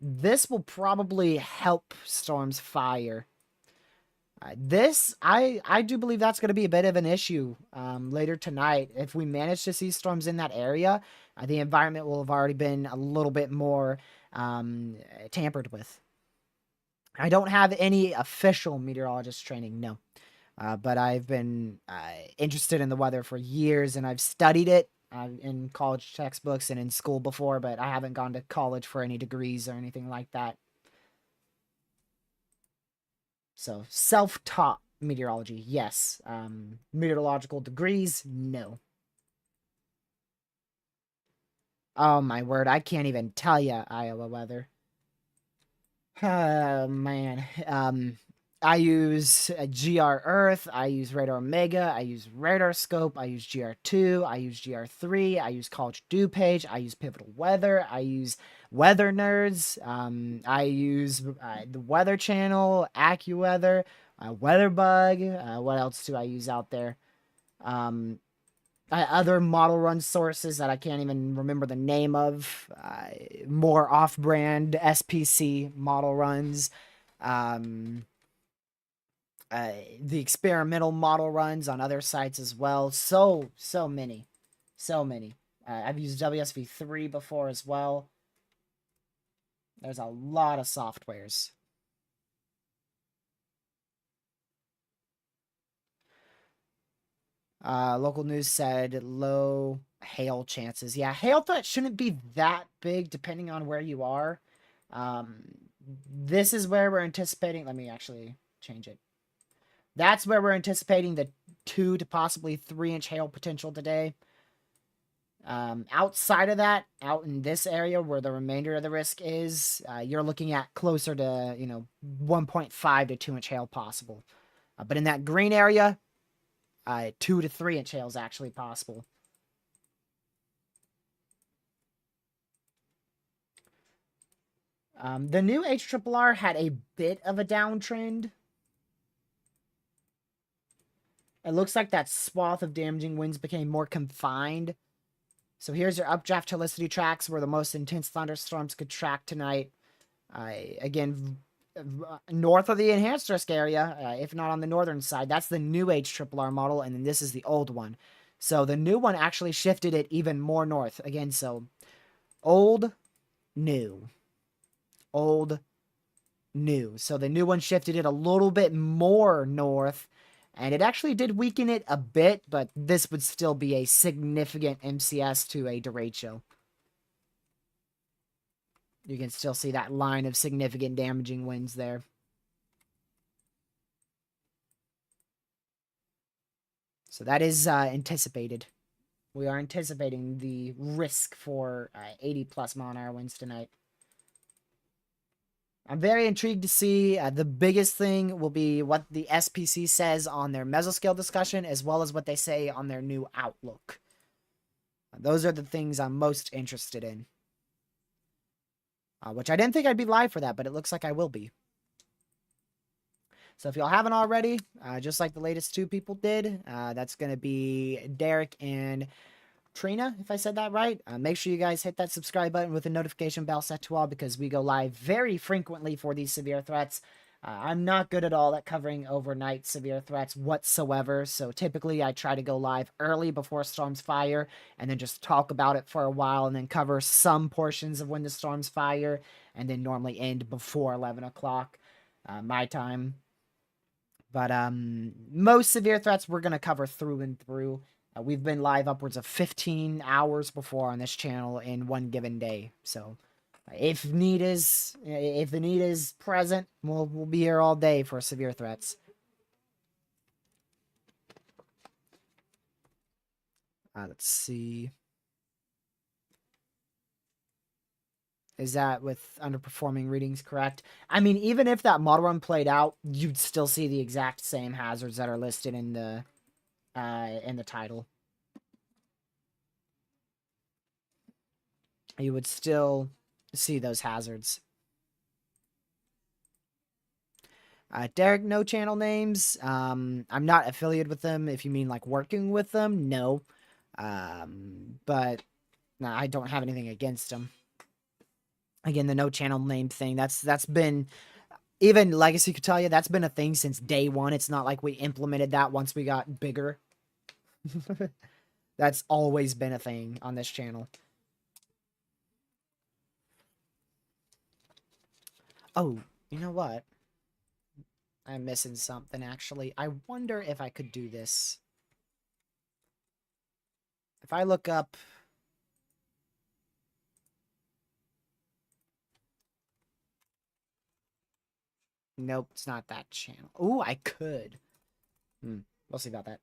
This will probably help storms fire. I do believe that's going to be a bit of an issue later tonight. If we manage to see storms in that area, the environment will have already been a little bit more tampered with. I don't have any official meteorologist training, no. But I've been interested in the weather for years, and I've studied it in college textbooks and in school before, but I haven't gone to college for any degrees or anything like that. So, self-taught meteorology, yes. Meteorological degrees, no. Oh my word, I can't even tell you Iowa weather. Oh man. I use GR Earth, I use Radar Omega, I use Radar Scope, I use GR2, I use GR3, I use College Dew Page, I use Pivotal Weather, I use Weather Nerds, I use the Weather Channel, AccuWeather, WeatherBug, what else do I use out there? Other model run sources that I can't even remember the name of, more off-brand SPC model runs, the experimental model runs on other sites as well. So many. I've used WSV3 before as well. There's a lot of softwares. Local news said low hail chances. Yeah, hail threat shouldn't be that big depending on where you are. This is where we're anticipating. Let me actually change it. That's where we're anticipating the 2 to possibly 3-inch hail potential today. Outside of that, out in this area where the remainder of the risk is, you're looking at closer to, 1.5 to 2-inch hail possible. But in that green area, 2 to 3-inch hail is actually possible. The new HRRR had a bit of a downtrend. It looks like that swath of damaging winds became more confined. So here's your updraft helicity tracks where the most intense thunderstorms could track tonight. Again, north of the enhanced risk area, if not on the northern side. That's the new HRRR model, and then this is the old one. So the new one actually shifted it even more north. Again, so old, new. Old, new. So the new one shifted it a little bit more north, and it actually did weaken it a bit, but this would still be a significant MCS to a derecho. You can still see that line of significant damaging winds there. So that is anticipated. We are anticipating the risk for 80-plus mile-an-hour winds tonight. I'm very intrigued to see. The biggest thing will be what the SPC says on their mesoscale discussion, as well as what they say on their new outlook. Those are the things I'm most interested in. Which I didn't think I'd be live for that, but it looks like I will be. So if y'all haven't already, just like the latest 2 people did, that's going to be Derek and Trina, if I said that right. Make sure you guys hit that subscribe button with the notification bell set to all because we go live very frequently for these severe threats. I'm not good at all at covering overnight severe threats whatsoever, so typically I try to go live early before storms fire and then just talk about it for a while and then cover some portions of when the storms fire and then normally end before 11 o'clock my time. But most severe threats we're going to cover through and through. We've been live upwards of 15 hours before on this channel in one given day. So if the need is present, we'll be here all day for severe threats. Let's see. Is that with underperforming readings correct? I mean, even if that model run played out, you'd still see the exact same hazards that are listed in the title. You would still see those hazards. Derek, no channel names. I'm not affiliated with them. If you mean like working with them, no. But no, I don't have anything against them. Again, the no channel name thing, that's been, even Legacy could tell you, that's been a thing since day one. It's not like we implemented that once we got bigger. That's always been a thing on this channel. Oh, you know what? I'm missing something, actually. I wonder if I could do this. If I look up... Nope, it's not that channel. Ooh, I could. We'll see about that.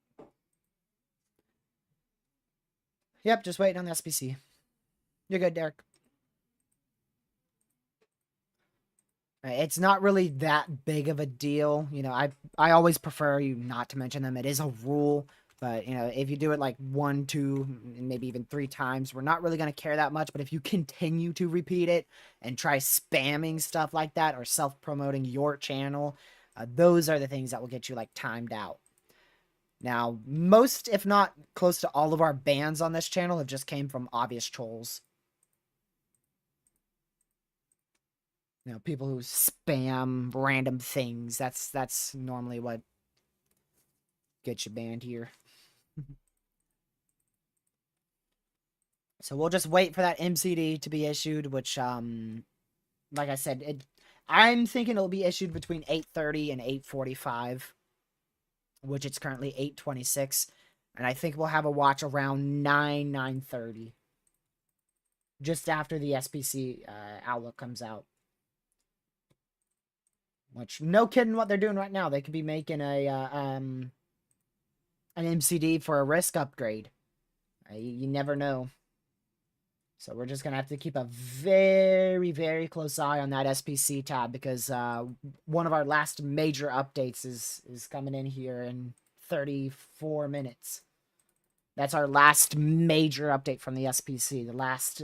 Yep, just waiting on the SPC. You're good, Derek. It's not really that big of a deal. You know, I always prefer you not to mention them. It is a rule. But, you know, if you do it like 1, 2, maybe even 3 times, we're not really going to care that much. But if you continue to repeat it and try spamming stuff like that or self-promoting your channel, those are the things that will get you, like, timed out. Now, most, if not close to all of our bans on this channel have just came from obvious trolls. You know, people who spam random things. That's normally what gets you banned here. So we'll just wait for that MCD to be issued, which, like I said, I'm thinking it'll be issued between 8:30 and 8:45, which it's currently 8:26, and I think we'll have a watch around 9:30, just after the SPC outlook comes out. Which, no kidding what they're doing right now. They could be making an MCD for a risk upgrade. You never know. So we're just going to have to keep a very, very close eye on that SPC tab because one of our last major updates is coming in here in 34 minutes. That's our last major update from the SPC, the last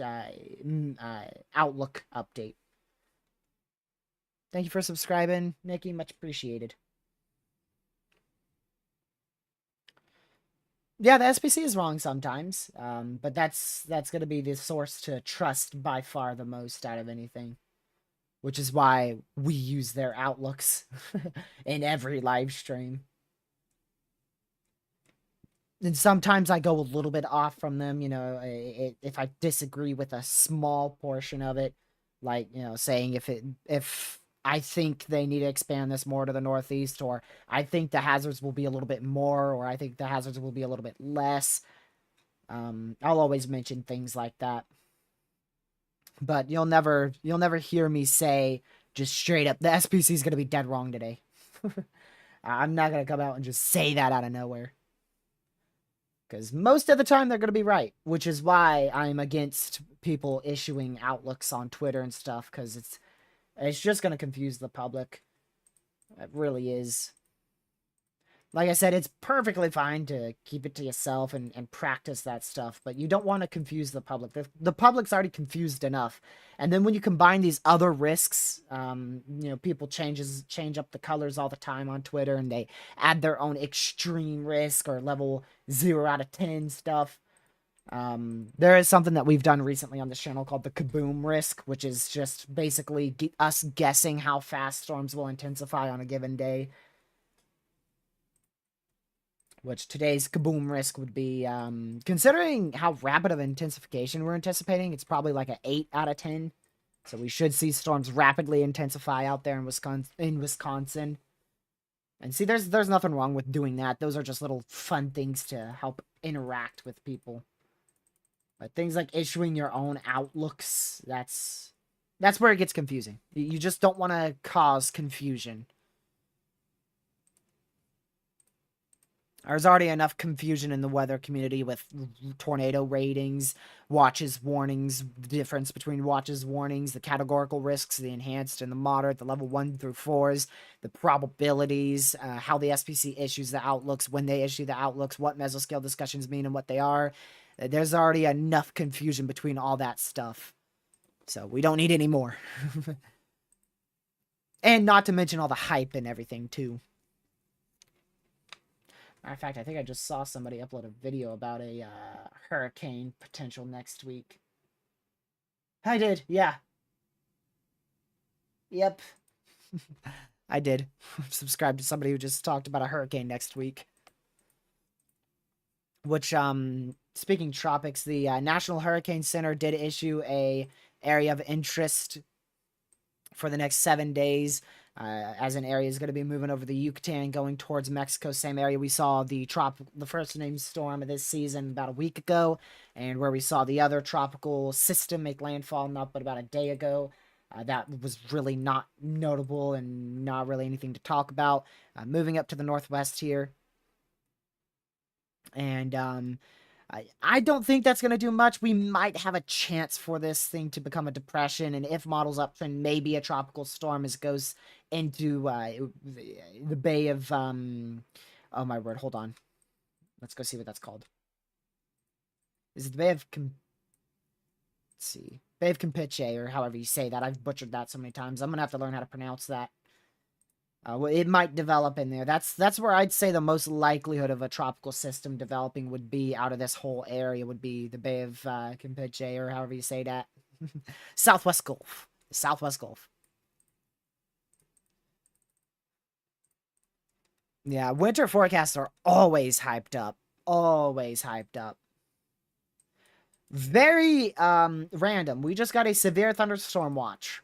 Outlook update. Thank you for subscribing, Nikki. Much appreciated. Yeah, the SPC is wrong sometimes, but that's going to be the source to trust by far the most out of anything, which is why we use their outlooks in every live stream. And sometimes I go a little bit off from them, you know, if I disagree with a small portion of it, like, you know, saying if I think they need to expand this more to the Northeast, or I think the hazards will be a little bit more, or I think the hazards will be a little bit less. I'll always mention things like that. But you'll never hear me say just straight up, the SPC is going to be dead wrong today. I'm not going to come out and just say that out of nowhere. Because most of the time they're going to be right, which is why I'm against people issuing outlooks on Twitter and stuff, because it's just going to confuse the public. It really is. Like I said, it's perfectly fine to keep it to yourself and practice that stuff, but you don't want to confuse the public. The public's already confused enough. And then when you combine these other risks, you know, people change up the colors all the time on Twitter, and they add their own extreme risk or level 0 out of 10 stuff. There is something that we've done recently on this channel called the kaboom risk, which is just basically us guessing how fast storms will intensify on a given day. Which today's kaboom risk would be, considering how rapid of intensification we're anticipating, it's probably like an 8 out of 10. So we should see storms rapidly intensify out there in Wisconsin. And see, there's nothing wrong with doing that. Those are just little fun things to help interact with people. But things like issuing your own outlooks, that's where it gets confusing. You just don't want to cause confusion. There's already enough confusion in the weather community with tornado ratings, watches, warnings, the difference between watches, warnings, the categorical risks, the enhanced and the moderate, the level 1 through 4s, the probabilities, how the SPC issues the outlooks, when they issue the outlooks, what mesoscale discussions mean and what they are. There's already enough confusion between all that stuff. So we don't need any more. And not to mention all the hype and everything, too. Matter of fact, I think I just saw somebody upload a video about a hurricane potential next week. I did, yeah. Yep. I did. Subscribe to somebody who just talked about a hurricane next week. Which, speaking tropics, the National Hurricane Center did issue a area of interest for the next 7 days. As an area is going to be moving over the Yucatan, going towards Mexico, same area we saw the first named storm of this season about a week ago, and where we saw the other tropical system make landfall not but about a day ago. That was really not notable and not really anything to talk about. Moving up to the northwest here, and I don't think that's going to do much. We might have a chance for this thing to become a depression, and if models up, then maybe a tropical storm as it goes into the Bay of, oh my word, hold on. Let's go see what that's called. Is it the Bay of, let's see, Bay of Campeche, or however you say that. I've butchered that so many times. I'm going to have to learn how to pronounce that. It might develop in there. That's where I'd say the most likelihood of a tropical system developing would be out of this whole area would be the Bay of Campeche, or however you say that. Southwest Gulf. The Southwest Gulf. Yeah, winter forecasts are always hyped up. Always hyped up. Very random. We just got a severe thunderstorm watch.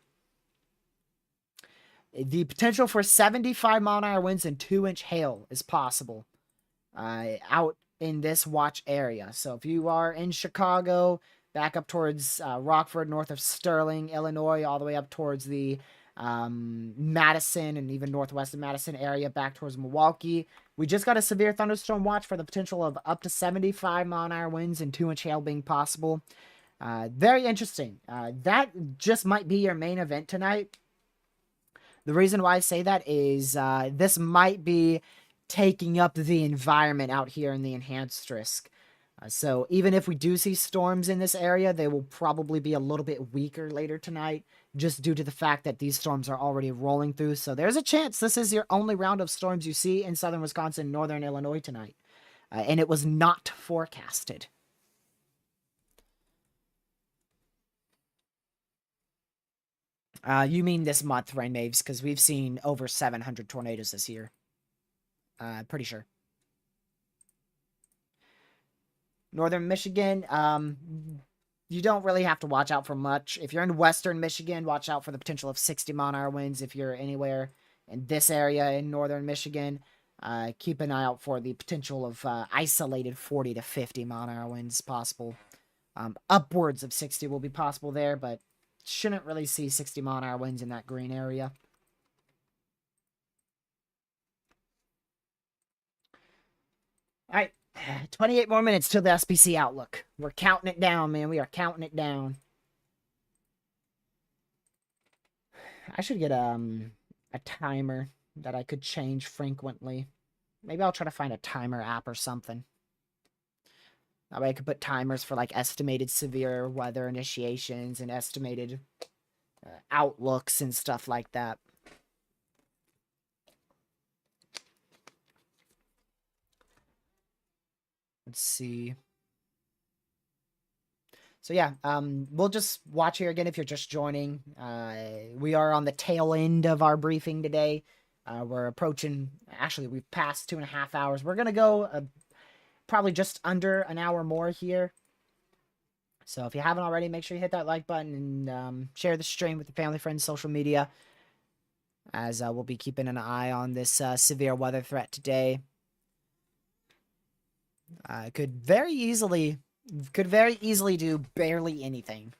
The potential for 75-mile-an-hour winds and 2-inch hail is possible out in this watch area. So if you are in Chicago, back up towards Rockford, north of Sterling, Illinois, all the way up towards the Madison and even northwest of Madison area, back towards Milwaukee, we just got a severe thunderstorm watch for the potential of up to 75-mile-an-hour winds and 2-inch hail being possible. Very interesting. That just might be your main event tonight. The reason why I say that is this might be taking up the environment out here in the enhanced risk. So even if we do see storms in this area, they will probably be a little bit weaker later tonight, just due to the fact that these storms are already rolling through. So there's a chance this is your only round of storms you see in southern Wisconsin, northern Illinois tonight. And it was not forecasted. You mean this month, Rain Maves, because we've seen over 700 tornadoes this year. Pretty sure. Northern Michigan, you don't really have to watch out for much. If you're in western Michigan, watch out for the potential of 60-mile-an-hour winds. If you're anywhere in this area in northern Michigan, keep an eye out for the potential of isolated 40 to 50-mile-an-hour winds possible. Upwards of 60 will be possible there, but shouldn't really see 60-mile-an-hour winds in that green area. All right, 28 more minutes till the SPC outlook. We're counting it down, man. We are counting it down. I should get a timer that I could change frequently. Maybe I'll try to find a timer app or something. That way I could put timers for like estimated severe weather initiations and estimated outlooks and stuff like that. Let's see. So yeah, we'll just watch here again if you're just joining. We are on the tail end of our briefing today. We're approaching, actually, we've passed 2.5 hours. We're going to go probably just under an hour more here. So if you haven't already, make sure you hit that like button and share the stream with your family, friends, social media, as we'll be keeping an eye on this severe weather threat today. Could very easily do barely anything.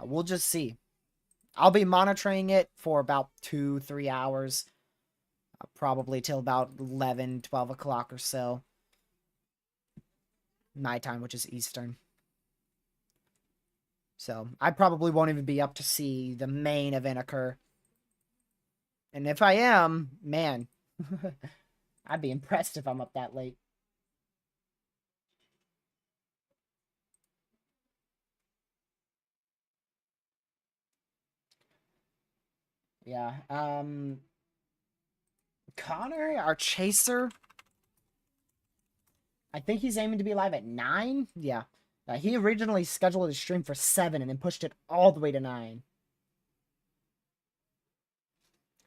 We'll just see. I'll be monitoring it for about 2-3 hours, probably till about 11, 12 o'clock or so. Nighttime, which is Eastern. So I probably won't even be up to see the main event occur. And if I am, man, I'd be impressed if I'm up that late. Yeah. Connor, our chaser, I think he's aiming to be live at 9. Yeah. He originally scheduled his stream for 7 and then pushed it all the way to 9.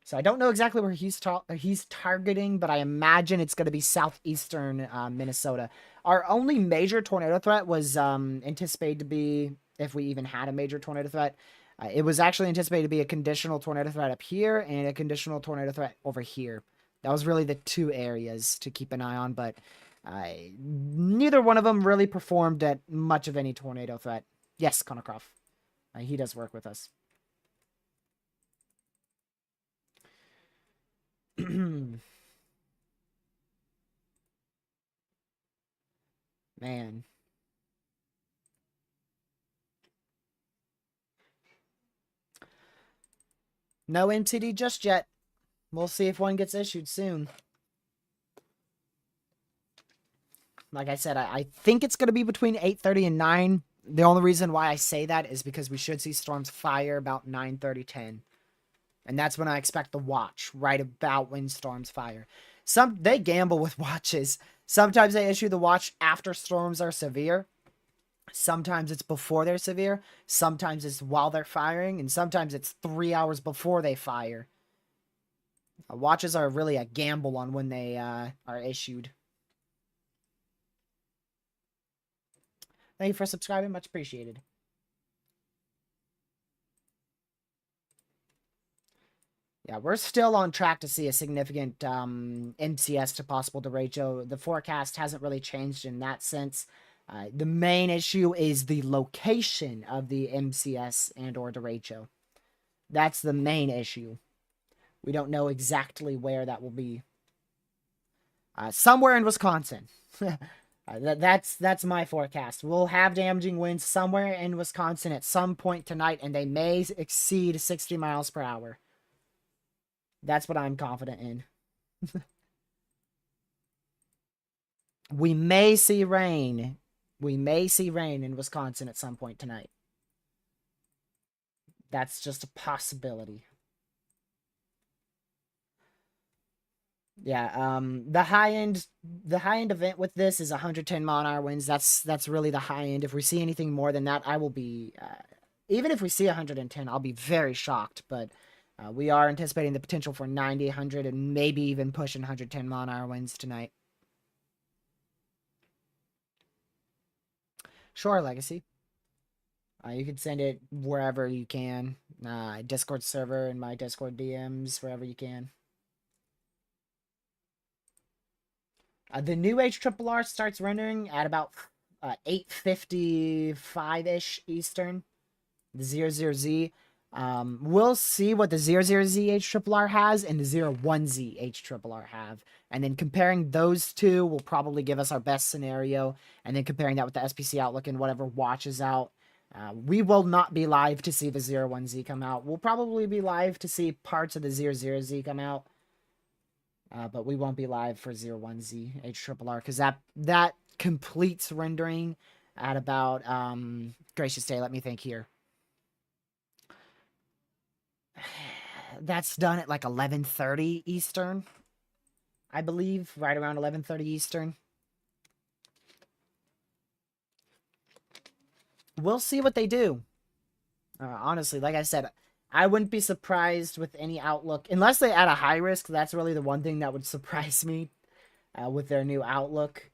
So I don't know exactly where he's targeting, but I imagine it's going to be southeastern Minnesota. Our only major tornado threat was anticipated to be, if we even had a major tornado threat, it was actually anticipated to be a conditional tornado threat up here and a conditional tornado threat over here. That was really the two areas to keep an eye on, but neither one of them really performed at much of any tornado threat. Yes, Konokroff. He does work with us. Man. No MTD just yet. We'll see if one gets issued soon. Like I said, I think it's going to be between 8:30 and 9. The only reason why I say that is because we should see storms fire about 9:30, 10. And that's when I expect the watch, right about when storms fire. They gamble with watches. Sometimes they issue the watch after storms are severe. Sometimes it's before they're severe. Sometimes it's while they're firing. And sometimes it's 3 hours before they fire. Watches are really a gamble on when they are issued. Thank you for subscribing. Much appreciated. Yeah, we're still on track to see a significant MCS to possible derecho. The forecast hasn't really changed in that sense. The main issue is the location of the MCS and or derecho. That's the main issue. We don't know exactly where that will be. Somewhere in Wisconsin. That's my forecast. We'll have damaging winds somewhere in Wisconsin at some point tonight, and they may exceed 60 miles per hour. That's what I'm confident in. We may see rain. We may see rain in Wisconsin at some point tonight. That's just a possibility. Yeah, the high end event with this is 110 mile/hour winds. That's really the high end. If we see anything more than that, I will be even if we see 110, I'll be very shocked, but we are anticipating the potential for 90, 100, and maybe even pushing 110 mile/hour winds tonight. Sure, Legacy. You can send it wherever you can. Discord server and my Discord DMs, wherever you can. The new HRRR starts rendering at about 8:55-ish Eastern. The 00Z. We'll see what the 00Z HRRR has and the 01Z HRRR have. And then comparing those two will probably give us our best scenario. And then comparing that with the SPC Outlook and whatever watches out. We will not be live to see the 01Z come out. We'll probably be live to see parts of the 00Z come out. But we won't be live for 01Z HRRR because that completes rendering at about gracious day. Let me think here. That's done at like 11:30 Eastern, I believe, right around 11:30 Eastern. we'll see what they do. Honestly, like I said, I wouldn't be surprised with any outlook unless they add a high risk. That's really the one thing that would surprise me with their new outlook.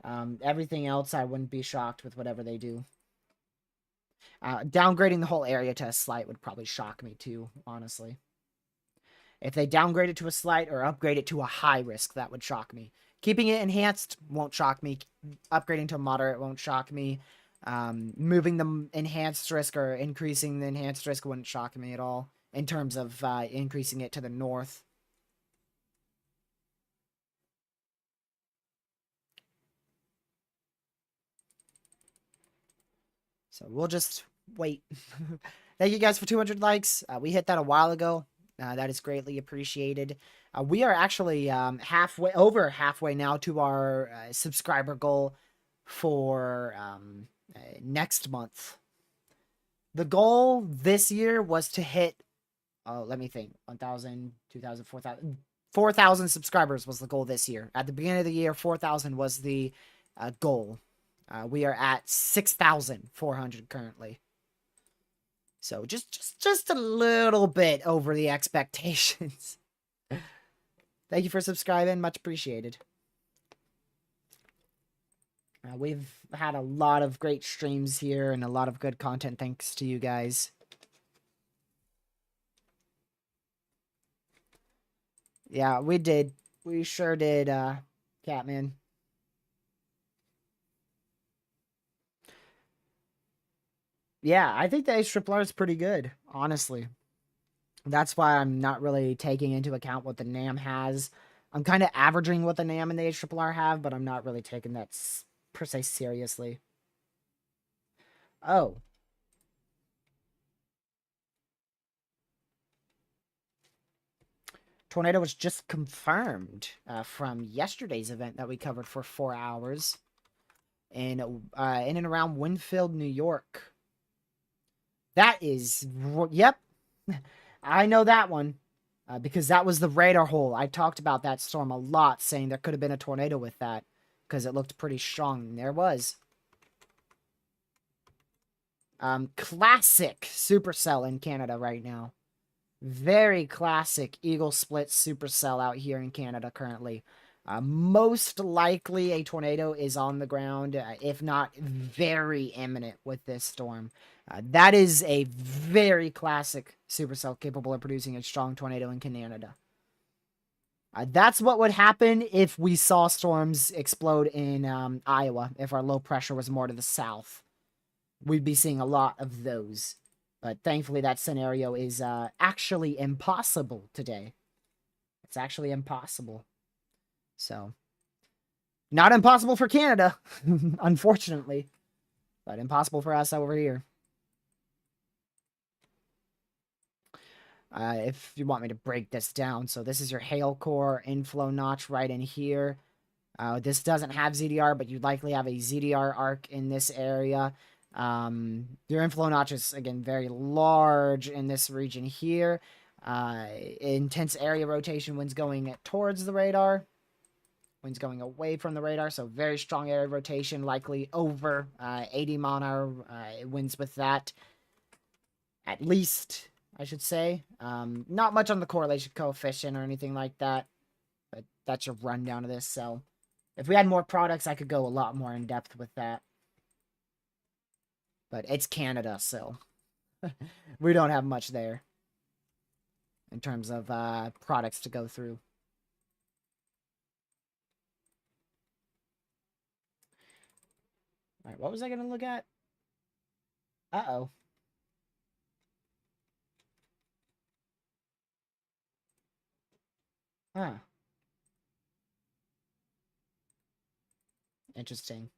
Everything else, I wouldn't be shocked with whatever they do. Downgrading the whole area to a slight would probably shock me too, honestly. If they downgrade it to a slight or upgrade it to a high risk, that would shock me. Keeping it enhanced won't shock me. Upgrading to moderate won't shock me. Moving the enhanced risk or increasing the enhanced risk wouldn't shock me at all in terms of increasing it to the north. So we'll just wait. Thank you guys for 200 likes. We hit that a while ago. That is greatly appreciated. We are actually over halfway now to our subscriber goal for next month. The goal this year was to hit, let me think, 1,000, 2,000, 4,000. 4,000 subscribers was the goal this year. At the beginning of the year, 4,000 was the goal. We are at 6,400 currently. So just a little bit over the expectations. Thank you for subscribing. Much appreciated. We've had a lot of great streams here and a lot of good content thanks to you guys. Yeah, we did. We sure did, Catman. Yeah, I think the H-R is pretty good, honestly. That's why I'm not really taking into account what the NAM has. I'm kind of averaging what the NAM and the H-R have, but I'm not really taking that per se seriously. Oh. Tornado was just confirmed from yesterday's event that we covered for 4 hours in and around Winfield, New York. That is, yep, I know that one because that was the radar hole. I talked about that storm a lot, saying there could have been a tornado with that because it looked pretty strong. And there was. Classic supercell in Canada right now. Very classic Eagle Split supercell out here in Canada currently. Most likely a tornado is on the ground, if not very imminent with this storm. That is a very classic supercell capable of producing a strong tornado in Canada. That's what would happen if we saw storms explode in Iowa, if our low pressure was more to the south. We'd be seeing a lot of those. But thankfully, that scenario is actually impossible today. It's actually impossible. So, not impossible for Canada, unfortunately, but impossible for us over here. If you want me to break this down, so this is your hail core inflow notch right in here. This doesn't have ZDR, but you'd likely have a ZDR arc in this area. Your inflow notch is, again, very large in this region here. Intense area rotation, winds going towards the radar. Winds going away from the radar, so very strong area rotation, likely over 80 mile an hour winds with that. At least, I should say. Not much on the correlation coefficient or anything like that, but that's your rundown of this. So if we had more products, I could go a lot more in depth with that. But it's Canada, so we don't have much there in terms of products to go through. All right, what was I going to look at? Uh-oh. Huh. Interesting.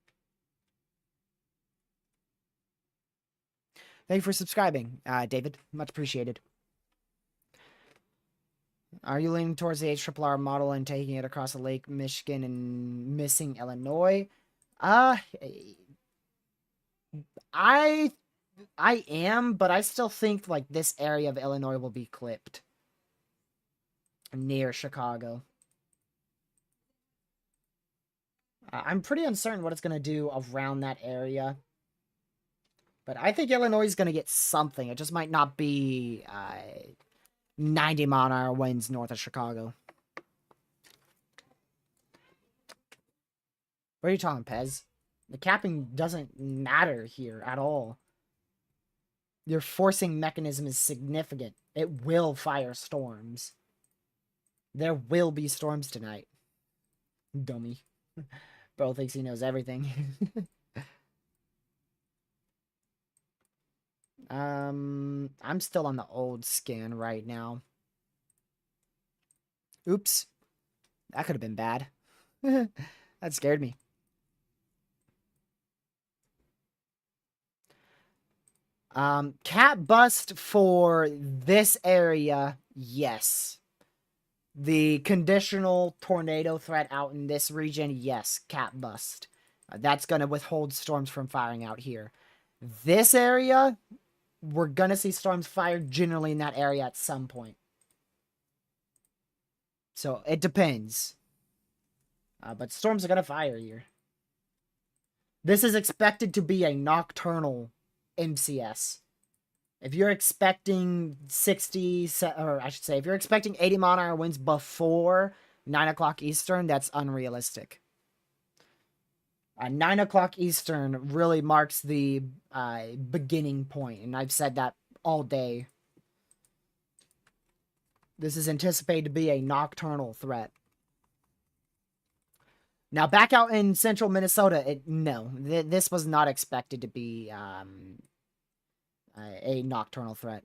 Thank you for subscribing, David. Much appreciated. Are you leaning towards the HRRR model and taking it across the Lake Michigan and missing Illinois? I am, but I still think like this area of Illinois will be clipped near Chicago. I'm pretty uncertain what it's going to do around that area. But I think Illinois is going to get something. It just might not be 90-mile-an-hour winds north of Chicago. What are you talking, Pez? The capping doesn't matter here at all. Your forcing mechanism is significant. It will fire storms. There will be storms tonight. Dummy. Bro thinks he knows everything. I'm still on the old scan right now. Oops. That could have been bad. That scared me. Cat bust for this area, yes. The conditional tornado threat out in this region, yes, cat bust. That's going to withhold storms from firing out here. This area, we're going to see storms fired generally in that area at some point. So it depends. But storms are going to fire here. This is expected to be a nocturnal MCS. If you're expecting 60, or I should say, if you're expecting 80-mile-an-hour winds before 9 o'clock Eastern, that's unrealistic. 9 o'clock Eastern really marks the beginning point, and I've said that all day. This is anticipated to be a nocturnal threat. Now, back out in central Minnesota, this was not expected to be a nocturnal threat.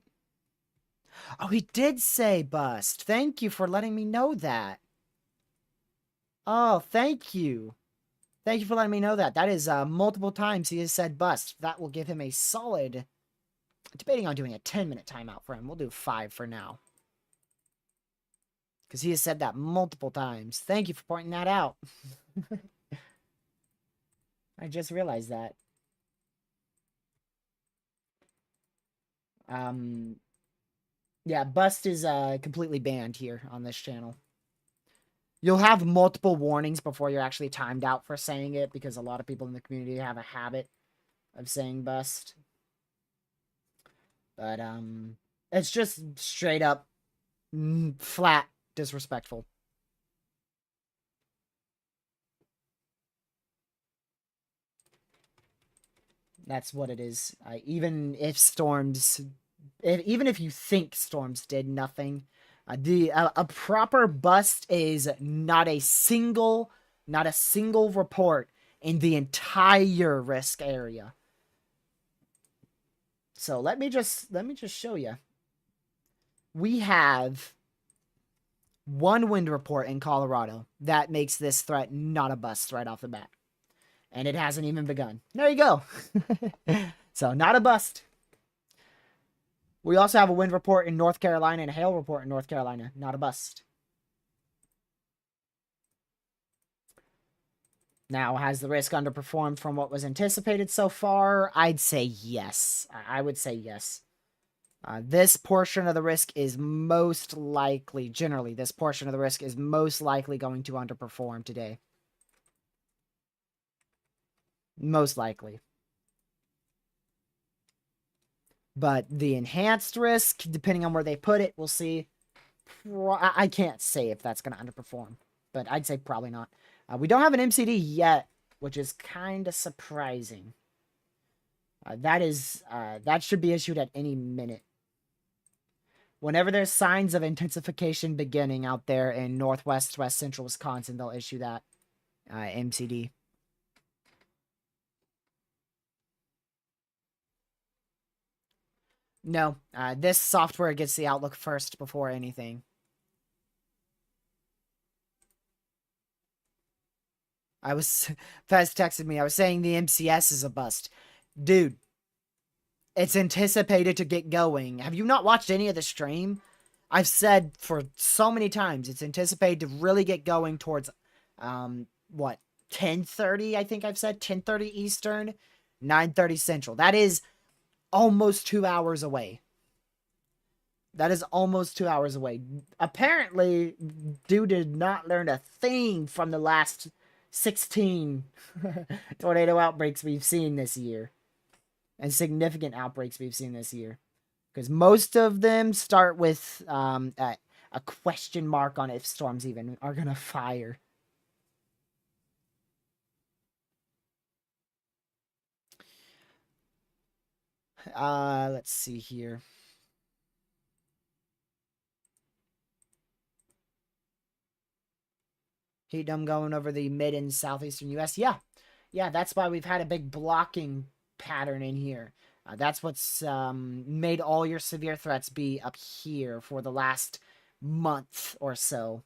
Oh, he did say bust. Thank you for letting me know that. Oh, thank you. Thank you for letting me know that. That is multiple times he has said bust. That will give him a solid... Debating on doing a 10-minute timeout for him. We'll do 5 for now. Because he has said that multiple times. Thank you for pointing that out. I just realized that. Yeah, bust is completely banned here on this channel. You'll have multiple warnings before you're actually timed out for saying it, because a lot of people in the community have a habit of saying bust. But it's just straight up flat disrespectful. That's what it is. Even if storms, even if you think storms did nothing, a proper bust is not a single report in the entire risk area. So let me just show you. We have one wind report in Colorado that makes this threat not a bust right off the bat. And it hasn't even begun. There you go. So, not a bust. We also have a wind report in North Carolina and a hail report in North Carolina. Not a bust. Now, has the risk underperformed from what was anticipated so far? I'd say yes. I would say yes. This portion of the risk is most likely, generally, this portion of the risk is most likely going to underperform today. Most likely. But the enhanced risk, depending on where they put it, we'll see. I can't say if that's going to underperform, but I'd say probably not. We don't have an MCD yet, which is kind of surprising. That should be issued at any minute. Whenever there's signs of intensification beginning out there in northwest, west central Wisconsin, they'll issue that MCD. No, this software gets the outlook first before anything. Fez texted me, I was saying the MCS is a bust. Dude, it's anticipated to get going. Have you not watched any of the stream? I've said for so many times, it's anticipated to really get going towards, what, 10:30, I think I've said? 10:30 Eastern, 9:30 Central. That is almost 2 hours away. That is almost 2 hours away. Apparently, dude did not learn a thing from the last 16 tornado outbreaks we've seen this year. and significant outbreaks we've seen this year. Because most of them start with a question mark on if storms even are going to fire. Let's see here. Heat dome going over the mid and southeastern U.S. Yeah, that's why we've had a big blocking pattern in here. That's what's made all your severe threats be up here for the last month or so.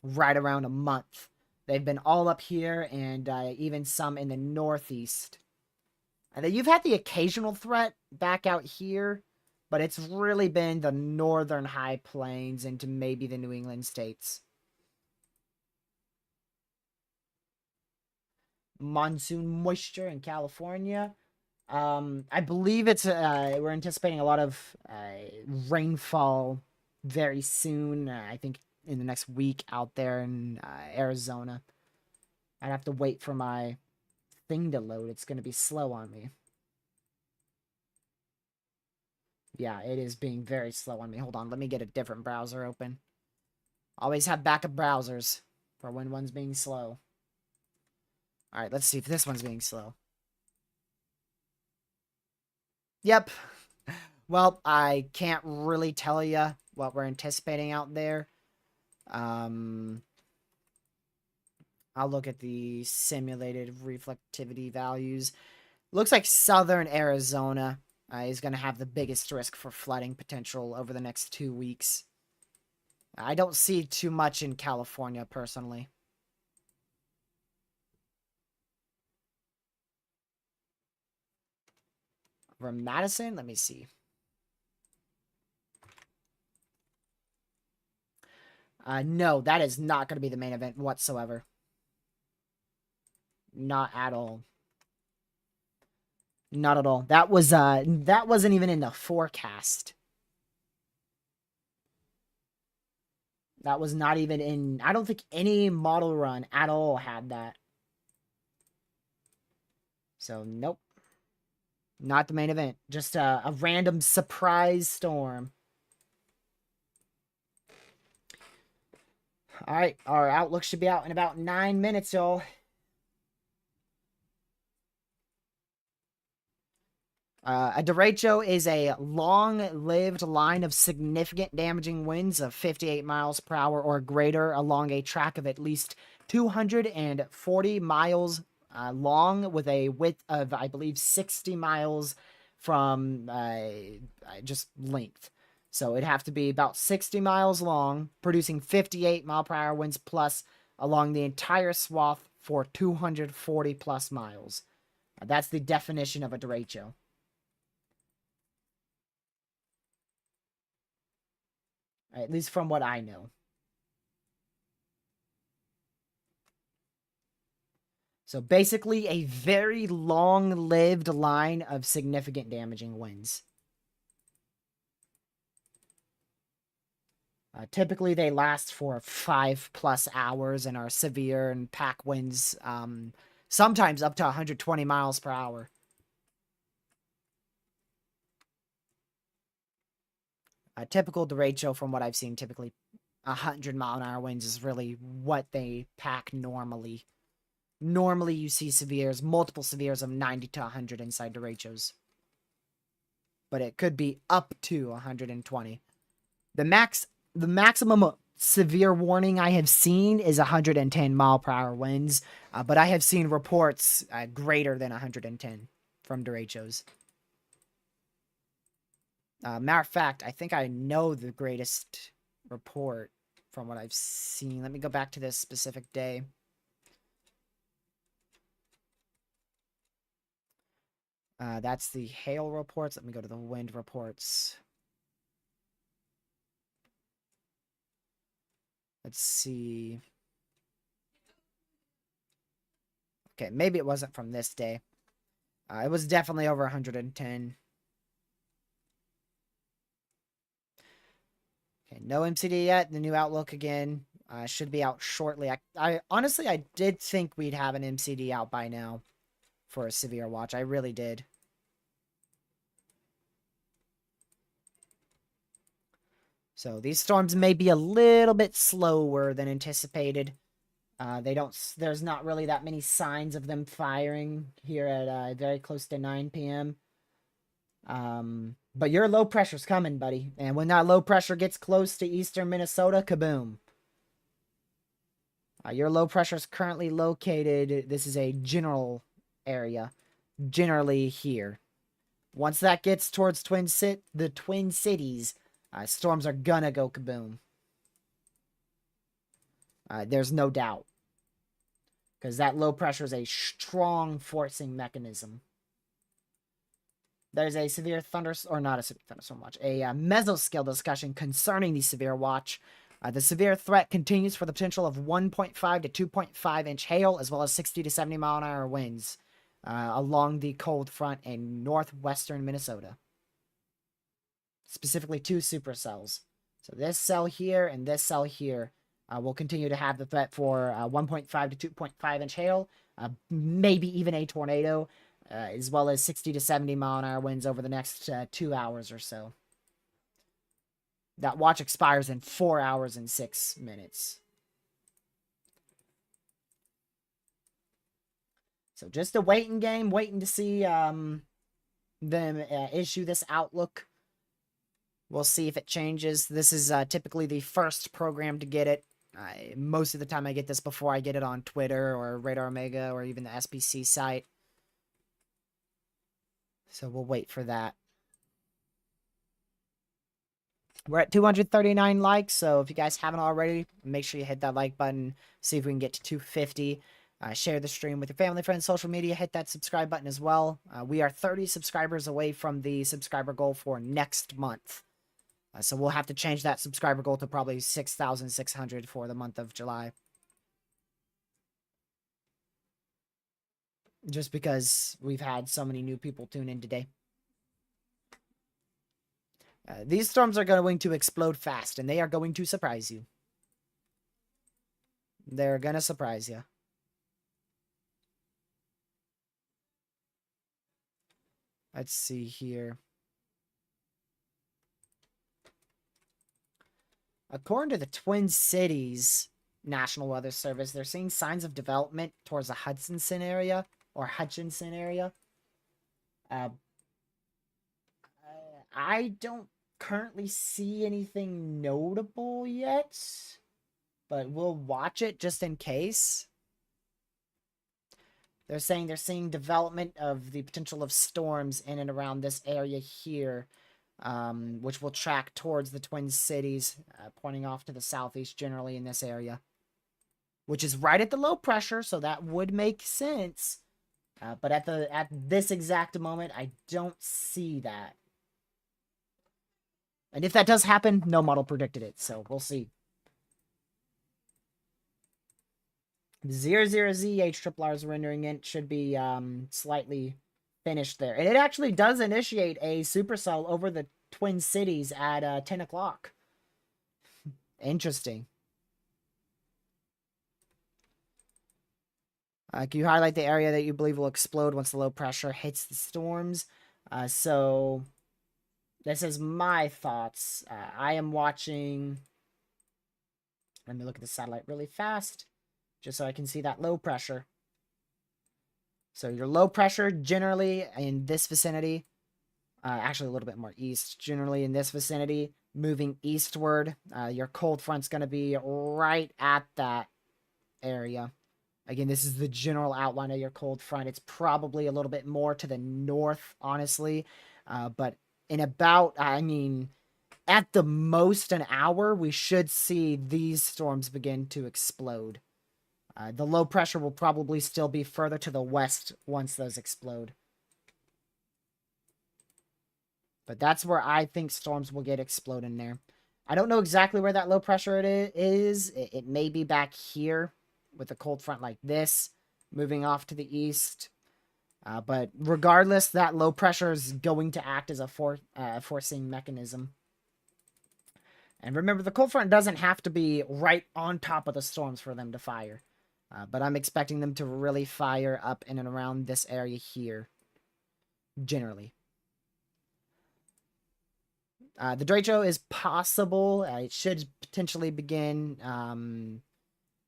Right around a month. They've been all up here and even some in the northeast. And then you've had the occasional threat back out here, but it's really been the northern high plains into maybe the New England states. Monsoon moisture in California. I believe it's we're anticipating a lot of rainfall very soon. I think in the next week out there in Arizona. I'd have to wait for my thing to load. It's going to be slow on me. Yeah, it is being very slow on me. Hold on, let me get a different browser open. Always have backup browsers for when one's being slow. Alright, let's see if this one's being slow. Yep. Well, I can't really tell you what we're anticipating out there. I'll look at the simulated reflectivity values. Looks like southern Arizona is going to have the biggest risk for flooding potential over the next 2 weeks. I don't see too much in California, personally. From Madison, let me see. No, that is not going to be the main event whatsoever. Not at all. Not at all. That wasn't even in the forecast. That was not even in... I don't think any model run at all had that. So, nope. Not the main event. Just a random surprise storm. Alright, our outlook should be out in about 9 minutes, y'all. A derecho is a long-lived line of significant damaging winds of 58 miles per hour or greater along a track of at least 240 miles long with a width of, I believe, 60 miles from just length. So it'd have to be about 60 miles long, producing 58 mile per hour winds plus along the entire swath for 240 plus miles. That's the definition of a derecho. At least from what I know. So basically a very long-lived line of significant damaging winds. Typically they last for 5+ hours and are severe and pack winds, sometimes up to 120 miles per hour. A typical derecho, from what I've seen, typically 100-mile-an-hour winds is really what they pack normally. Normally, you see severes, multiple severes of 90 to 100 inside derechos. But it could be up to 120. The maximum severe warning I have seen is 110 mile per hour winds, but I have seen reports greater than 110 from derechos. Matter of fact, I think I know the greatest report from what I've seen. Let me go back to this specific day. That's the hail reports. Let me go to the wind reports. Let's see. Okay, maybe it wasn't from this day. It was definitely over 110. Okay, no MCD yet. The new outlook again should be out shortly. I honestly, I did think we'd have an MCD out by now for a severe watch. I really did. So these storms may be a little bit slower than anticipated. There's not really that many signs of them firing here at very close to 9 p.m. But your low pressure's coming, buddy. And when that low pressure gets close to eastern Minnesota, kaboom. Your low pressure is currently located, this is a general area, generally here. Once that gets towards the Twin Cities, storms are gonna go kaboom. There's no doubt. Because that low pressure is a strong forcing mechanism. There's a severe thunderstorm, or not a severe thunderstorm watch, a mesoscale discussion concerning the severe watch. The severe threat continues for the potential of 1.5 to 2.5 inch hail, as well as 60 to 70 mile an hour winds along the cold front in northwestern Minnesota. Specifically 2 supercells. So this cell here and this cell here will continue to have the threat for 1.5 to 2.5 inch hail, maybe even a tornado, as well as 60 to 70 mile an hour winds over the next 2 hours or so. That watch expires in 4 hours and 6 minutes. So just a waiting game, waiting to see them issue this outlook. We'll see if it changes. This is typically the first program to get it. Most of the time I get this before I get it on Twitter or Radar Omega or even the SPC site. So we'll wait for that. We're at 239 likes, so if you guys haven't already, make sure you hit that like button. See if we can get to 250. Share the stream with your family, friends, social media. Hit that subscribe button as well. We are 30 subscribers away from the subscriber goal for next month. So we'll have to change that subscriber goal to probably 6,600 for the month of July. Just because we've had so many new people tune in today. These storms are going to explode fast, and they are going to surprise you. They're going to surprise you. Let's see here. According to the Twin Cities National Weather Service, they're seeing signs of development towards the Hutchinson area. I don't currently see anything notable yet, but we'll watch it just in case. They're saying they're seeing development of the potential of storms in and around this area here, which will track towards the Twin Cities, pointing off to the southeast generally in this area, which is right at the low pressure, so that would make sense. But at this exact moment, I don't see that. And if that does happen, no model predicted it, so we'll see. 00Z is rendering it should be slightly finished there. And it actually does initiate a supercell over the Twin Cities at 10 o'clock. Interesting. Can you highlight the area that you believe will explode once the low pressure hits the storms? So this is my thoughts. I am watching. Let me look at the satellite really fast, just so I can see that low pressure. So your low pressure generally in this vicinity, actually a little bit more east, generally in this vicinity, moving eastward. Your cold front's going to be right at that area. Again, this is the general outline of your cold front. It's probably a little bit more to the north, honestly. But in about, at the most an hour, we should see these storms begin to explode. The low pressure will probably still be further to the west once those explode. But that's where I think storms will get exploding there. I don't know exactly where that low pressure is. It may be back here with a cold front like this, moving off to the east. But regardless, that low pressure is going to act as a forcing mechanism. And remember, the cold front doesn't have to be right on top of the storms for them to fire. But I'm expecting them to really fire up in and around this area here, generally. The Derecho is possible. It should potentially begin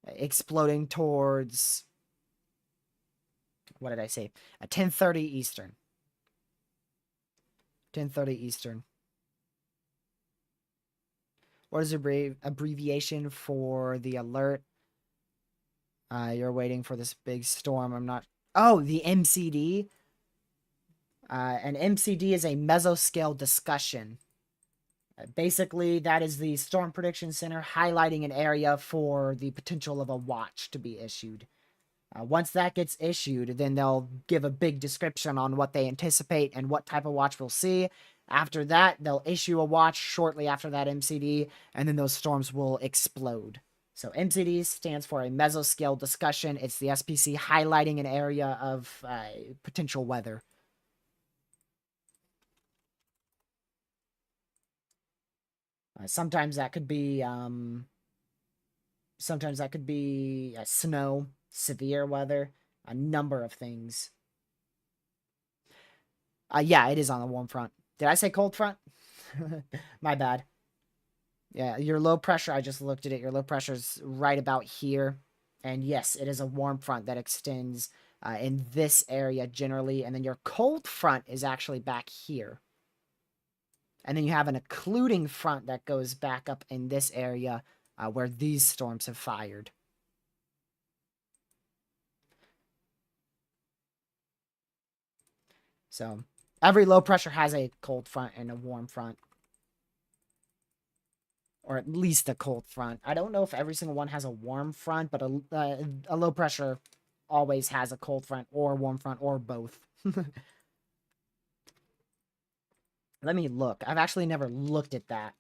exploding towards, what did I say? 10:30 Eastern. 10:30 Eastern. What is the abbreviation for the alert? You're waiting for this big storm. I'm not. Oh, the MCD. An MCD is a mesoscale discussion. Basically, that is the Storm Prediction Center highlighting an area for the potential of a watch to be issued. Once that gets issued, then they'll give a big description on what they anticipate and what type of watch we'll see. After that, they'll issue a watch shortly after that MCD, and then those storms will explode. So MCD stands for a mesoscale discussion. It's the SPC highlighting an area of potential weather. Sometimes that could be snow, severe weather, a number of things. Yeah, it is on the warm front. Did I say cold front? My bad. Yeah, your low pressure, I just looked at it. Your low pressure is right about here. And yes, it is a warm front that extends in this area generally. And then your cold front is actually back here. And then you have an occluding front that goes back up in this area where these storms have fired. So every low pressure has a cold front and a warm front. Or at least a cold front. I don't know if every single one has a warm front, but a low pressure always has a cold front or warm front or both. Let me look. I've actually never looked at that.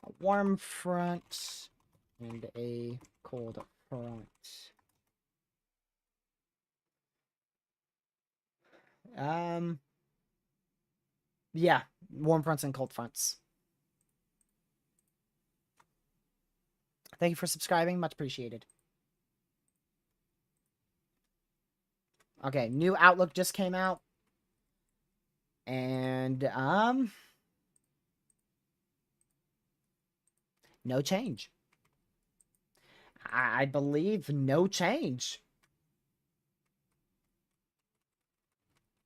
A warm front and a cold front. Yeah, warm fronts and cold fronts. Thank you for subscribing. Much appreciated. Okay, new Outlook just came out. And, no change. I believe no change.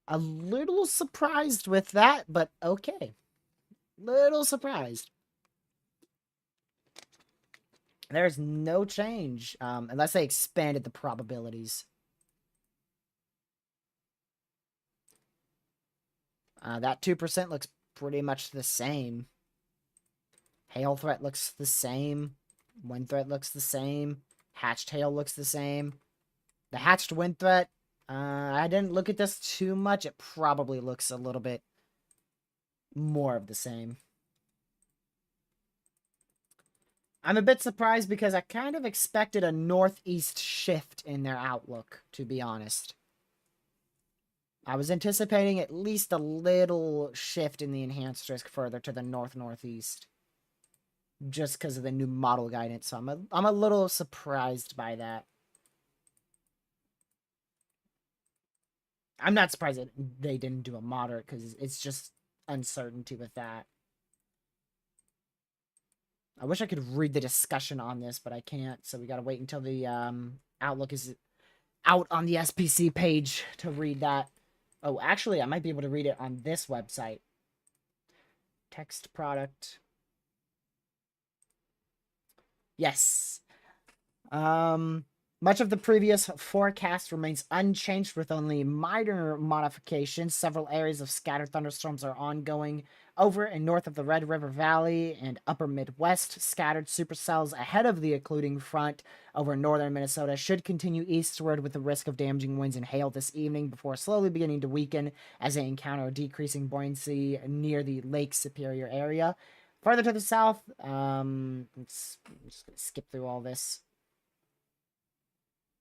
A little surprised with that, but okay. Little surprised. There's no change, unless they expanded the probabilities. That 2% looks pretty much the same. Hail threat looks the same. Wind threat looks the same. Hatched hail looks the same. The hatched wind threat, I didn't look at this too much. It probably looks a little bit more of the same. I'm a bit surprised because I kind of expected a northeast shift in their outlook, to be honest. I was anticipating at least a little shift in the enhanced risk further to the north-northeast. Just because of the new model guidance, so I'm a little surprised by that. I'm not surprised that they didn't do a moderate, because it's just uncertainty with that. I wish I could read the discussion on this, but I can't, so we gotta wait until the Outlook is out on the SPC page to read that. Oh, actually, I might be able to read it on this website. Text product. Yes. Much of the previous forecast remains unchanged with only minor modifications. Several areas of scattered thunderstorms are ongoing over and north of the Red River Valley and upper Midwest. Scattered supercells ahead of the occluding front over northern Minnesota should continue eastward with the risk of damaging winds and hail this evening before slowly beginning to weaken as they encounter decreasing buoyancy near the Lake Superior area. Farther to the south, let's skip through all this.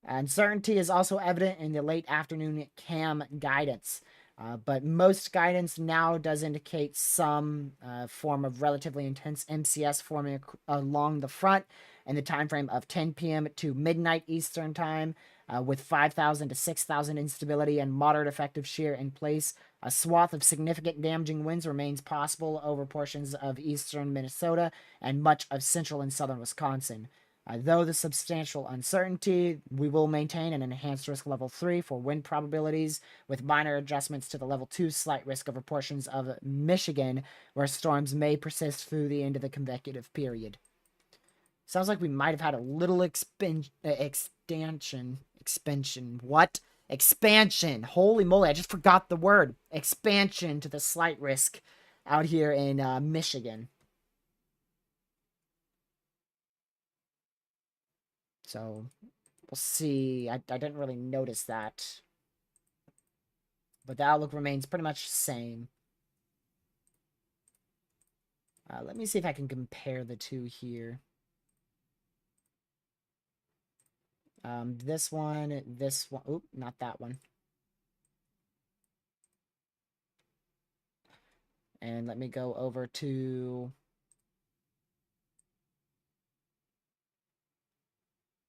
Uncertainty is also evident in the late afternoon CAM guidance. But most guidance now does indicate some form of relatively intense MCS forming along the front in the time frame of 10 p.m. to midnight Eastern time, with 5,000 to 6,000 instability and moderate effective shear in place. A swath of significant damaging winds remains possible over portions of eastern Minnesota and much of central and southern Wisconsin. Though the substantial uncertainty, we will maintain an enhanced risk level 3 for wind probabilities, with minor adjustments to the level 2 slight risk over portions of Michigan, where storms may persist through the end of the consecutive period. Sounds like we might have had a little expansion. What? Expansion. Holy moly, I just forgot the word. Expansion to the slight risk out here in Michigan. So we'll see. I didn't really notice that. But the outlook remains pretty much the same. Let me see if I can compare the two here. This one. Oop, not that one. And let me go over to...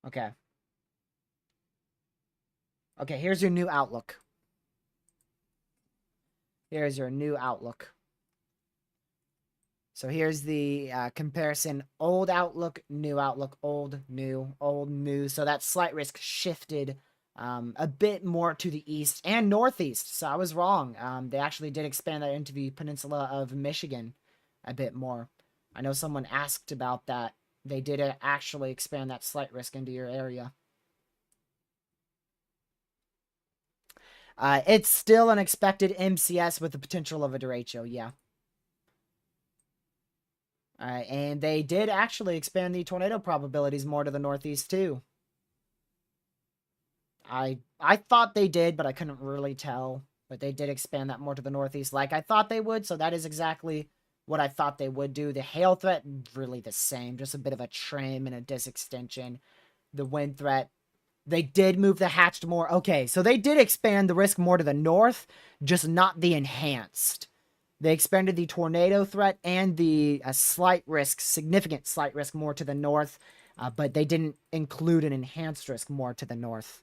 Okay. Okay, here's your new outlook. Here's your new outlook. So here's the comparison. Old outlook, new outlook, old, new, old, new. So that slight risk shifted a bit more to the east and northeast. So I was wrong. They actually did expand that into the peninsula of Michigan a bit more. I know someone asked about that. They did actually expand that slight risk into your area. It's still an expected MCS with the potential of a derecho, yeah. And they did actually expand the tornado probabilities more to the northeast too. I thought they did, but I couldn't really tell. But they did expand that more to the northeast like I thought they would, so that is exactly what I thought they would do. The hail threat, really the same, just a bit of a trim and a disextension. The wind threat, they did move the hatched more. Okay, so they did expand the risk more to the north, just not the enhanced. They expanded the tornado threat and the slight risk, significant slight risk more to the north, but they didn't include an enhanced risk more to the north.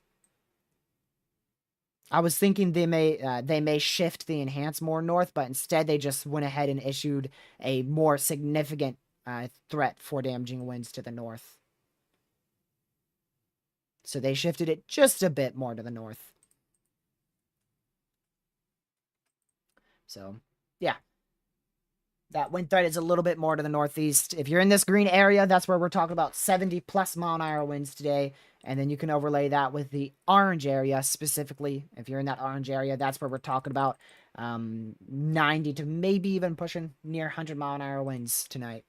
I was thinking they may shift the enhanced more north, but instead they just went ahead and issued a more significant threat for damaging winds to the north. So they shifted it just a bit more to the north. So, yeah. That wind threat is a little bit more to the northeast. If you're in this green area, that's where we're talking about 70 plus mile an hour winds today. And then you can overlay that with the orange area specifically. If you're in that orange area, that's where we're talking about 90 to maybe even pushing near 100 mile an hour winds tonight.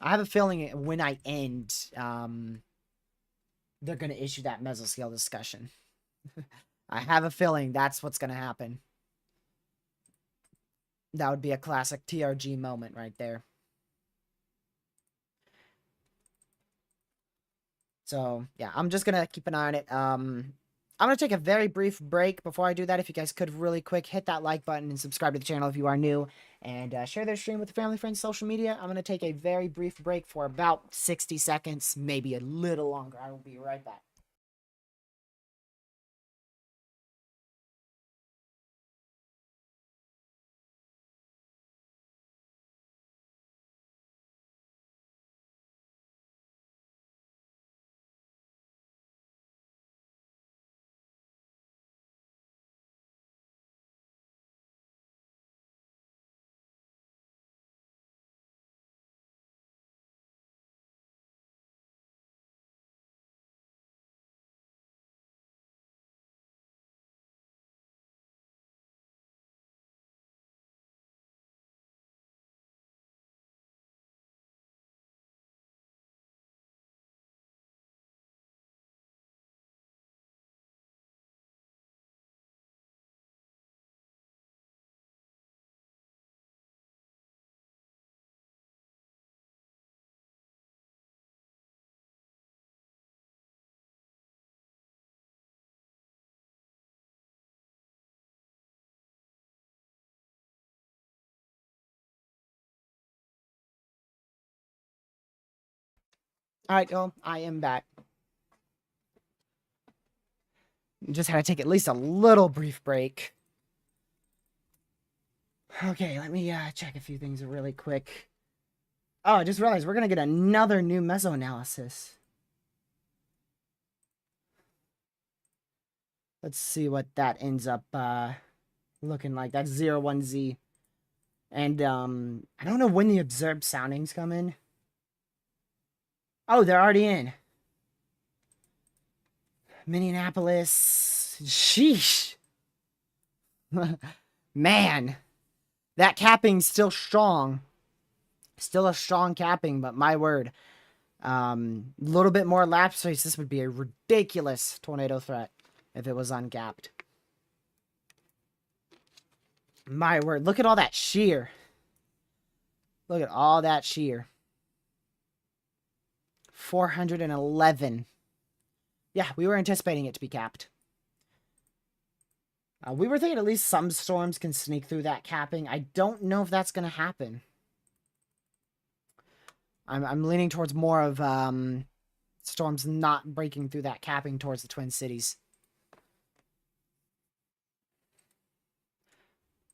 I have a feeling when I end, they're going to issue that mesoscale discussion. I have a feeling that's what's going to happen. That would be a classic TRG moment right there. So, yeah, I'm just going to keep an eye on it. I'm going to take a very brief break. Before I do that, if you guys could really quick hit that like button and subscribe to the channel if you are new. And share their stream with family, friends, social media. I'm going to take a very brief break for about 60 seconds, maybe a little longer. I will be right back. All right, well, I am back. Just had to take at least a little brief break. Okay, let me check a few things really quick. Oh, I just realized we're gonna get another new mesoanalysis. Let's see what that ends up looking like. That's 01Z. And I don't know when the observed soundings come in. Oh, they're already in. Minneapolis. Sheesh. Man, that capping's still strong. Still a strong capping, but my word. A little bit more lapse space. This would be a ridiculous tornado threat if it was uncapped. My word. Look at all that shear. Look at all that shear. 411. Yeah, we were anticipating it to be capped. We were thinking at least some storms can sneak through that capping. I don't know if that's going to happen. I'm leaning towards more of storms not breaking through that capping towards the Twin Cities.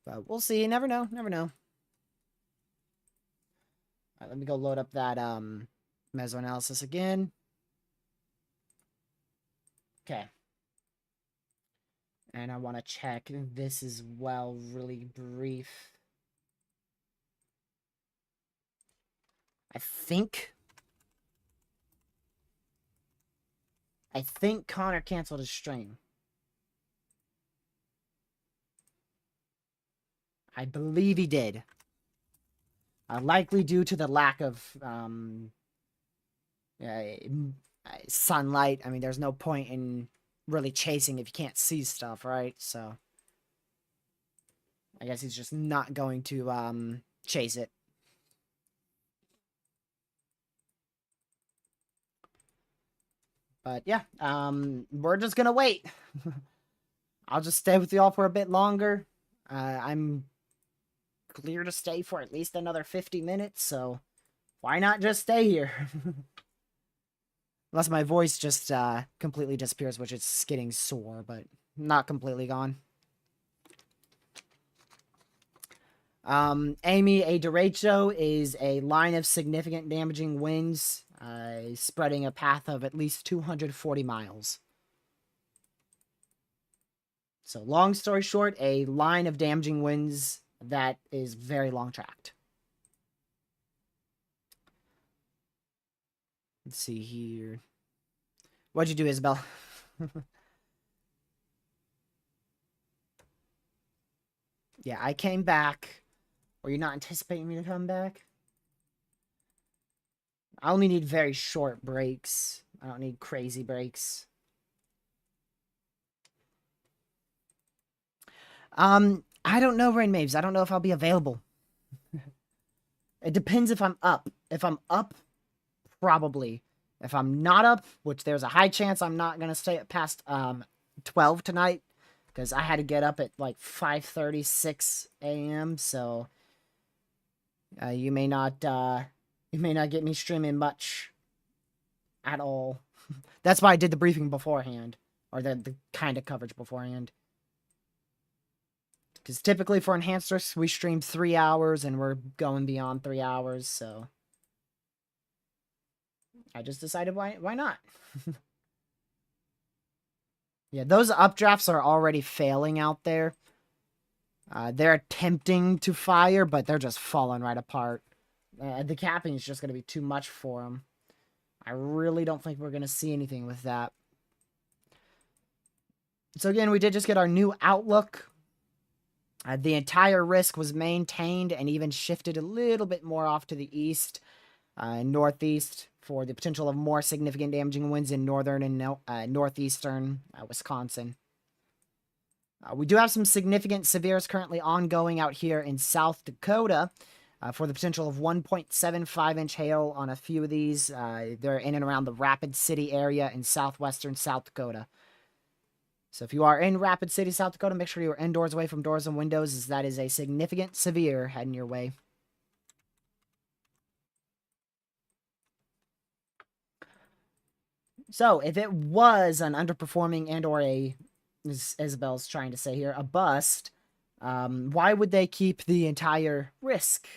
But we'll see. You never know. Never know. All right, let me go load up that mesoanalysis again. Okay. And I want to check this as well, really brief. I think Connor canceled his stream. I believe he did. Likely due to the lack of sunlight. I mean, there's no point in really chasing if you can't see stuff, right? So I guess he's just not going to chase it. But yeah, we're just gonna wait. I'll just stay with y'all for a bit longer. I'm clear to stay for at least another 50 minutes, so why not just stay here? Unless my voice just completely disappears, which is getting sore, but not completely gone. Amy, a derecho is a line of significant damaging winds, spreading a path of at least 240 miles. So long story short, a line of damaging winds that is very long tracked. Let's see here. What'd you do, Isabel? Yeah, I came back. Were you not anticipating me to come back? I only need very short breaks. I don't need crazy breaks. I don't know, Rain Maves. I don't know if I'll be available. It depends if I'm up. If I'm up, probably. If I'm not up, which there's a high chance I'm not gonna stay up past 12 tonight, because I had to get up at like 5:36 a.m. So you may not get me streaming much at all. That's why I did the briefing beforehand, or the kind of coverage beforehand. Because typically for enhancers, we stream 3 hours, and we're going beyond 3 hours, so I just decided why not? Yeah, those updrafts are already failing out there. They're attempting to fire, but they're just falling right apart. The capping is just going to be too much for them. I really don't think we're going to see anything with that. So again, we did just get our new outlook. The entire risk was maintained and even shifted a little bit more off to the east and northeast for the potential of more significant damaging winds in northern and northeastern Wisconsin. We do have some significant severes currently ongoing out here in South Dakota for the potential of 1.75-inch hail on a few of these. They're in and around the Rapid City area in southwestern South Dakota. So if you are in Rapid City, South Dakota, make sure you are indoors away from doors and windows, as that is a significant severe heading your way. So if it was an underperforming and or a, as Isabel's trying to say here, a bust, why would they keep the entire risk?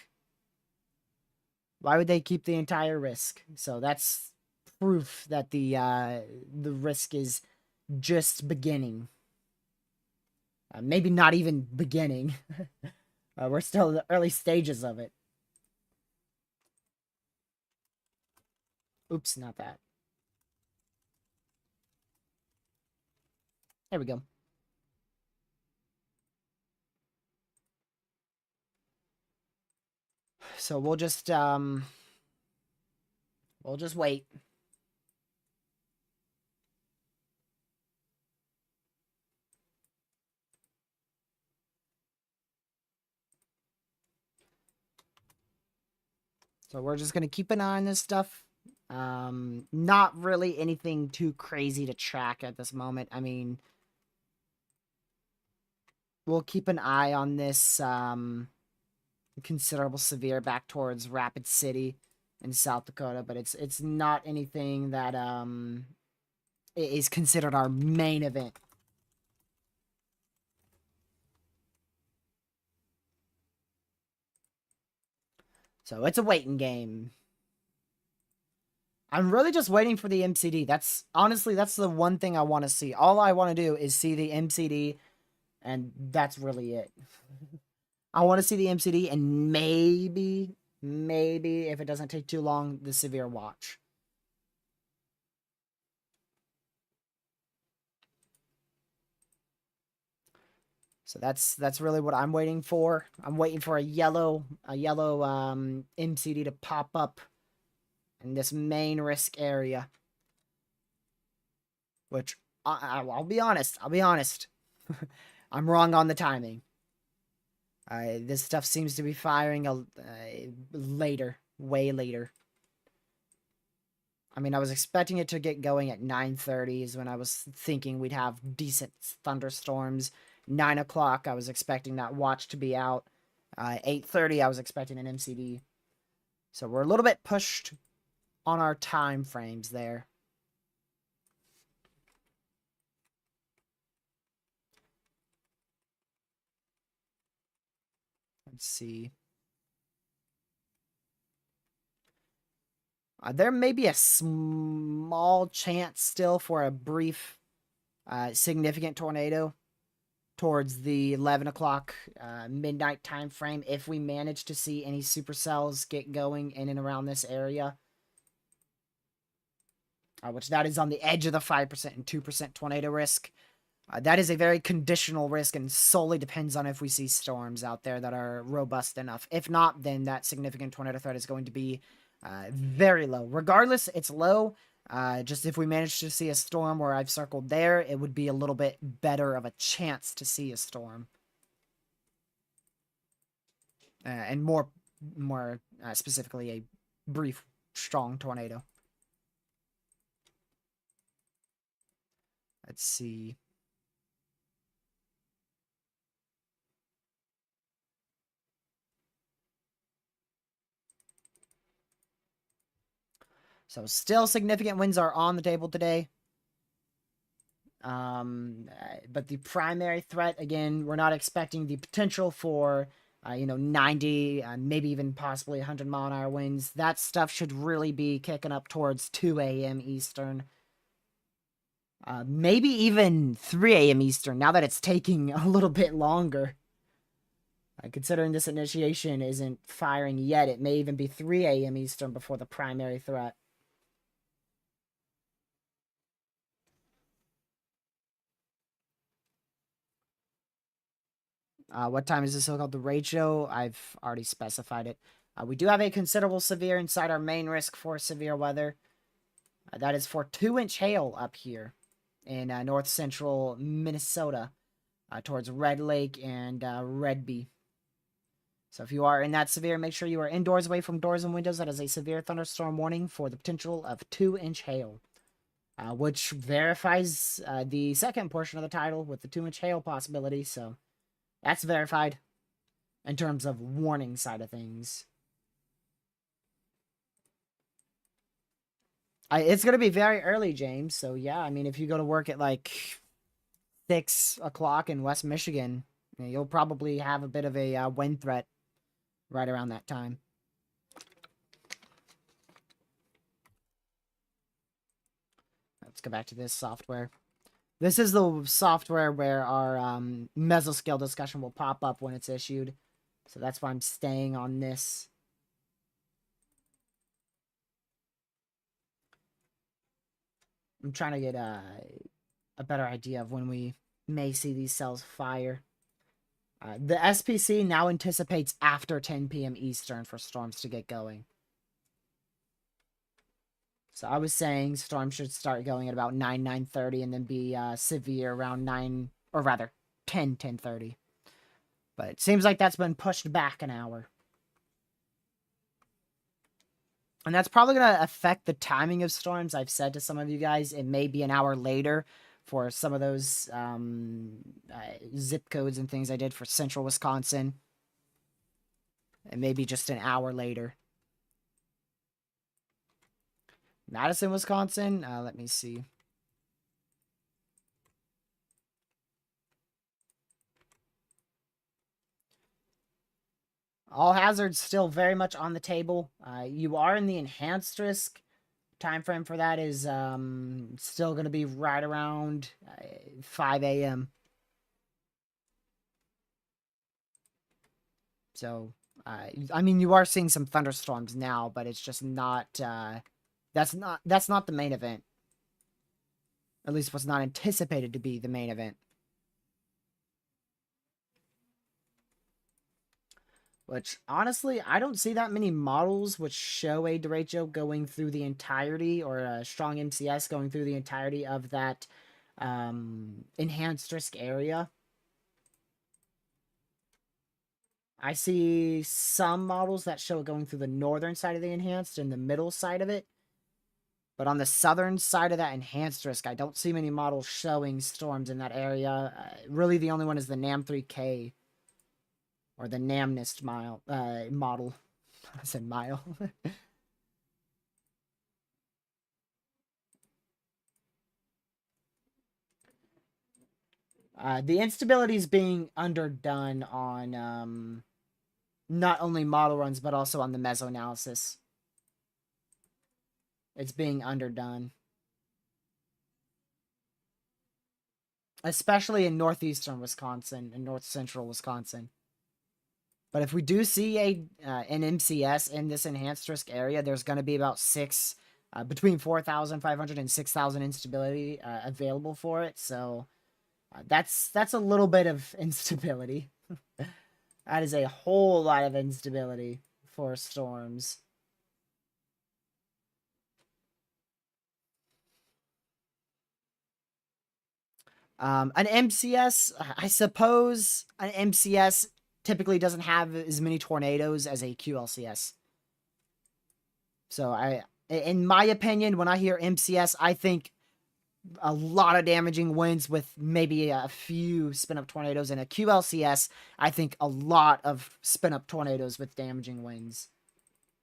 Why would they keep the entire risk? So that's proof that the risk is just beginning. Maybe not even beginning. We're still in the early stages of it. Oops, not that. There we go. So we'll just wait. So we're just gonna keep an eye on this stuff. Not really anything too crazy to track at this moment. I mean, we'll keep an eye on this considerable severe back towards Rapid City in South Dakota, but it's not anything that is considered our main event. So it's a waiting game. I'm really just waiting for the MCD. That's honestly, that's the one thing I want to see. All I want to do is see the MCD, and that's really it. I want to see the MCD and maybe if it doesn't take too long, the severe watch. So that's really what I'm waiting for. I'm waiting for a yellow MCD to pop up in this main risk area. Which I'll be honest. I'm wrong on the timing. This stuff seems to be firing later, way later. I mean, I was expecting it to get going at 9:30 is when I was thinking we'd have decent thunderstorms. 9 o'clock, I was expecting that watch to be out. 8:30, I was expecting an MCD. So we're a little bit pushed on our time frames there. Let's see. There may be a small chance still for a brief, significant tornado towards the 11 o'clock midnight time frame if we manage to see any supercells get going in and around this area. Which that is on the edge of the 5% and 2% tornado risk. That is a very conditional risk and solely depends on if we see storms out there that are robust enough. If not, then that significant tornado threat is going to be very low. Regardless, it's low. Just if we manage to see a storm where I've circled there, it would be a little bit better of a chance to see a storm. And more specifically, a brief, strong tornado. Let's see. So still significant winds are on the table today. But the primary threat, again, we're not expecting the potential for, 90, maybe even possibly 100-mile-an-hour winds. That stuff should really be kicking up towards 2 a.m. Eastern. Maybe even 3 a.m. Eastern, now that it's taking a little bit longer. Considering this initiation isn't firing yet, it may even be 3 a.m. Eastern before the primary threat. What time is this so called? The Derecho? I've already specified it. We do have a considerable severe inside our main risk for severe weather. That is for 2-inch hail up here in north central Minnesota towards Red Lake and Redby. So if you are in that severe, make sure you are indoors away from doors and windows. That is a severe thunderstorm warning for the potential of 2-inch hail. Which verifies the second portion of the title with the 2-inch hail possibility. So that's verified in terms of warning side of things. It's gonna be very early, James. So yeah, I mean, if you go to work at like 6 o'clock in West Michigan, you'll probably have a bit of a wind threat right around that time. Let's go back to this software. This is the software where our mesoscale discussion will pop up when it's issued. So that's why I'm staying on this. I'm trying to get a better idea of when we may see these cells fire. The SPC now anticipates after 10 p.m. Eastern for storms to get going. So I was saying storms should start going at about 9:30 and then be severe around 9, or rather 10:30. But it seems like that's been pushed back an hour. And that's probably going to affect the timing of storms. I've said to some of you guys it may be an hour later for some of those zip codes and things I did for central Wisconsin. And maybe just an hour later. Madison, Wisconsin. Let me see. All hazards still very much on the table. You are in the enhanced risk. Time frame for that is still going to be right around 5 a.m. So, I mean, you are seeing some thunderstorms now, but it's just not. That's not the main event. At least what's not anticipated to be the main event. Which, honestly, I don't see that many models which show a Derecho going through the entirety, or a strong MCS going through the entirety of that enhanced risk area. I see some models that show it going through the northern side of the enhanced and the middle side of it. But on the southern side of that enhanced risk, I don't see many models showing storms in that area. Really, the only one is the NAM3K. Or the NamNist model. I said mile. The instability is being underdone on not only model runs, but also on the meso analysis. It's being underdone. Especially in northeastern Wisconsin and north central Wisconsin. But if we do see an MCS in this enhanced risk area, there's going to be about between 4,500 and 6,000 instability available for it. So that's a little bit of instability. That is a whole lot of instability for storms. An MCS, I suppose an MCS typically doesn't have as many tornadoes as a QLCS. So in my opinion, when I hear MCS, I think a lot of damaging winds with maybe a few spin up tornadoes. And a QLCS, I think a lot of spin up tornadoes with damaging winds.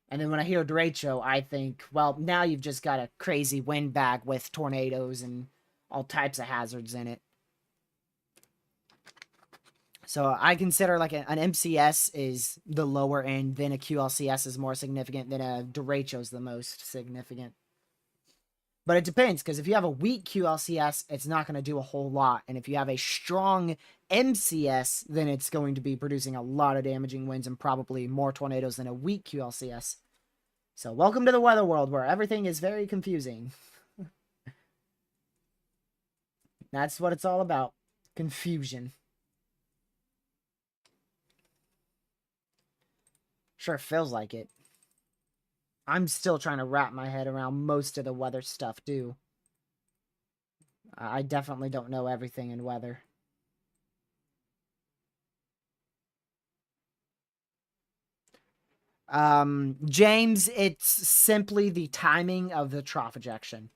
And then when I hear Derecho, I think, well, now you've just got a crazy wind bag with tornadoes and all types of hazards in it. So I consider like an MCS is the lower end, then a QLCS is more significant, then a Derecho is the most significant. But it depends, because if you have a weak QLCS, it's not going to do a whole lot. And if you have a strong MCS, then it's going to be producing a lot of damaging winds and probably more tornadoes than a weak QLCS. So welcome to the weather world, where everything is very confusing. That's what it's all about. Confusion. Sure feels like it. I'm still trying to wrap my head around most of the weather stuff, too. I definitely don't know everything in weather. James, it's simply the timing of the trough ejection.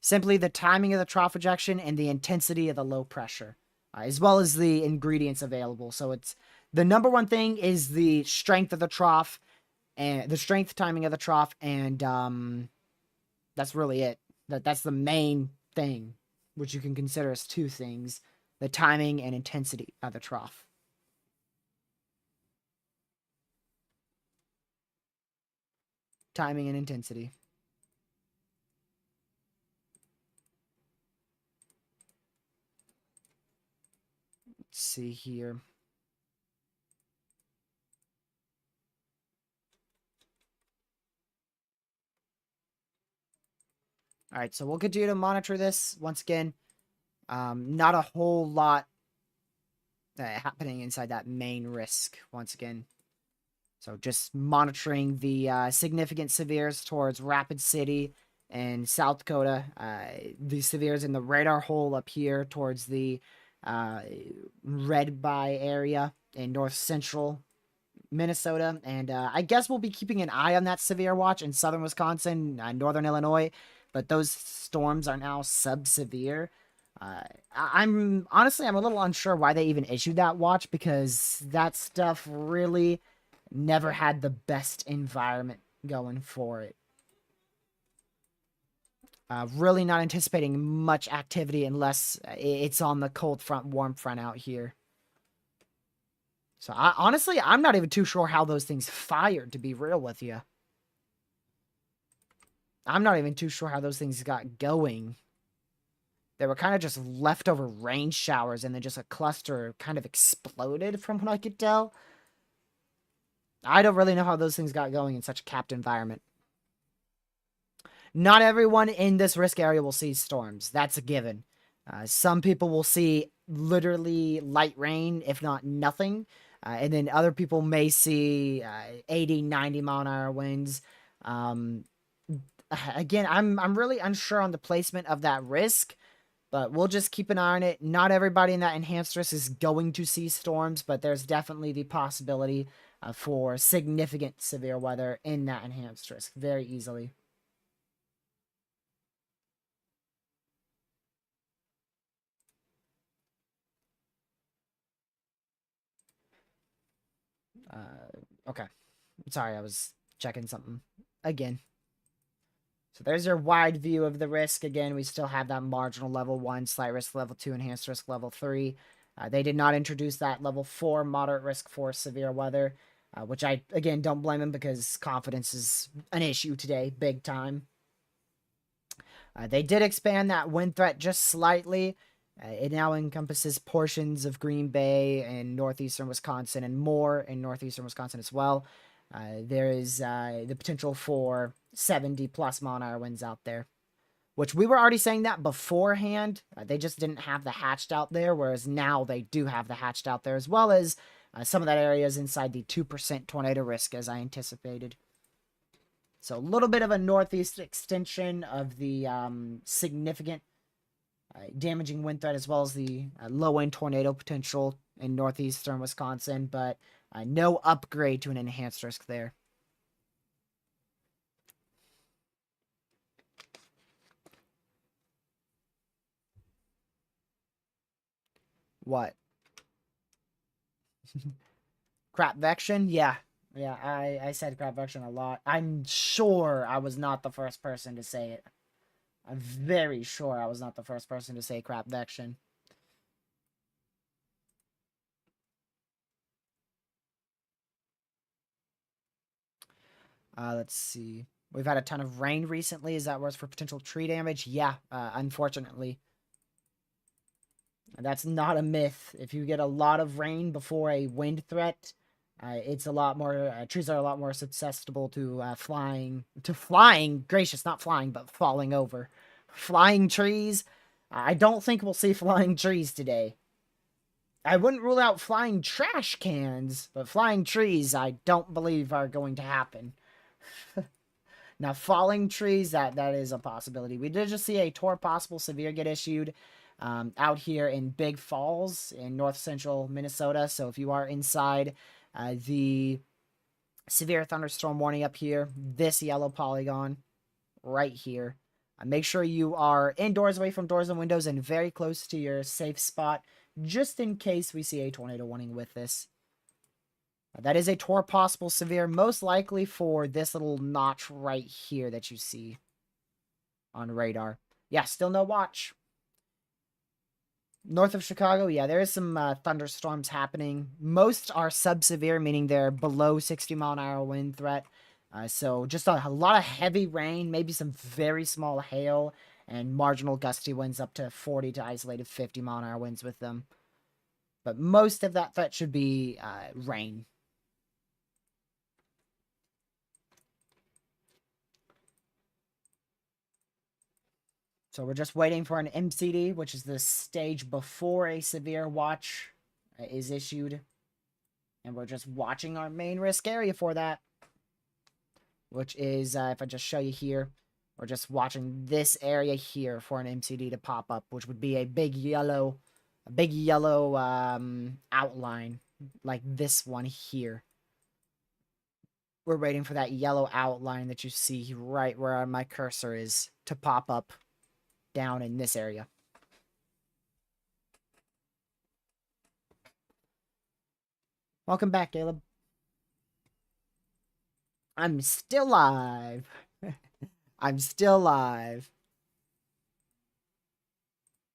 Simply the timing of the trough ejection and the intensity of the low pressure, as well as the ingredients available. So it's the number one thing is the strength of the trough and the strength timing of the trough and That's really it. That's the main thing, which you can consider as two things: the timing and intensity of the trough. Timing and intensity. Let's see here. All right, so we'll continue to monitor this. Once again, not a whole lot happening inside that main risk, once again. So just monitoring the significant severes towards Rapid City and South Dakota. The severes in the radar hole up here towards the Red By area in north central Minnesota. And I guess we'll be keeping an eye on that severe watch in southern Wisconsin, northern Illinois. But those storms are now sub-severe. I'm honestly, I'm a little unsure why they even issued that watch, because that stuff really never had the best environment going for it. Really not anticipating much activity unless it's on the cold front, warm front out here. So honestly, I'm not even too sure how those things fired, to be real with you. I'm not even too sure how those things got going. They were kind of just leftover rain showers, and then just a cluster kind of exploded from what I could tell. I don't really know how those things got going in such a capped environment. Not everyone in this risk area will see storms. That's a given. Some people will see literally light rain, if not nothing. And then other people may see 80, 90 mile an hour winds. Again, I'm really unsure on the placement of that risk, but we'll just keep an eye on it. Not everybody in that enhanced risk is going to see storms, but there's definitely the possibility for significant severe weather in that enhanced risk very easily. Okay. Sorry, I was checking something again. So there's your wide view of the risk. Again, we still have that marginal level 1, slight risk level 2, enhanced risk level 3. They did not introduce that level 4, moderate risk for severe weather, which I, again, don't blame them, because confidence is an issue today, big time. They did expand that wind threat just slightly. It now encompasses portions of Green Bay and northeastern Wisconsin, and more in northeastern Wisconsin as well. There is the potential for 70 plus mile an hour winds out there, which we were already saying that beforehand. They just didn't have the hatched out there, whereas now they do have the hatched out there, as well as some of that area is inside the 2% tornado risk, as I anticipated. So a little bit of a northeast extension of the significant damaging wind threat, as well as the low-end tornado potential in northeastern Wisconsin, but no upgrade to an enhanced risk there. What? Crap vection? Yeah. Yeah, I said crap vection a lot. I'm sure I was not the first person to say it. I'm very sure I was not the first person to say crap vection. Let's see. We've had a ton of rain recently. Is that worse for potential tree damage? Yeah, unfortunately. That's not a myth. If you get a lot of rain before a wind threat, it's a lot more, trees are a lot more susceptible to flying, gracious, not flying, but falling over. Flying trees, I don't think we'll see flying trees today. I wouldn't rule out flying trash cans, but flying trees I don't believe are going to happen. Now, falling trees, that is a possibility. We did just see a tour possible severe get issued out here in Big Falls in north central Minnesota. So if you are inside the severe thunderstorm warning up here, this yellow polygon right here, make sure you are indoors, away from doors and windows, and very close to your safe spot, just in case we see a tornado warning with this. That is a tour possible severe, most likely for this little notch right here that you see. on radar. Yeah, still no watch. North of Chicago, yeah, there is some thunderstorms happening. Most are sub-severe, meaning they're below 60-mile-an-hour wind threat. So just a lot of heavy rain, maybe some very small hail, and marginal gusty winds up to 40 to isolated 50-mile-an-hour winds with them. But most of that threat should be rain. So we're just waiting for an MCD, which is the stage before a severe watch is issued. And we're just watching our main risk area for that. Which is, if I just show you here, we're just watching this area here for an MCD to pop up, which would be a big yellow outline, like this one here. We're waiting for that yellow outline that you see right where my cursor is to pop up down in this area. Welcome back, Caleb. I'm still live. I'm still live.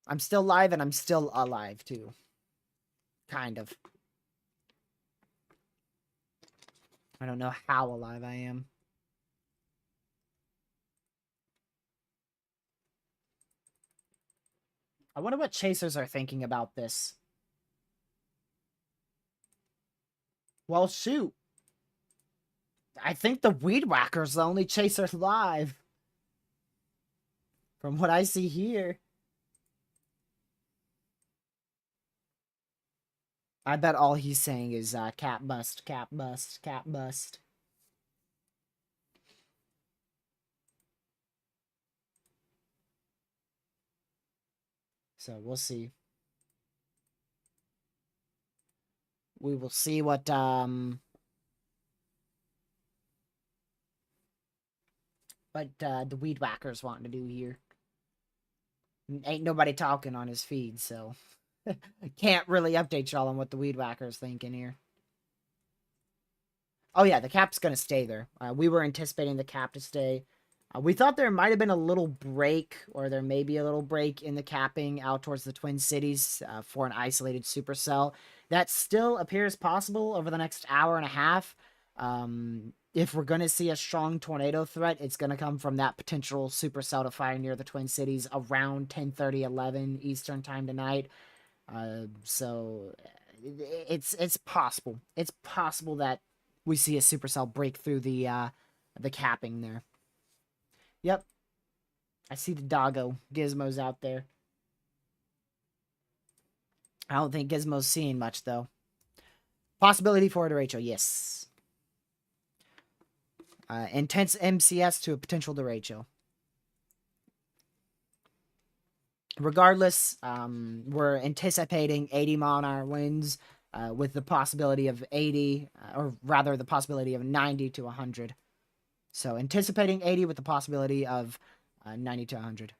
I'm still live and I'm still alive too. Kind of. I don't know how alive I am. I wonder what chasers are thinking about this. Well, shoot. I think the Weed Whacker's the only chaser live. From what I see here. I bet all he's saying is cap bust, cap bust, cap bust. So we'll see. We will see what the Weed Whacker's wanting to do here. Ain't nobody talking on his feed, so can't really update y'all on what the Weed Whacker's thinking here. Oh yeah, the cap's gonna stay there. We were anticipating the cap to stay. We thought there might have been a little break, or there may be a little break in the capping out towards the Twin Cities for an isolated supercell. That still appears possible over the next hour and a half. If we're going to see a strong tornado threat, it's going to come from that potential supercell to fire near the Twin Cities around 10:30, 11 Eastern time tonight. So it's possible. It's possible that we see a supercell break through the capping there. Yep. I see the doggo. Gizmo's out there. I don't think Gizmo's seeing much, though. Possibility for Derecho, yes. Intense MCS to a potential Derecho. Regardless, we're anticipating 80-mile-an-hour winds with the possibility of 80, or rather the possibility of 90 to 100. So anticipating 80 with the possibility of 90 to 100.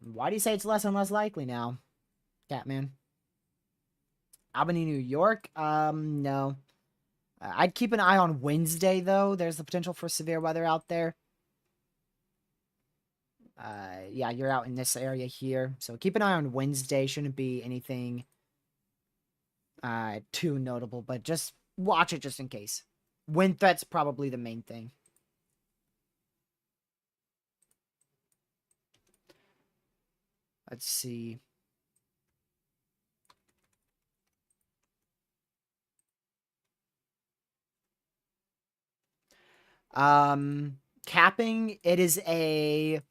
Why do you say it's less and less likely now, Catman? Albany, New York? No. I'd keep an eye on Wednesday, though. There's the potential for severe weather out there. Yeah, you're out in this area here. So keep an eye on Wednesday. Shouldn't be anything too notable, but just watch it just in case. Wind threat's probably the main thing. Let's see. Capping, it is a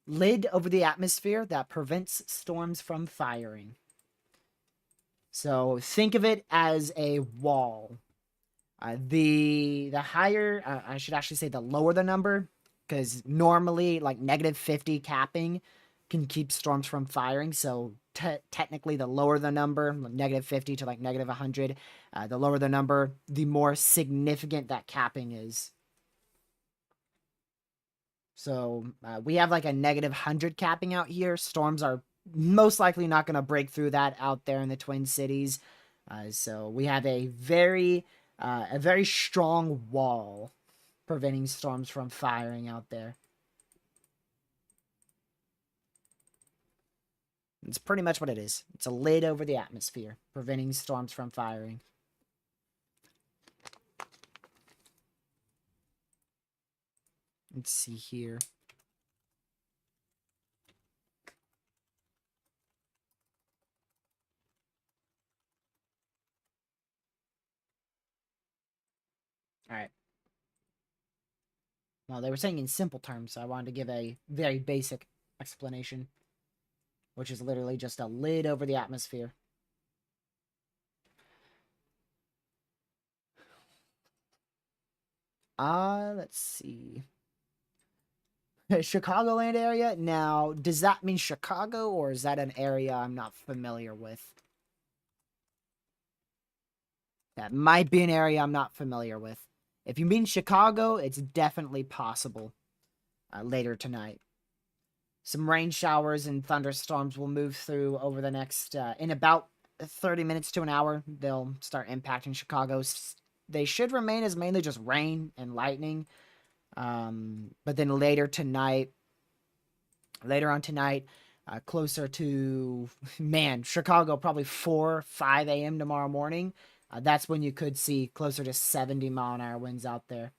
lid over the atmosphere that prevents storms from firing. So think of it as a wall. The higher, I should actually say the lower the number, because normally like -50 capping can keep storms from firing. So technically, the lower the number, -50 to like -100, the lower the number, the more significant that capping is. So we have like a -100 capping out here. Storms are most likely not going to break through that out there in the Twin Cities. So we have a very strong wall preventing storms from firing out there. It's pretty much what it is. It's a lid over the atmosphere, preventing storms from firing. Let's see here. All right. Well, they were saying in simple terms, so I wanted to give a very basic explanation, which is literally just a lid over the atmosphere. Let's see. Chicagoland area. Now, does that mean Chicago, or is that an area I'm not familiar with? That might be an area I'm not familiar with. If you mean Chicago, it's definitely possible later tonight. Some rain showers and thunderstorms will move through over the next, in about 30 minutes to an hour. They'll start impacting Chicago. They should remain as mainly just rain and lightning. But then later on tonight, closer to, man, Chicago, probably 4, 5 a.m. tomorrow morning. That's when you could see closer to 70-mile-an-hour winds out there.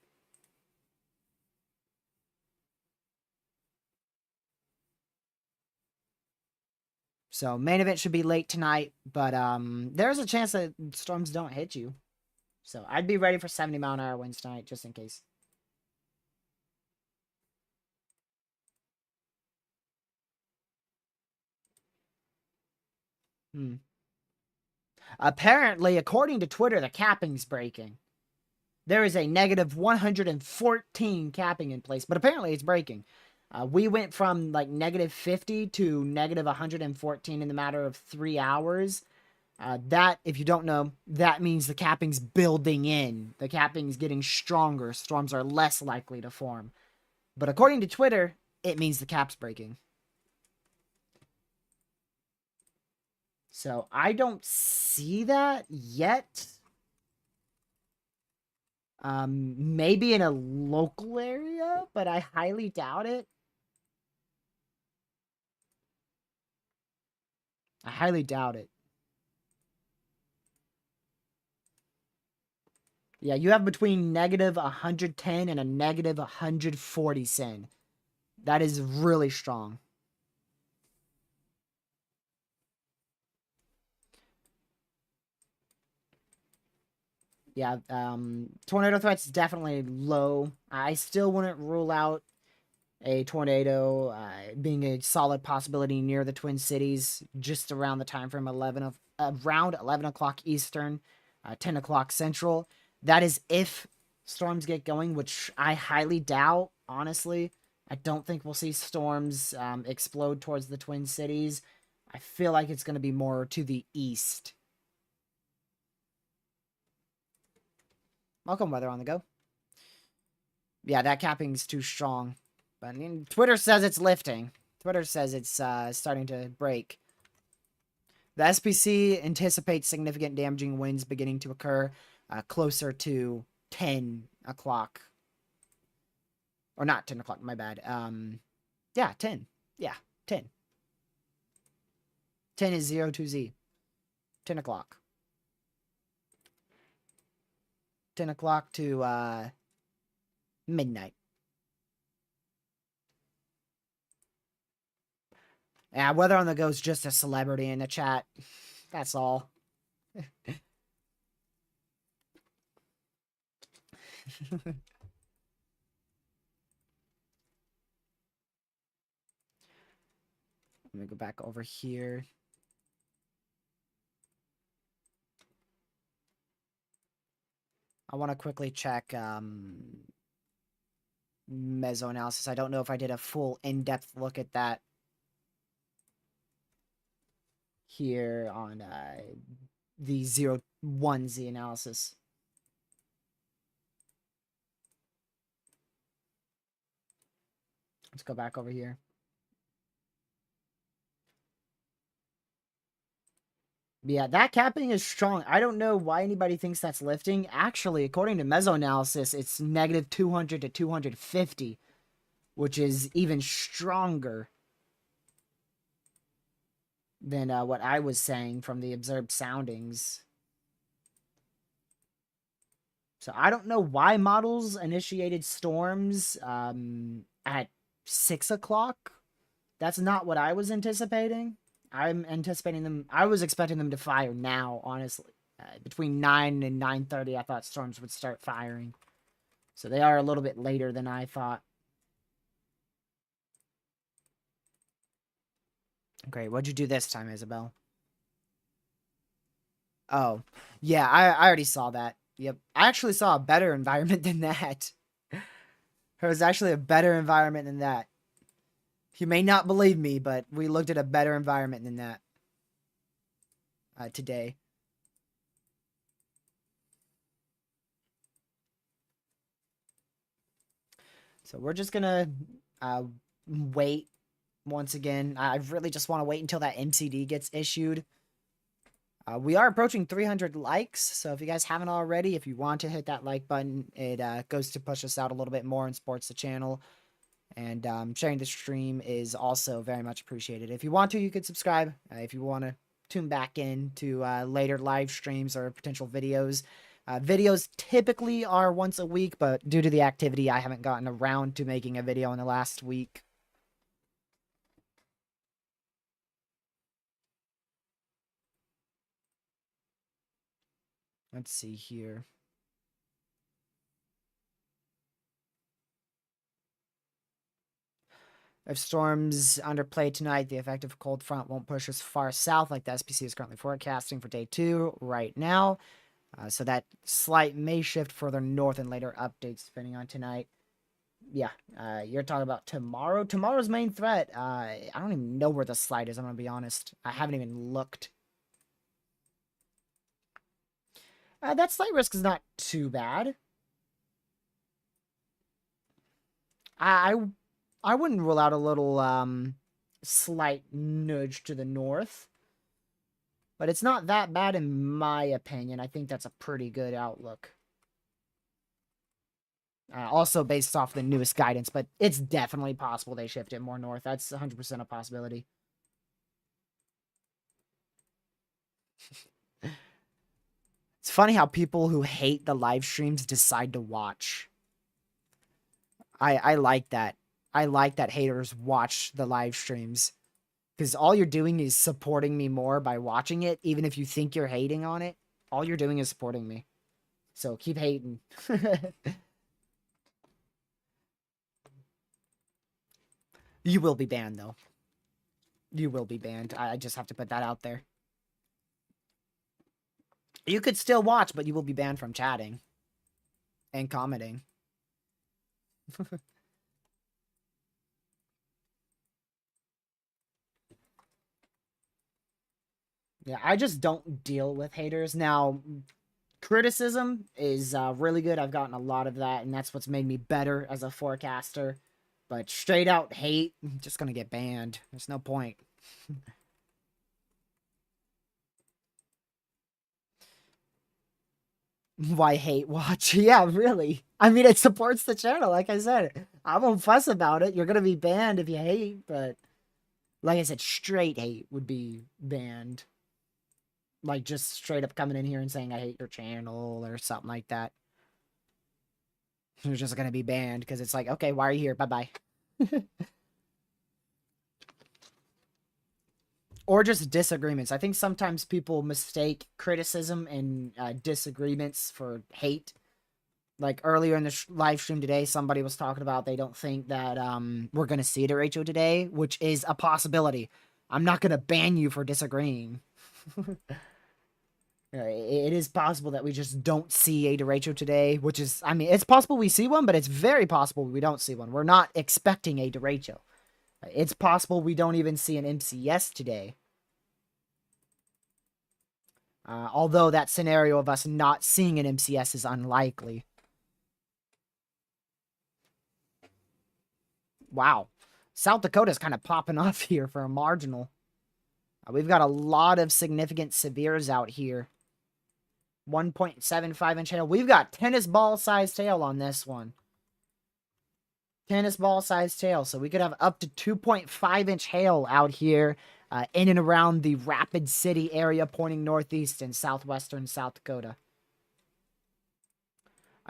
So main event should be late tonight, but there's a chance that storms don't hit you. So I'd be ready for 70-mile-an-hour winds tonight, just in case. Apparently, according to Twitter, the capping's breaking. There is a negative 114 capping in place, but apparently it's breaking. We went from like negative 50 to negative 114 in the matter of 3 hours. That, if you don't know, that means the capping's building in. The capping's getting stronger. Storms are less likely to form. But according to Twitter, it means the cap's breaking. So I don't see that yet. Maybe in a local area, but I highly doubt it. I highly doubt it. Yeah, you have between negative 110 and a negative 140 sin. That is really strong. Yeah, tornado threat's definitely low. I still wouldn't rule out a tornado being a solid possibility near the Twin Cities, just around the time frame around 11 o'clock Eastern, 10 o'clock Central. That is if storms get going, which I highly doubt, honestly. I don't think we'll see storms explode towards the Twin Cities. I feel like it's going to be more to the east. Welcome, weather on the go. Yeah, that capping's too strong. But I mean, Twitter says it's lifting. Twitter says it's starting to break. The SPC anticipates significant damaging winds beginning to occur closer to 10 o'clock. Or not 10 o'clock, my bad. Yeah, 10. Yeah, 10. 10 is 0 to Z. 10 o'clock. 10 o'clock to midnight. Yeah, weather on the go is just a celebrity in the chat. That's all. Let me go back over here. I want to quickly check mesoanalysis. I don't know if I did a full in-depth look at that here on the 0-1Z analysis. Let's go back over here. Yeah, that capping is strong. I don't know why anybody thinks that's lifting. Actually, according to mesoanalysis, it's negative 200 to 250, which is even stronger than what I was saying from the observed soundings. So I don't know why models initiated storms at 6 o'clock. That's not what I was anticipating. I'm anticipating them. I was expecting them to fire now, honestly. Between 9 and 9:30, I thought storms would start firing. So they are a little bit later than I thought. Great. What'd you do this time, Isabel? Oh, yeah, I already saw that. Yep. I actually saw a better environment than that. There was actually a better environment than that. You may not believe me, but we looked at a better environment than that today. So we're just gonna wait once again. I really just want to wait until that MCD gets issued. We are approaching 300 likes, so if you guys haven't already, if you want to hit that like button, it goes to push us out a little bit more and supports the channel. And sharing the stream is also very much appreciated. If you want to, you could subscribe. If you want to tune back in to later live streams or potential videos. Videos typically are once a week, but due to the activity, I haven't gotten around to making a video in the last week. Let's see here. If storms underplay tonight, the effective cold front won't push as far south like the SPC is currently forecasting for day 2 right now. So that slight may shift further north in later updates depending on tonight. Yeah, you're talking about tomorrow. Tomorrow's main threat. I don't even know where the slide is, I'm going to be honest. I haven't even looked. That slight risk is not too bad. I I wouldn't rule out a little slight nudge to the north. But it's not that bad in my opinion. I think that's a pretty good outlook. Also based off the newest guidance, but it's definitely possible they shift it more north. That's 100% a possibility. It's funny how people who hate the live streams decide to watch. I like that. I like that haters watch the live streams. Because all you're doing is supporting me more by watching it, even if you think you're hating on it. All you're doing is supporting me. So keep hating. You will be banned, though. You will be banned. I just have to put that out there. You could still watch, but you will be banned from chatting and commenting. Yeah, I just don't deal with haters. Now, criticism is really good. I've gotten a lot of that, and that's what's made me better as a forecaster. But straight out hate, I'm just gonna get banned. There's no point. Why hate watch? Yeah, really. I mean, it supports the channel. Like I said, I won't fuss about it. You're gonna be banned if you hate, but like I said, straight hate would be banned. Like just straight up coming in here and saying I hate your channel or something like that. You're just gonna be banned because it's like, okay, why are you here? Bye bye. Or just disagreements. I think sometimes people mistake criticism and disagreements for hate. Like earlier in the live stream today, somebody was talking about they don't think that we're gonna see Derecho today, which is a possibility. I'm not gonna ban you for disagreeing. It is possible that we just don't see a Derecho today, which is, I mean, it's possible we see one, but it's very possible we don't see one. We're not expecting a Derecho. It's possible we don't even see an MCS today. Although that scenario of us not seeing an MCS is unlikely. Wow. South Dakota's kind of popping off here for a marginal. We've got a lot of significant severes out here. 1.75-inch hail. We've got tennis ball sized hail on this one. Tennis ball sized hail. So we could have up to 2.5-inch hail out here in and around the Rapid City area pointing northeast in southwestern South Dakota.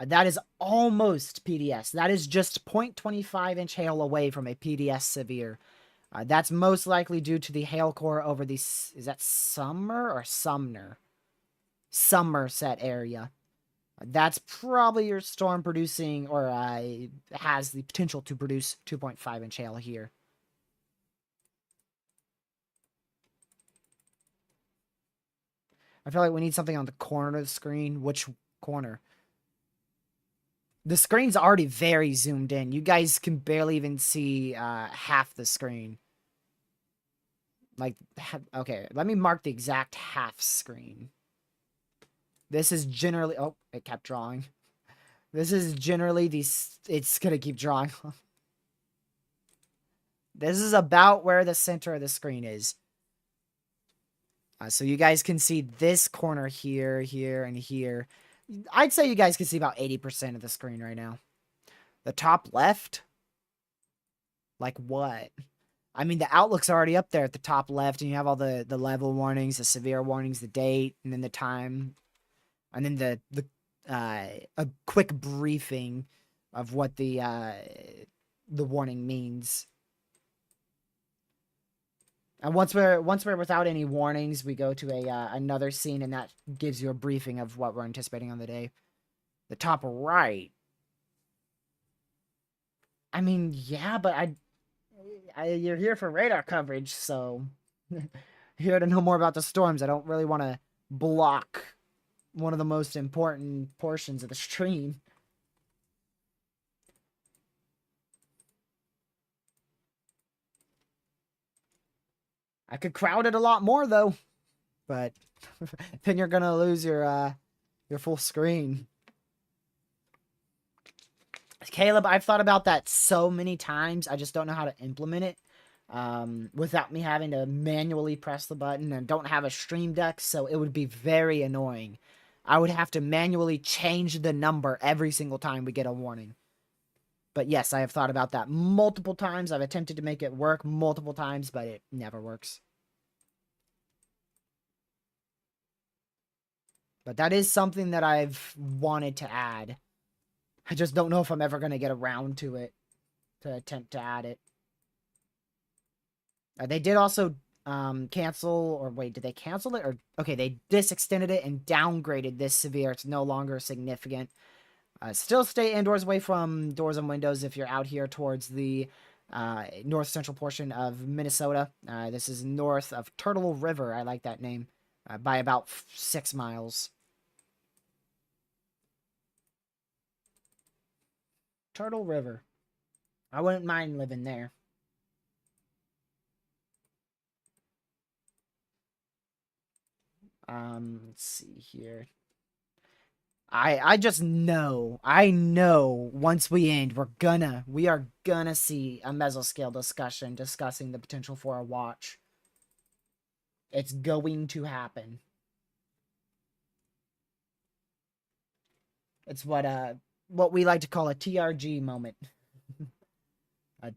That is almost PDS. That is just 0.25-inch hail away from a PDS severe. That's most likely due to the hail core over the, is that Summer or Sumner? Somerset area. That's probably your storm producing, or has the potential to produce 2.5-inch hail here. I feel like we need something on the corner of the screen. Which corner? The screen's already very zoomed in. You guys can barely even see half the screen. Like, okay, let me mark the exact half screen. This is generally, oh, it kept drawing. This is generally it's gonna keep drawing. This is about where the center of the screen is. So you guys can see this corner here, here, and here. I'd say you guys can see about 80% of the screen right now. The top left? Like what? I mean, the Outlook's already up there at the top left, and you have all the level warnings, the severe warnings, the date, and then the time, and then a quick briefing of what the warning means. And once we're without any warnings, we go to another scene, and that gives you a briefing of what we're anticipating on the day. The top right. I mean, yeah, but you're here for radar coverage, so here to know more about the storms. I don't really want to block one of the most important portions of the stream. I could crowd it a lot more though, but then you're gonna lose your full screen. Caleb, I've thought about that so many times. I just don't know how to implement it without me having to manually press the button, and don't have a stream deck, so it would be very annoying. I would have to manually change the number every single time we get a warning. But yes, I have thought about that multiple times. I've attempted to make it work multiple times, but it never works. But that is something that I've wanted to add. I just don't know if I'm ever going to get around to it, to attempt to add it. They did also cancel, or wait, did they cancel it? Or okay, they disextended it and downgraded this severe. It's no longer significant. Still stay indoors, away from doors and windows if you're out here towards the north central portion of Minnesota. This is north of Turtle River. I like that name. By about 6 miles. Turtle River. I wouldn't mind living there. Let's see here. I just know. I know once we end, we are gonna see a mesoscale discussion discussing the potential for a watch. It's going to happen. It's what we like to call a TRG moment.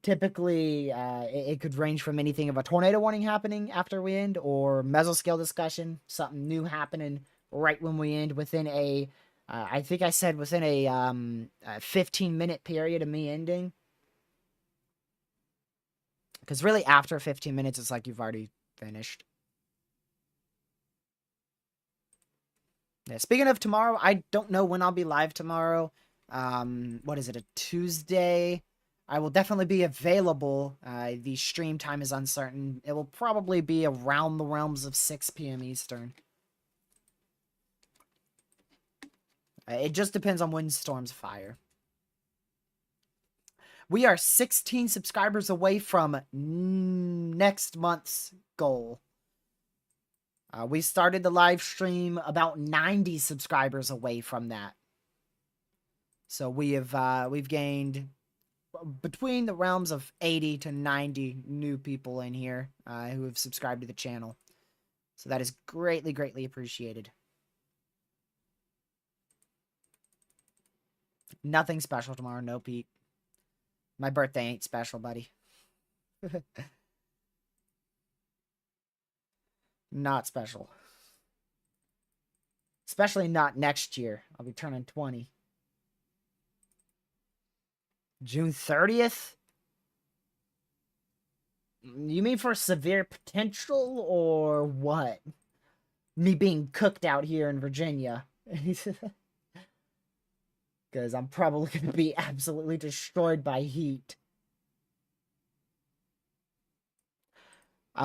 Typically, it could range from anything of a tornado warning happening after we end, or mesoscale discussion, something new happening right when we end, within I think I said within a 15-minute period of me ending. Because really, after 15 minutes, it's like you've already finished. Yeah, speaking of tomorrow, I don't know when I'll be live tomorrow. What is it, a Tuesday? I will definitely be available. The stream time is uncertain. It will probably be around the realms of 6 p.m. Eastern. It just depends on when storms fire. We are 16 subscribers away from next month's goal. We started the live stream about 90 subscribers away from that. So we've gained between the realms of 80 to 90 new people in here who have subscribed to the channel. So that is greatly, greatly appreciated. Nothing special tomorrow. No, Pete. My birthday ain't special, buddy. Not special. Especially not next year. I'll be turning 20. June 30th? You mean for severe potential or what? Me being cooked out here in Virginia. Because I'm probably going to be absolutely destroyed by heat.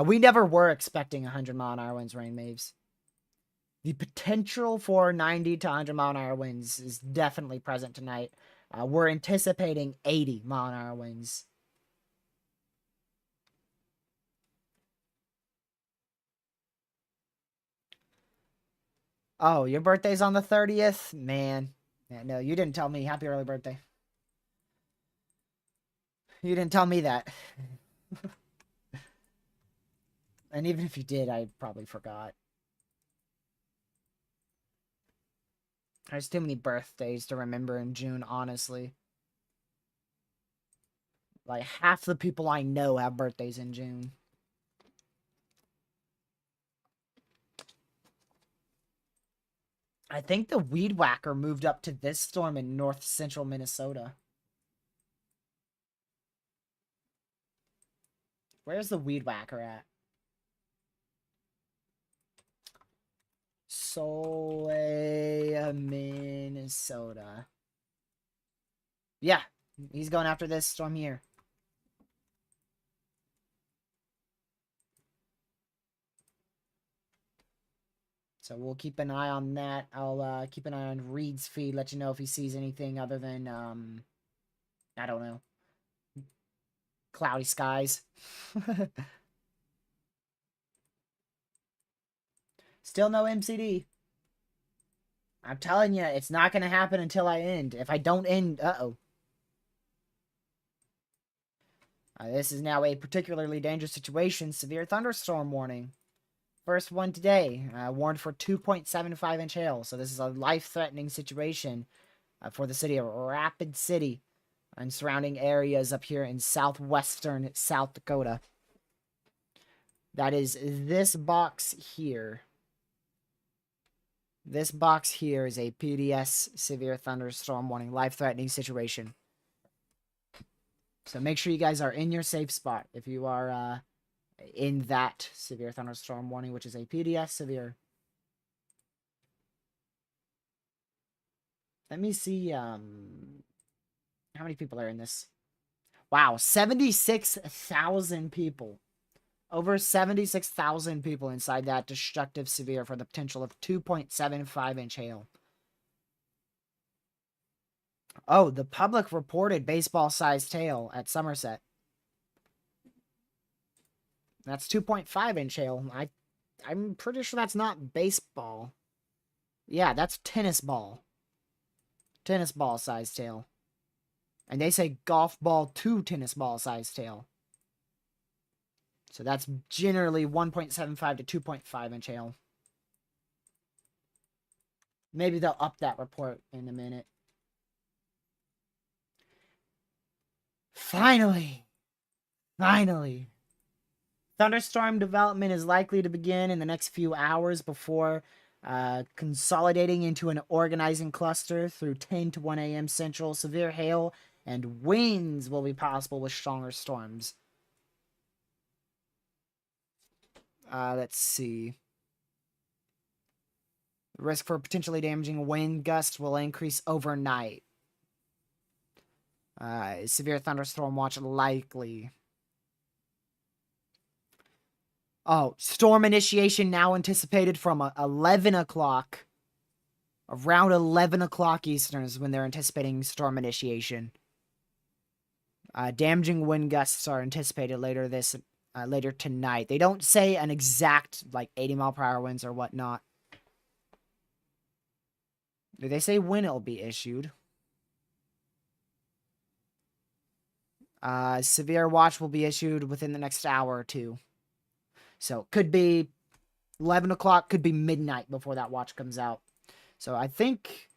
We never were expecting 100-mile-an-hour winds, rain waves. The potential for 90 to 100-mile-an-hour winds is definitely present tonight. We're anticipating 80-mile-an-hour winds. Oh, your birthday's on the 30th? Man. Yeah, no, you didn't tell me. Happy early birthday. You didn't tell me that. And even if you did, I probably forgot. There's too many birthdays to remember in June, honestly. Like, half the people I know have birthdays in June. I think the Weed Whacker moved up to this storm in north central Minnesota. Where's the Weed Whacker at? Soleil, Minnesota. Yeah, he's going after this storm here. So we'll keep an eye on that. I'll keep an eye on Reed's feed, let you know if he sees anything other than, I don't know, cloudy skies. Still no MCD. I'm telling you, it's not going to happen until I end. If I don't end, uh-oh. This is now a particularly dangerous situation. Severe thunderstorm warning. First one today. Warned for 2.75-inch hail. So this is a life-threatening situation for the city of Rapid City and surrounding areas up here in southwestern South Dakota. That is this box here. This box here is a PDS severe thunderstorm warning, life-threatening situation. So make sure you guys are in your safe spot if you are in that severe thunderstorm warning, which is a PDS severe. Let me see how many people are in this. Wow, 76,000 people. Over 76,000 people inside that destructive severe for the potential of 2.75-inch hail. Oh, the public reported baseball-sized hail at Somerset. That's 2.5-inch hail. I'm pretty sure that's not baseball. Yeah, that's tennis ball. Tennis ball-sized hail. And they say golf ball to tennis ball-sized hail. So that's generally 1.75 to 2.5-inch hail. Maybe they'll up that report in a minute. Finally! Finally! Thunderstorm development is likely to begin in the next few hours before consolidating into an organizing cluster through 10 to 1 a.m. Central. Severe hail and winds will be possible with stronger storms. Let's see. The risk for potentially damaging wind gusts will increase overnight. Severe thunderstorm watch likely. Oh, storm initiation now anticipated from 11 o'clock. Around 11 o'clock Eastern is when they're anticipating storm initiation. Damaging wind gusts are anticipated later tonight. They don't say an exact, like, 80-mile-per-hour winds or whatnot. Do they say when it'll be issued? Severe watch will be issued within the next hour or two. So, could be 11 o'clock could be midnight before that watch comes out. So I think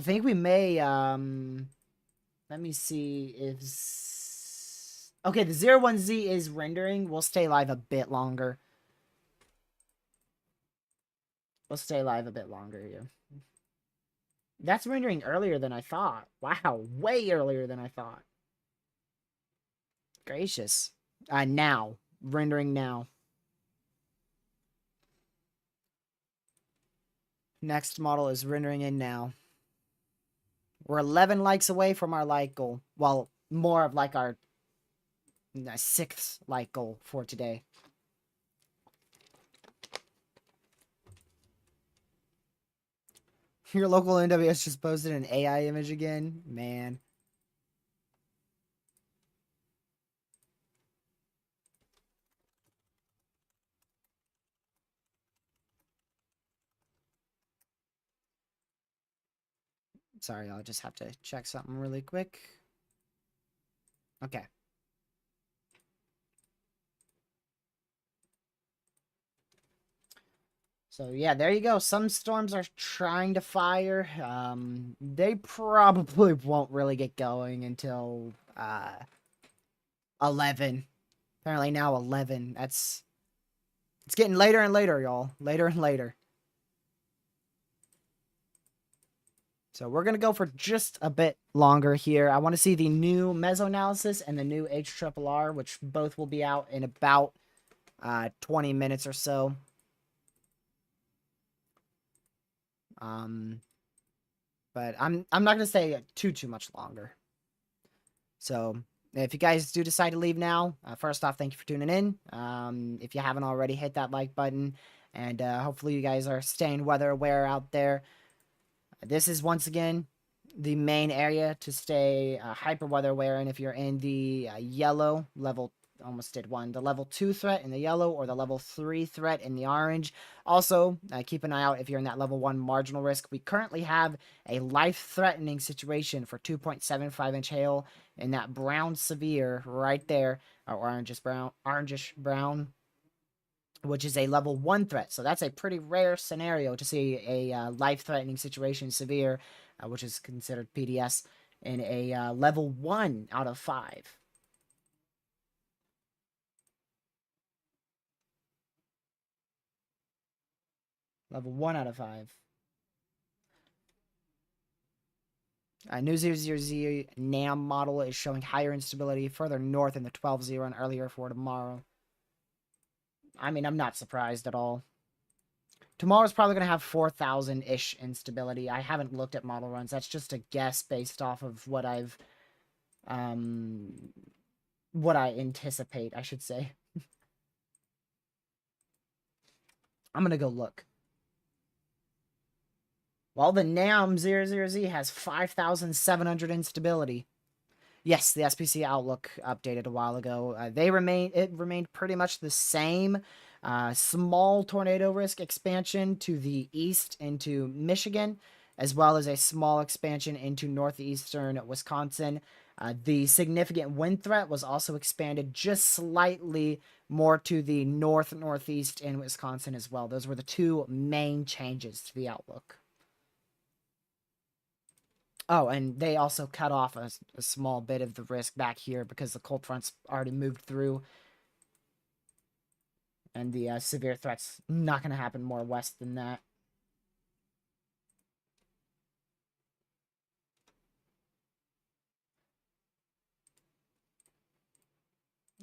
we may let me see if okay, the 01Z is rendering. We'll stay live a bit longer. We'll stay live a bit longer here. That's rendering earlier than I thought. Wow, way earlier than I thought. Gracious. Now. Rendering now. Next model is rendering in now. We're 11 likes away from our like goal. Well, more of like our 6th like goal for today. Your local NWS just posted an AI image again? Man. Sorry, I'll just have to check something really quick. Okay. So yeah, there you go. Some storms are trying to fire. They probably won't really get going until 11. Apparently now 11. It's getting later and later, y'all. Later and later. So we're going to go for just a bit longer here. I want to see the new mesoanalysis and the new HRRR, which both will be out in about 20 minutes or so. But I'm not going to stay too much longer. So if you guys do decide to leave now, first off, thank you for tuning in. If you haven't already, hit that like button. And hopefully you guys are staying weather aware out there. This is, once again, the main area to stay hyper weather aware. And if you're in the yellow level, almost did one, the level 2 threat in the yellow or the level 3 threat in the orange. Also, keep an eye out if you're in that level 1 marginal risk. We currently have a life-threatening situation for 2.75-inch hail in that brown severe right there, or orangish brown, which is a level 1 threat. So that's a pretty rare scenario to see a life-threatening situation severe, which is considered PDS, in a level 1 out of 5. Level 1 out of 5. New 000 NAM model is showing higher instability further north in the 12-0 and earlier for tomorrow. I mean, I'm not surprised at all. Tomorrow's probably going to have 4,000-ish instability. I haven't looked at model runs. That's just a guess based off of what what I anticipate, I should say. I'm going to go look. Well, the NAM 00Z has 5,700 instability. Yes, the SPC Outlook updated a while ago. It remained pretty much the same. Small tornado risk expansion to the east into Michigan, as well as a small expansion into northeastern Wisconsin. The significant wind threat was also expanded just slightly more to the northeast in Wisconsin as well. Those were the two main changes to the outlook. Oh, and they also cut off a small bit of the risk back here because the cold front's already moved through. And the severe threat's not going to happen more west than that.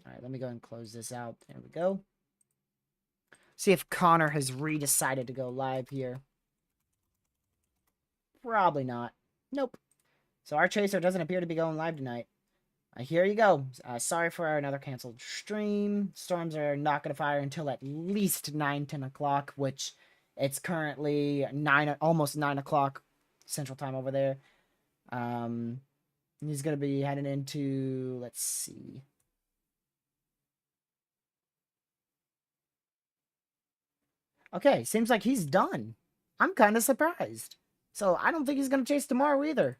All right, let me go and close this out. There we go. See if Connor has redecided to go live here. Probably not. Nope. So our chaser doesn't appear to be going live tonight. Here you go. Sorry for another canceled stream. Storms are not going to fire until at least 9-10 o'clock, which it's currently almost 9 o'clock Central Time over there. He's going to be heading into, let's see. Okay, seems like he's done. I'm kind of surprised. So I don't think he's going to chase tomorrow either.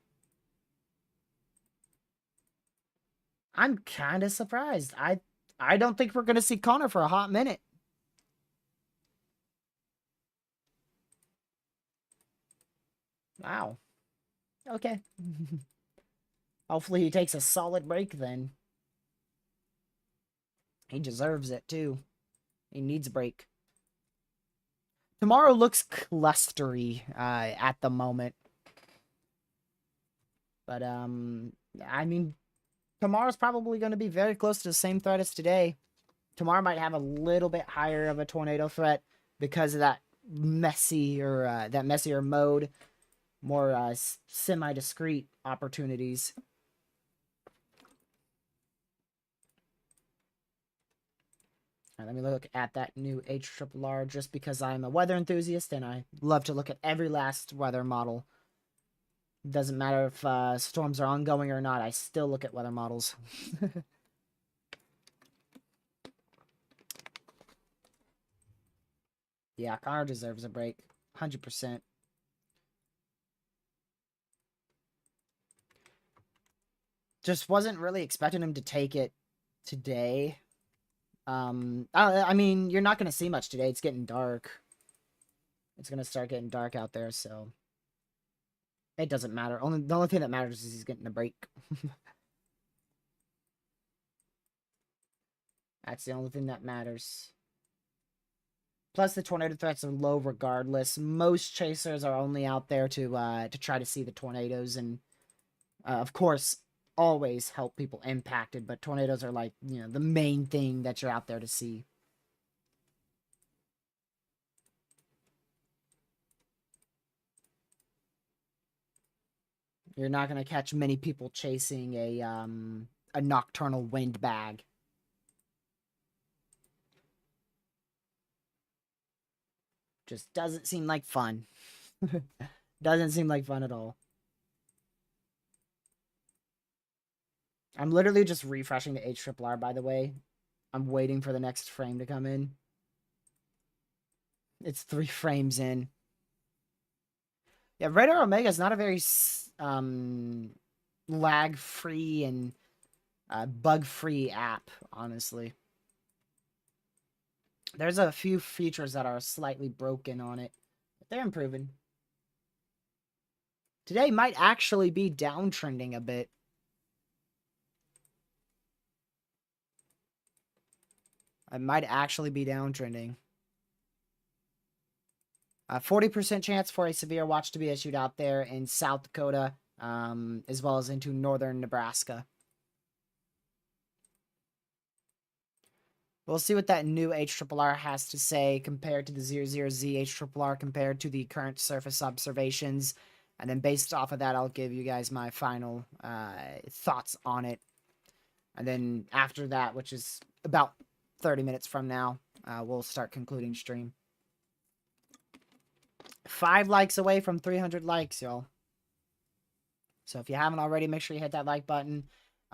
I'm kind of surprised. I don't think we're going to see Connor for a hot minute. Wow. Okay. Hopefully he takes a solid break then. He deserves it too. He needs a break. Tomorrow looks clustery at the moment. But, I mean, tomorrow's probably going to be very close to the same threat as today. Tomorrow might have a little bit higher of a tornado threat because of that messier mode. More semi-discrete opportunities. All right, let me look at that new HRRR just because I'm a weather enthusiast and I love to look at every last weather model. Doesn't matter if storms are ongoing or not, I still look at weather models. Yeah, Connor deserves a break. 100%. Just wasn't really expecting him to take it today. I mean, you're not going to see much today. It's getting dark. It's going to start getting dark out there, so it doesn't matter. The only thing that matters is he's getting a break. That's the only thing that matters. Plus, the tornado threats are low regardless. Most chasers are only out there to try to see the tornadoes, and of course, always help people impacted. But tornadoes are like the main thing that you're out there to see. You're not gonna catch many people chasing a nocturnal wind bag. Just doesn't seem like fun. Doesn't seem like fun at all. I'm literally just refreshing the HRRR, by the way. I'm waiting for the next frame to come in. It's 3 frames in. Yeah, Radar Omega is not a very lag-free and bug-free app, honestly. There's a few features that are slightly broken on it, but they're improving. Today might actually be downtrending a bit. I might actually be downtrending. 40% chance for a severe watch to be issued out there in South Dakota, as well as into northern Nebraska. We'll see what that new HRRR has to say compared to the 00Z HRRR compared to the current surface observations. And then based off of that, I'll give you guys my final thoughts on it. And then after that, which is about 30 minutes from now, we'll start concluding stream. 5 likes away from 300 likes, y'all. So if you haven't already, make sure you hit that like button.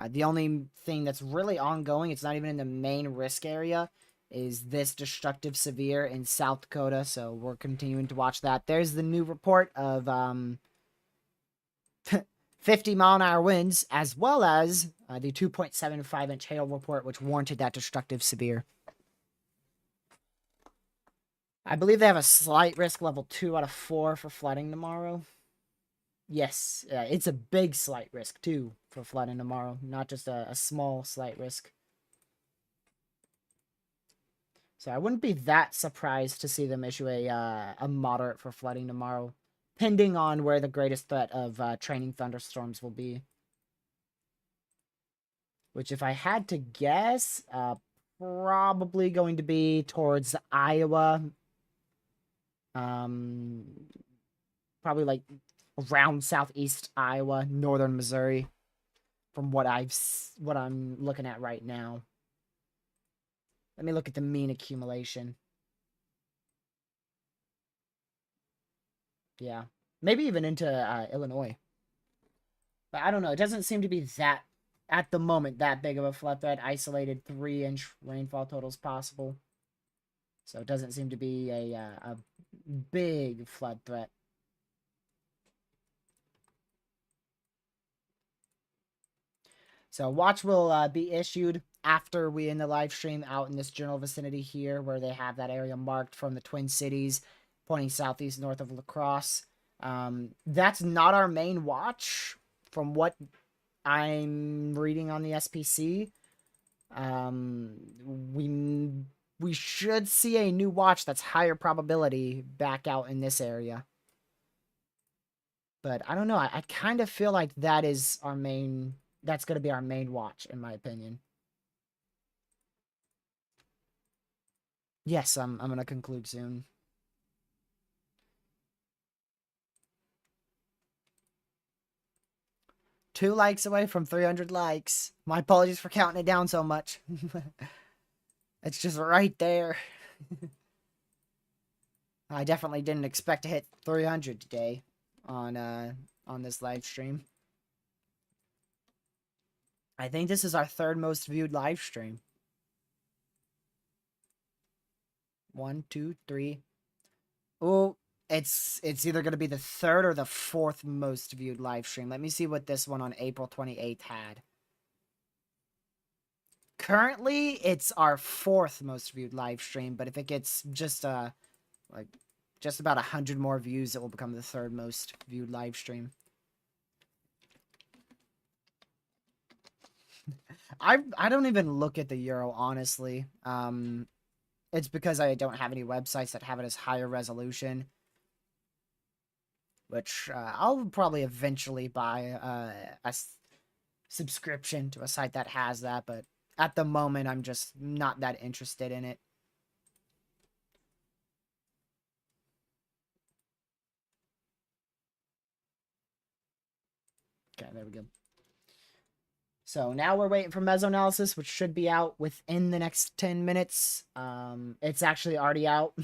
The only thing that's really ongoing, it's not even in the main risk area, is this destructive severe in South Dakota. So we're continuing to watch that. There's the new report of 50-mile-an-hour winds, as well as the 2.75-inch hail report, which warranted that destructive severe. I believe they have a slight risk level 2 out of 4 for flooding tomorrow. Yes, it's a big slight risk, too, for flooding tomorrow. Not just a small slight risk. So I wouldn't be that surprised to see them issue a moderate for flooding tomorrow, depending on where the greatest threat of training thunderstorms will be. Which, if I had to guess, probably going to be towards Iowa. Probably like around southeast Iowa, northern Missouri, from what I'm looking at right now. Let me look at the mean accumulation. Yeah, maybe even into Illinois. But I don't know. It doesn't seem to be that, at the moment, that big of a flood threat. Isolated 3-inch rainfall totals possible. So it doesn't seem to be a big flood threat. So watch will be issued after we end the live stream out in this general vicinity here where they have that area marked from the Twin Cities pointing southeast north of La Crosse. That's not our main watch from what I'm reading on the SPC. We should see a new watch that's higher probability back out in this area. But I don't know. I kind of feel like that is our main. That's going to be our main watch, in my opinion. Yes, I'm going to conclude soon. Two likes away from 300 likes. My apologies for counting it down so much. It's just right there. I definitely didn't expect to hit 300 today on this live stream. I think this is our third most viewed live stream. 1, 2, 3. Oh, it's either going to be the third or the fourth most viewed live stream. Let me see what this one on April 28th had. Currently, it's our fourth most viewed live stream, but if it gets just like just about 100 more views, it will become the third most viewed live stream. I don't even look at the euro, honestly. It's because I don't have any websites that have it as higher resolution, which I'll probably eventually buy a subscription to a site that has that, but at the moment, I'm just not that interested in it. Okay, there we go. So now we're waiting for mesoanalysis, which should be out within the next 10 minutes. It's actually already out.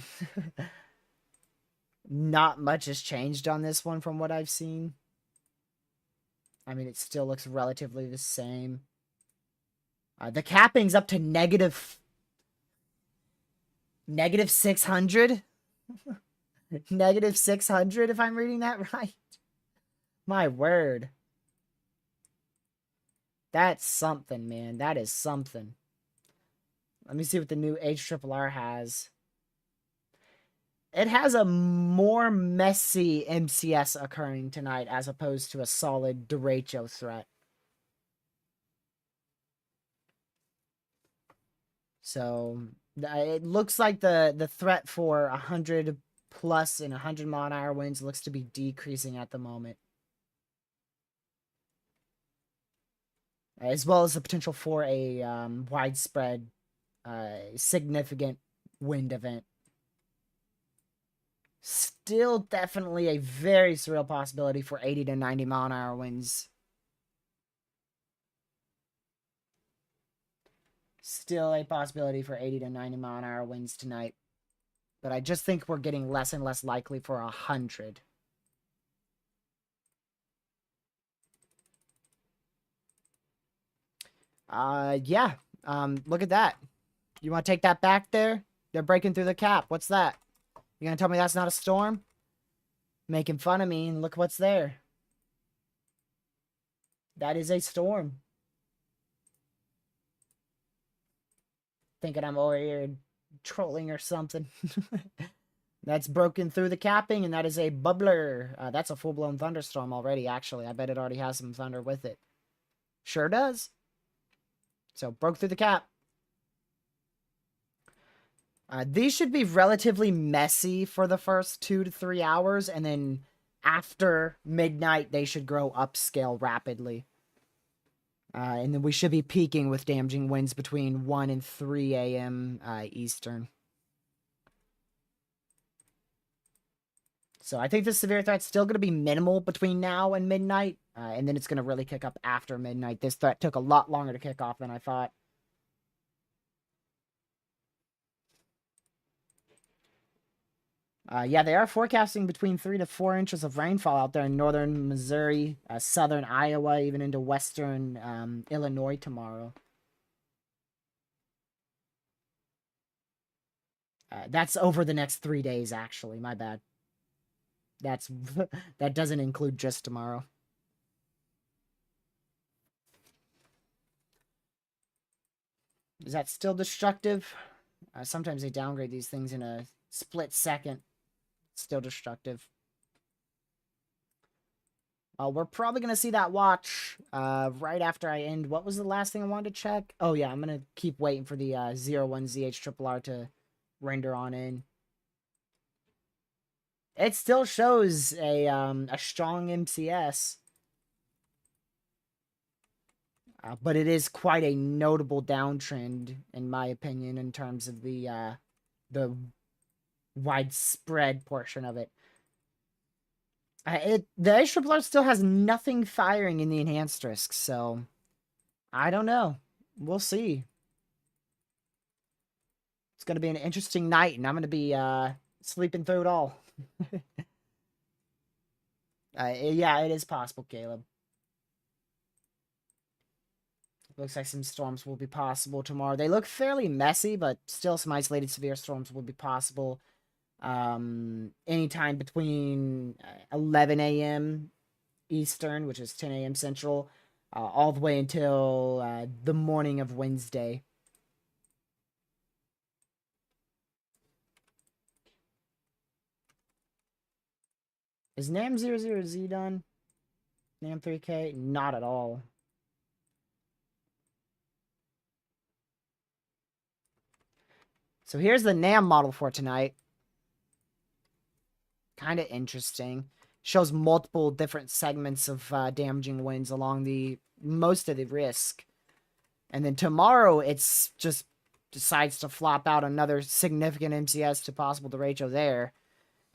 Not much has changed on this one from what I've seen. I mean, it still looks relatively the same. The capping's up to negative 600. Negative 600, if I'm reading that right. My word. That's something, man. That is something. Let me see what the new HRRR has. It has a more messy MCS occurring tonight as opposed to a solid Derecho threat. So it looks like the threat for 100 plus and 100 mile-an-hour winds looks to be decreasing at the moment. As well as the potential for a widespread, significant wind event. Still definitely a very surreal possibility for 80 to 90 mile-an-hour winds. Still a possibility for 80 to 90 mile-an-hour winds tonight. But I just think we're getting less and less likely for 100. Yeah. Look at that. You want to take that back there? They're breaking through the cap. What's that? You gonna tell me that's not a storm? Making fun of me, and look what's there. That is a storm. Thinking I'm over here trolling or something. That's broken through the capping, and that is a bubbler. That's a full-blown thunderstorm already, actually. I bet it already has some thunder with it. Sure does. So, broke through the cap. These should be relatively messy for the first 2 to 3 hours, and then after midnight, they should grow upscale rapidly. And then we should be peaking with damaging winds between 1 and 3 a.m. Eastern. So I think the severe threat's still going to be minimal between now and midnight, and then it's going to really kick up after midnight. This threat took a lot longer to kick off than I thought. Yeah, they are forecasting between 3 to 4 inches of rainfall out there in northern Missouri, southern Iowa, even into western Illinois tomorrow. That's over the next 3 days, actually. My bad. That doesn't include just tomorrow. Is that still destructive? Sometimes they downgrade these things in a split second. Still destructive. We're probably going to see that watch right after I end. What was the last thing I wanted to check? Oh, yeah, I'm going to keep waiting for the 01ZH to render on in. It still shows a strong MCS. But it is quite a notable downtrend, in my opinion, in terms of the widespread portion of it. The H still has nothing firing in the enhanced risk, so I don't know. We'll see. It's gonna be an interesting night, and I'm gonna be sleeping through it all. Yeah, it is possible, Caleb. Looks like some storms will be possible tomorrow. They look fairly messy, but still some isolated severe storms will be possible. Anytime between 11 a.m. Eastern, which is 10 a.m. Central, all the way until the morning of Wednesday. Is NAM 00Z done? NAM 3K? Not at all. So here's the NAM model for tonight. Kind of interesting. Shows multiple different segments of damaging winds along the most of the risk. And then tomorrow, it's just decides to flop out another significant MCS to possible Derecho there.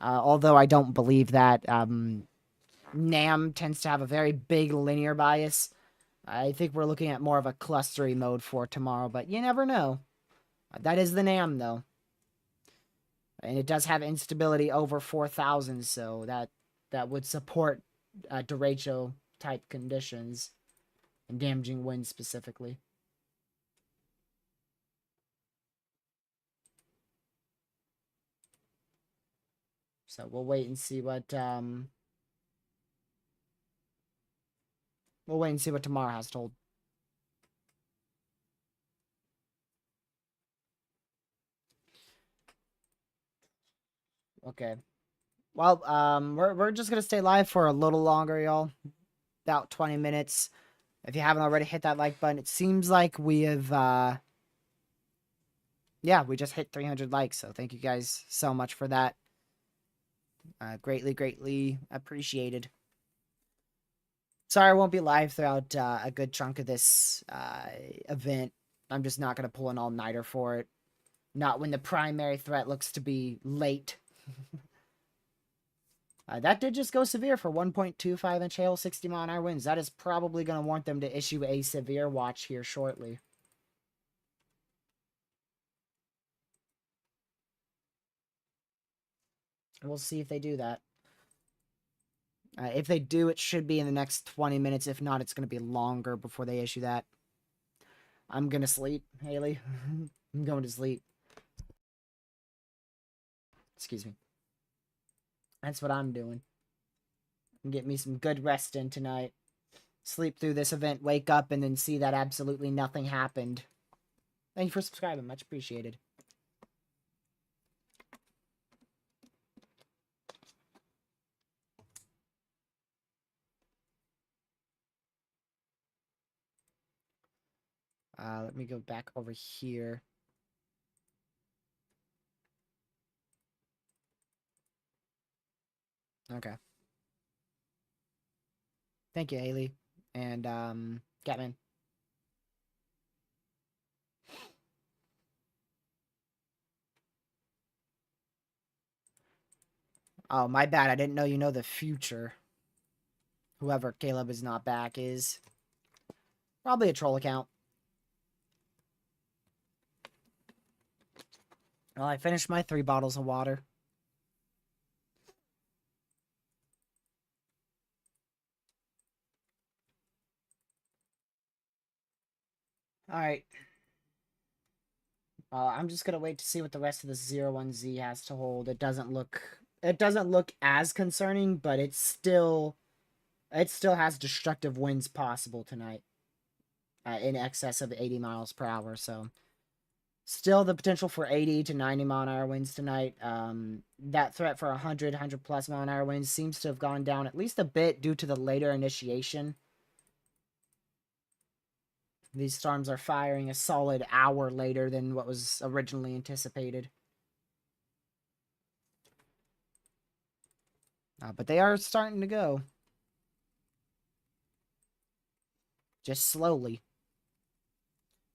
Although I don't believe that. NAM tends to have a very big linear bias. I think we're looking at more of a clustery mode for tomorrow, but you never know. That is the NAM, though. And it does have instability over 4,000, so that would support derecho type conditions and damaging winds specifically. So we'll wait and see what tomorrow has to hold. Okay. Well, we're just gonna stay live for a little longer, y'all. About 20 minutes. If you haven't already, hit that like button. It seems like we have yeah, we just hit 300 likes, so thank you guys so much for that. Greatly appreciated. Sorry I won't be live throughout a good chunk of this event. I'm just not going to pull an all-nighter for it. Not when the primary threat looks to be late. That did just go severe for 1.25-inch hail, 60-mile-an-hour winds. That is probably going to warrant them to issue a severe watch here shortly. We'll see if they do that. If they do, it should be in the next 20 minutes. If not, it's going to be longer before they issue that. I'm going to sleep, Haley. I'm going to sleep. Excuse me. That's what I'm doing. Get me some good rest in tonight. Sleep through this event, wake up, and then see that absolutely nothing happened. Thank you for subscribing. Much appreciated. Let me go back over here. Okay. Thank you, Haley. And, Catman. Oh, my bad. I didn't know you know the future. Whoever Caleb is not back is. Probably a troll account. Well, I finished my 3 bottles of water. Alright. I'm just gonna wait to see what the rest of the 01Z has to hold. It doesn't look as concerning, but it still has destructive winds possible tonight. In excess of 80 miles per hour, so Still the potential for 80 to 90 mile an hour winds tonight. That threat for 100 plus mile an hour winds seems to have gone down at least a bit due to the later initiation. These storms are firing a solid hour later than what was originally anticipated. But they are starting to go. Just slowly.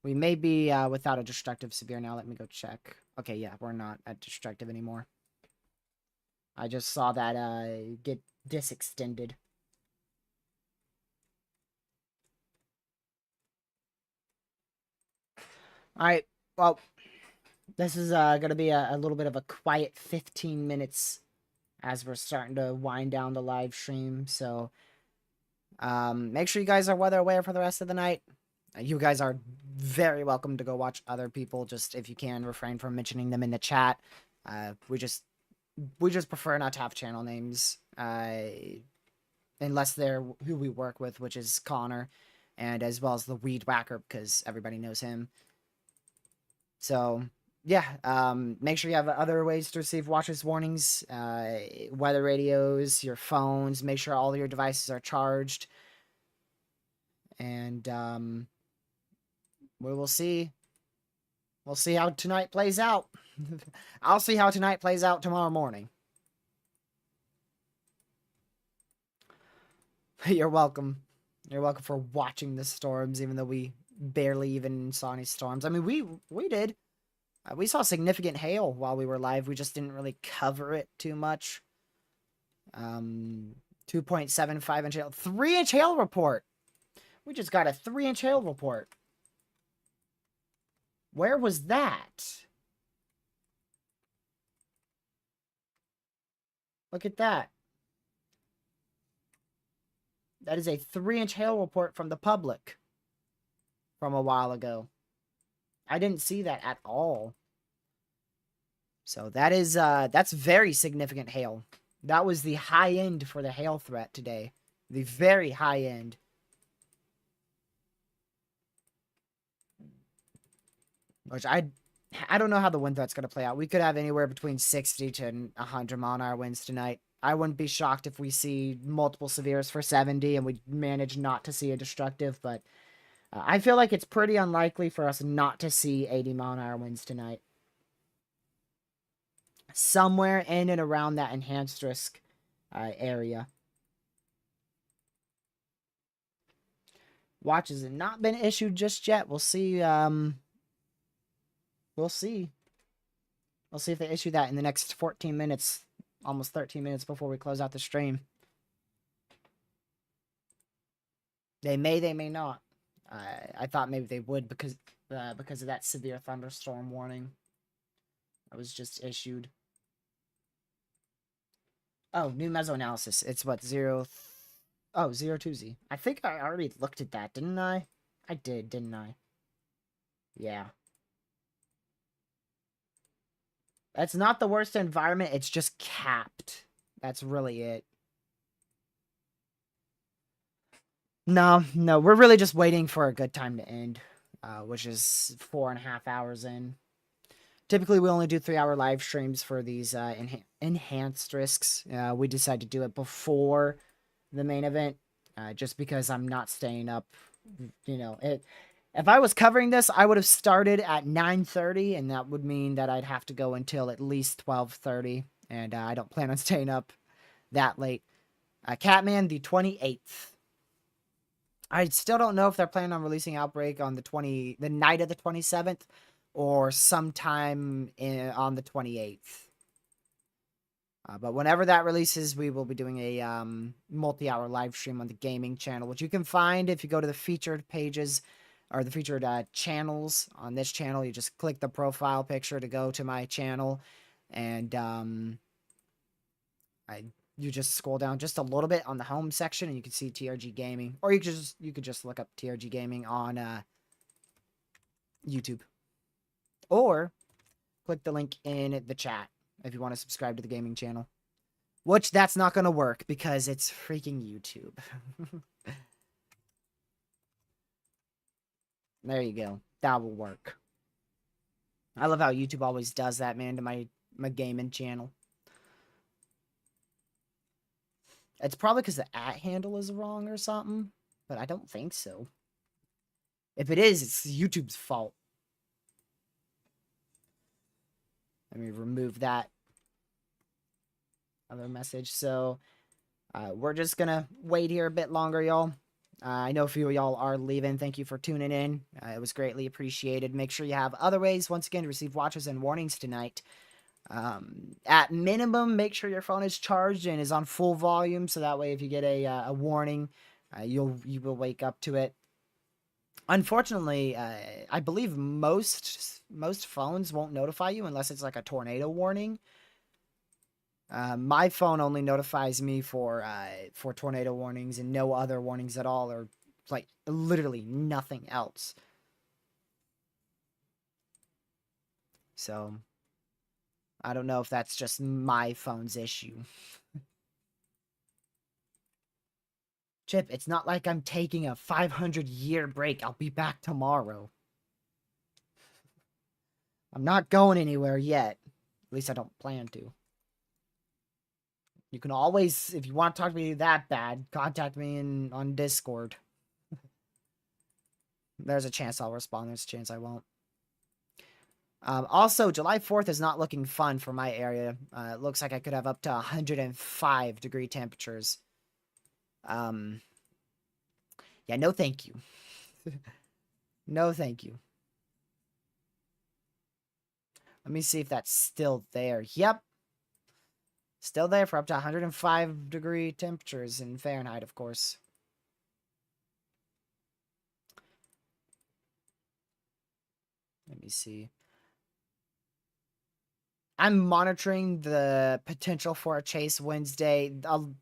We may be without a destructive severe now. Let me go check. Okay, yeah, we're not at destructive anymore. I just saw that get disextended. Alright, well, this is going to be a little bit of a quiet 15 minutes as we're starting to wind down the live stream. So make sure you guys are weather aware for the rest of the night. You guys are very welcome to go watch other people. Just if you can, refrain from mentioning them in the chat. We just prefer not to have channel names unless they're who we work with, which is Connor, and as well as the Weed Whacker because everybody knows him. So yeah, make sure you have other ways to receive watches warnings, weather radios, your phones. Make sure all your devices are charged, and we will see. We'll see how tonight plays out. I'll see how tonight plays out tomorrow morning. You're welcome. You're welcome for watching the storms, even though we barely even saw any storms. I mean, we did. We saw significant hail while we were live. We just didn't really cover it too much. 2.75 inch hail. 3-inch hail report. We just got a 3-inch hail report. Where was that? Look at that. That is a 3-inch hail report from the public from a while ago. I didn't see that at all. So that is that's very significant hail. That was the high end for the hail threat today. The very high end. Which I don't know how the wind threat's going to play out. We could have anywhere between 60 to 100 mile an hour winds tonight. I wouldn't be shocked if we see multiple severes for 70 and we manage not to see a destructive, but I feel like it's pretty unlikely for us not to see 80 mile an hour winds tonight. Somewhere in and around that enhanced risk area. Watches have not been issued just yet. We'll see. We'll see. We'll see if they issue that in the next 14 minutes, almost 13 minutes before we close out the stream. They may not. I thought maybe they would because of that severe thunderstorm warning that was just issued. Oh, new meso analysis. It's what 02Z. I think I already looked at that, didn't I? I did, didn't I? Yeah. That's not the worst environment. It's just capped. That's really it. No, we're really just waiting for a good time to end, which is 4.5 hours in. Typically, we only do 3-hour live streams for these enhanced risks. We decide to do it before the main event, just because I'm not staying up. You know, if I was covering this, I would have started at 9:30, and that would mean that I'd have to go until at least 12:30, and I don't plan on staying up that late. Catman, the 28th. I still don't know if they're planning on releasing Outbreak on the night of the 27th, or sometime on the 28th. But whenever that releases, we will be doing a multi-hour live stream on the gaming channel, which you can find if you go to the featured pages or the featured channels on this channel. You just click the profile picture to go to my channel, and you just scroll down just a little bit on the home section, and you can see TRG Gaming, or you could just look up TRG Gaming on YouTube, or click the link in the chat if you want to subscribe to the gaming channel. Which that's not going to work because it's freaking YouTube. There you go. That will work. I love how YouTube always does that, man, to my gaming channel. It's probably because the @ handle is wrong or something, but I don't think so. If it is, it's YouTube's fault. Let me remove that other message. So we're just gonna wait here a bit longer, y'all. I know a few of y'all are leaving. Thank you for tuning in. It was greatly appreciated. Make sure you have other ways, once again, to receive watches and warnings tonight. At minimum, make sure your phone is charged and is on full volume, so that way if you get a warning, you will wake up to it. Unfortunately, I believe most phones won't notify you unless it's like a tornado warning. My phone only notifies me for tornado warnings and no other warnings at all, or like literally nothing else. So I don't know if that's just my phone's issue. Chip, it's not like I'm taking a 500-year break. I'll be back tomorrow. I'm not going anywhere yet. At least I don't plan to. You can always, if you want to talk to me that bad, contact me on Discord. There's a chance I'll respond. There's a chance I won't. Also, July 4th is not looking fun for my area. It looks like I could have up to 105-degree temperatures. Yeah, no thank you. No thank you. Let me see if that's still there. Yep. Still there for up to 105-degree temperatures in Fahrenheit, of course. Let me see. I'm monitoring the potential for a chase Wednesday.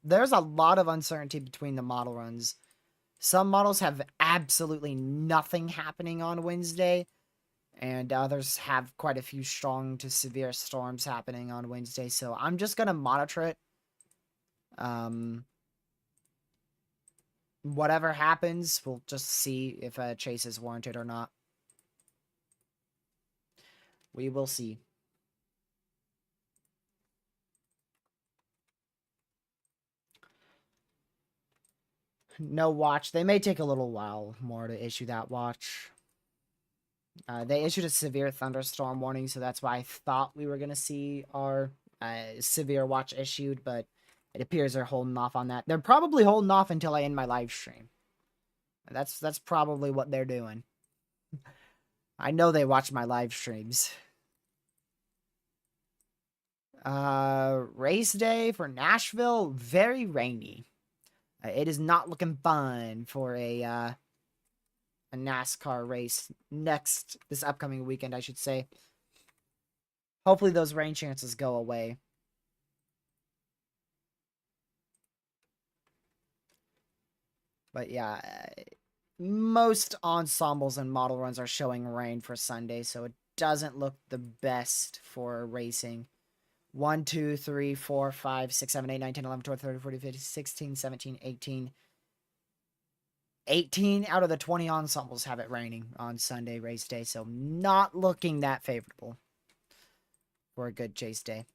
There's a lot of uncertainty between the model runs. Some models have absolutely nothing happening on Wednesday, and others have quite a few strong to severe storms happening on Wednesday, so I'm just going to monitor it. Whatever happens, we'll just see if a chase is warranted or not. We will see. No watch. They may take a little while more to issue that watch. They issued a severe thunderstorm warning, so that's why I thought we were going to see our severe watch issued, but it appears they're holding off on that. They're probably holding off until I end my live stream. That's probably what they're doing. I know they watch my live streams. Race day for Nashville, very rainy. It is not looking fun for a NASCAR race this upcoming weekend, I should say. Hopefully those rain chances go away. But yeah, most ensembles and model runs are showing rain for Sunday, so it doesn't look the best for racing. 1, 2, 3, 4, 5, 6, 7, 8, 9, 10, 11, 12, 13, 14, 15, 16, 17, 18. 18 out of the 20 ensembles have it raining on Sunday race day, so not looking that favorable for a good chase day.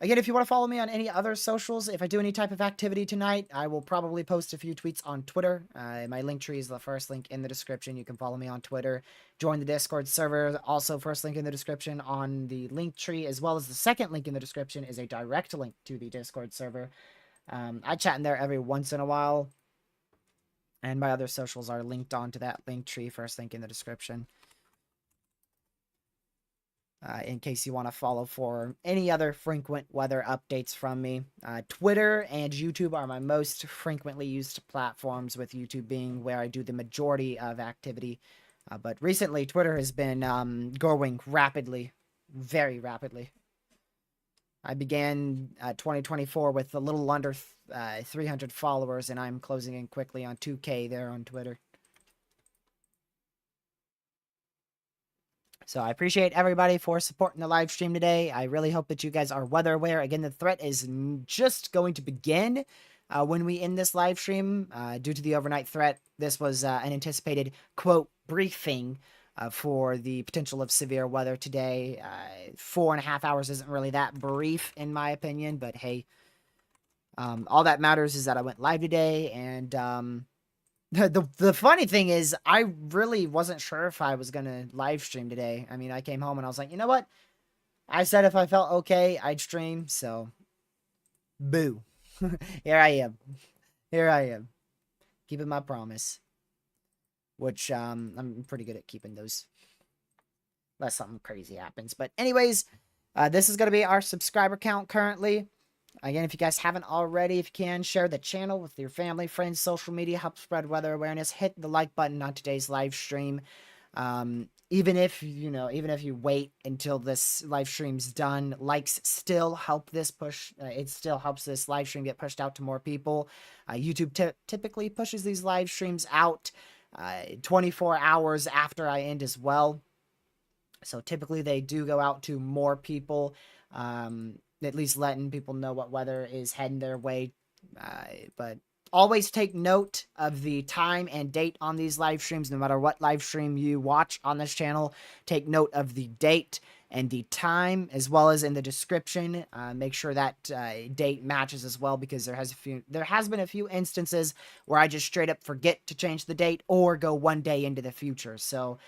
Again, if you want to follow me on any other socials, if I do any type of activity tonight, I will probably post a few tweets on Twitter. My link tree is the first link in the description. You can follow me on Twitter. Join the Discord server. Also, first link in the description on the link tree, as well as the second link in the description is a direct link to the Discord server. I chat in there every once in a while. And my other socials are linked onto that link tree, first link in the description. In case you want to follow for any other frequent weather updates from me. Twitter and YouTube are my most frequently used platforms, with YouTube being where I do the majority of activity. But recently, Twitter has been growing rapidly, very rapidly. I began 2024 with a little under 300 followers, and I'm closing in quickly on 2K there on Twitter. So I appreciate everybody for supporting the live stream today. I really hope that you guys are weather aware. Again, the threat is just going to begin when we end this live stream due to the overnight threat. This was an anticipated, quote, briefing for the potential of severe weather today. 4.5 hours isn't really that brief, in my opinion, but hey, all that matters is that I went live today, and the funny thing is, I really wasn't sure if I was gonna live stream today. I mean, I came home and I was like, you know what? I said if I felt okay, I'd stream. So, boo. Here I am. Here I am, keeping my promise. Which I'm pretty good at keeping those. Unless something crazy happens. But anyways, this is gonna be our subscriber count currently. Again, if you guys haven't already, if you can, share the channel with your family, friends, social media, help spread weather awareness. Hit the like button on today's live stream. Even if you wait until this live stream's done, likes still help this push. It still helps this live stream get pushed out to more people. YouTube typically pushes these live streams out 24 hours after I end as well. So typically they do go out to more people. At least letting people know what weather is heading their way. But always take note of the time and date on these live streams. No matter what live stream you watch on this channel, take note of the date and the time, as well as in the description. Make sure that date matches as well, because there has been a few instances where I just straight up forget to change the date or go one day into the future. So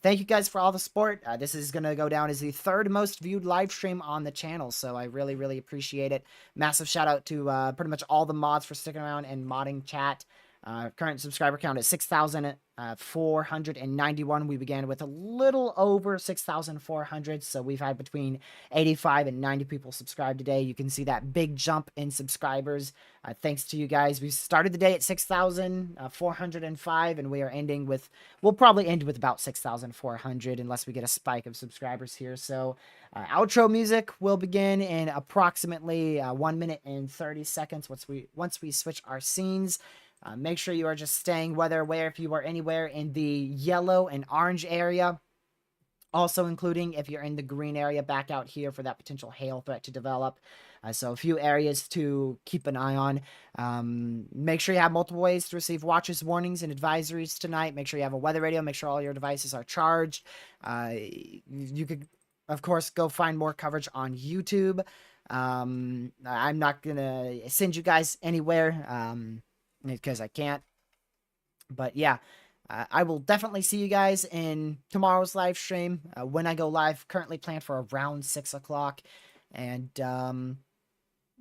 thank you guys for all the support. This is going to go down as the 3rd most viewed live stream on the channel, so I really, really appreciate it. Massive shout out to pretty much all the mods for sticking around and modding chat. Current subscriber count is 6,491. We began with a little over 6,400, so we've had between 85 and 90 people subscribe today. You can see that big jump in subscribers. Thanks to you guys. We started the day at 6,405, and we'll probably end with about 6,400 unless we get a spike of subscribers here. So outro music will begin in approximately 1 minute and 30 seconds once we switch our scenes. Make sure you are just staying weather aware if you are anywhere in the yellow and orange area. Also including if you're in the green area back out here for that potential hail threat to develop. So a few areas to keep an eye on. Make sure you have multiple ways to receive watches, warnings, and advisories tonight. Make sure you have a weather radio. Make sure all your devices are charged. You could, of course, go find more coverage on YouTube. I'm not going to send you guys anywhere because I can't. But yeah. I will definitely see you guys in tomorrow's live stream when I go live. Currently planned for around 6 o'clock. And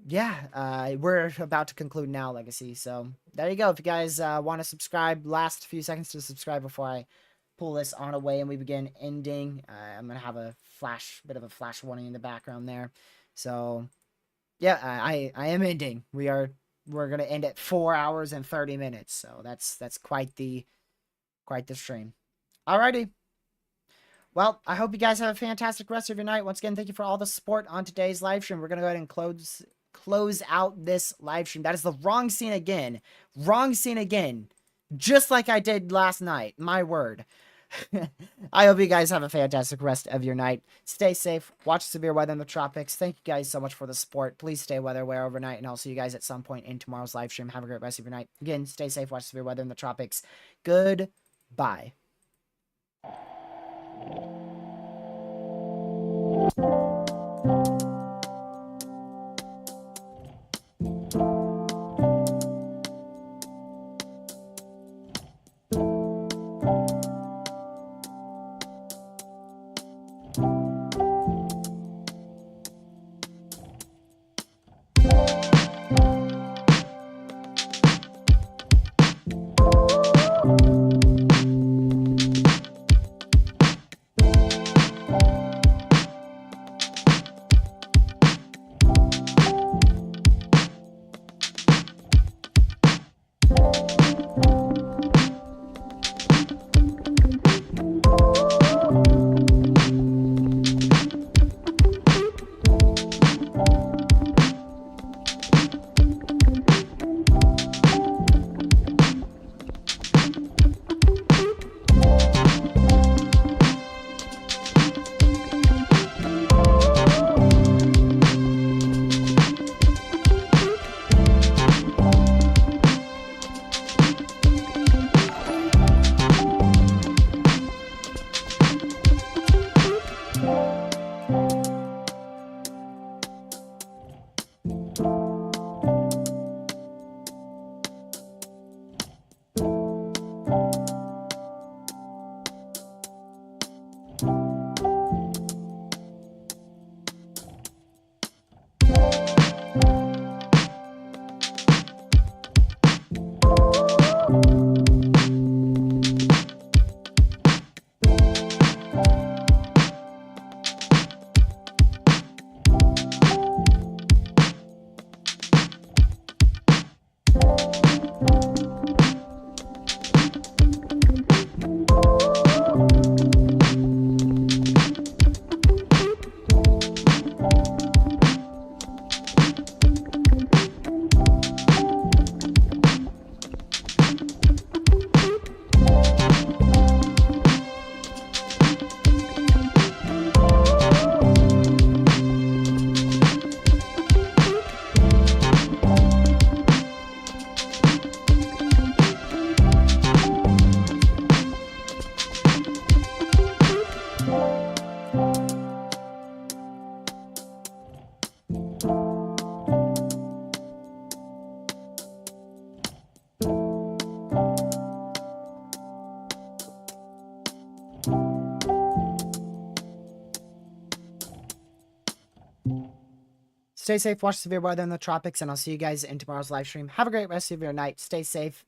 yeah, we're about to conclude now, Legacy. So there you go. If you guys want to subscribe, last few seconds to subscribe before I pull this on away and we begin ending. I'm going to have a bit of a flash warning in the background there. So yeah, I am ending. We're going to end at 4 hours and 30 minutes. So that's quite the stream. Alrighty. Well, I hope you guys have a fantastic rest of your night. Once again, thank you for all the support on today's live stream. We're going to go ahead and close out this live stream. That is the wrong scene again. Wrong scene again. Just like I did last night. My word. I hope you guys have a fantastic rest of your night. Stay safe. Watch severe weather in the tropics. Thank you guys so much for the support. Please stay weather aware overnight, and I'll see you guys at some point in tomorrow's live stream. Have a great rest of your night. Again, stay safe. Watch severe weather in the tropics. Goodbye. Stay safe, watch severe weather in the tropics, and I'll see you guys in tomorrow's live stream. Have a great rest of your night. Stay safe.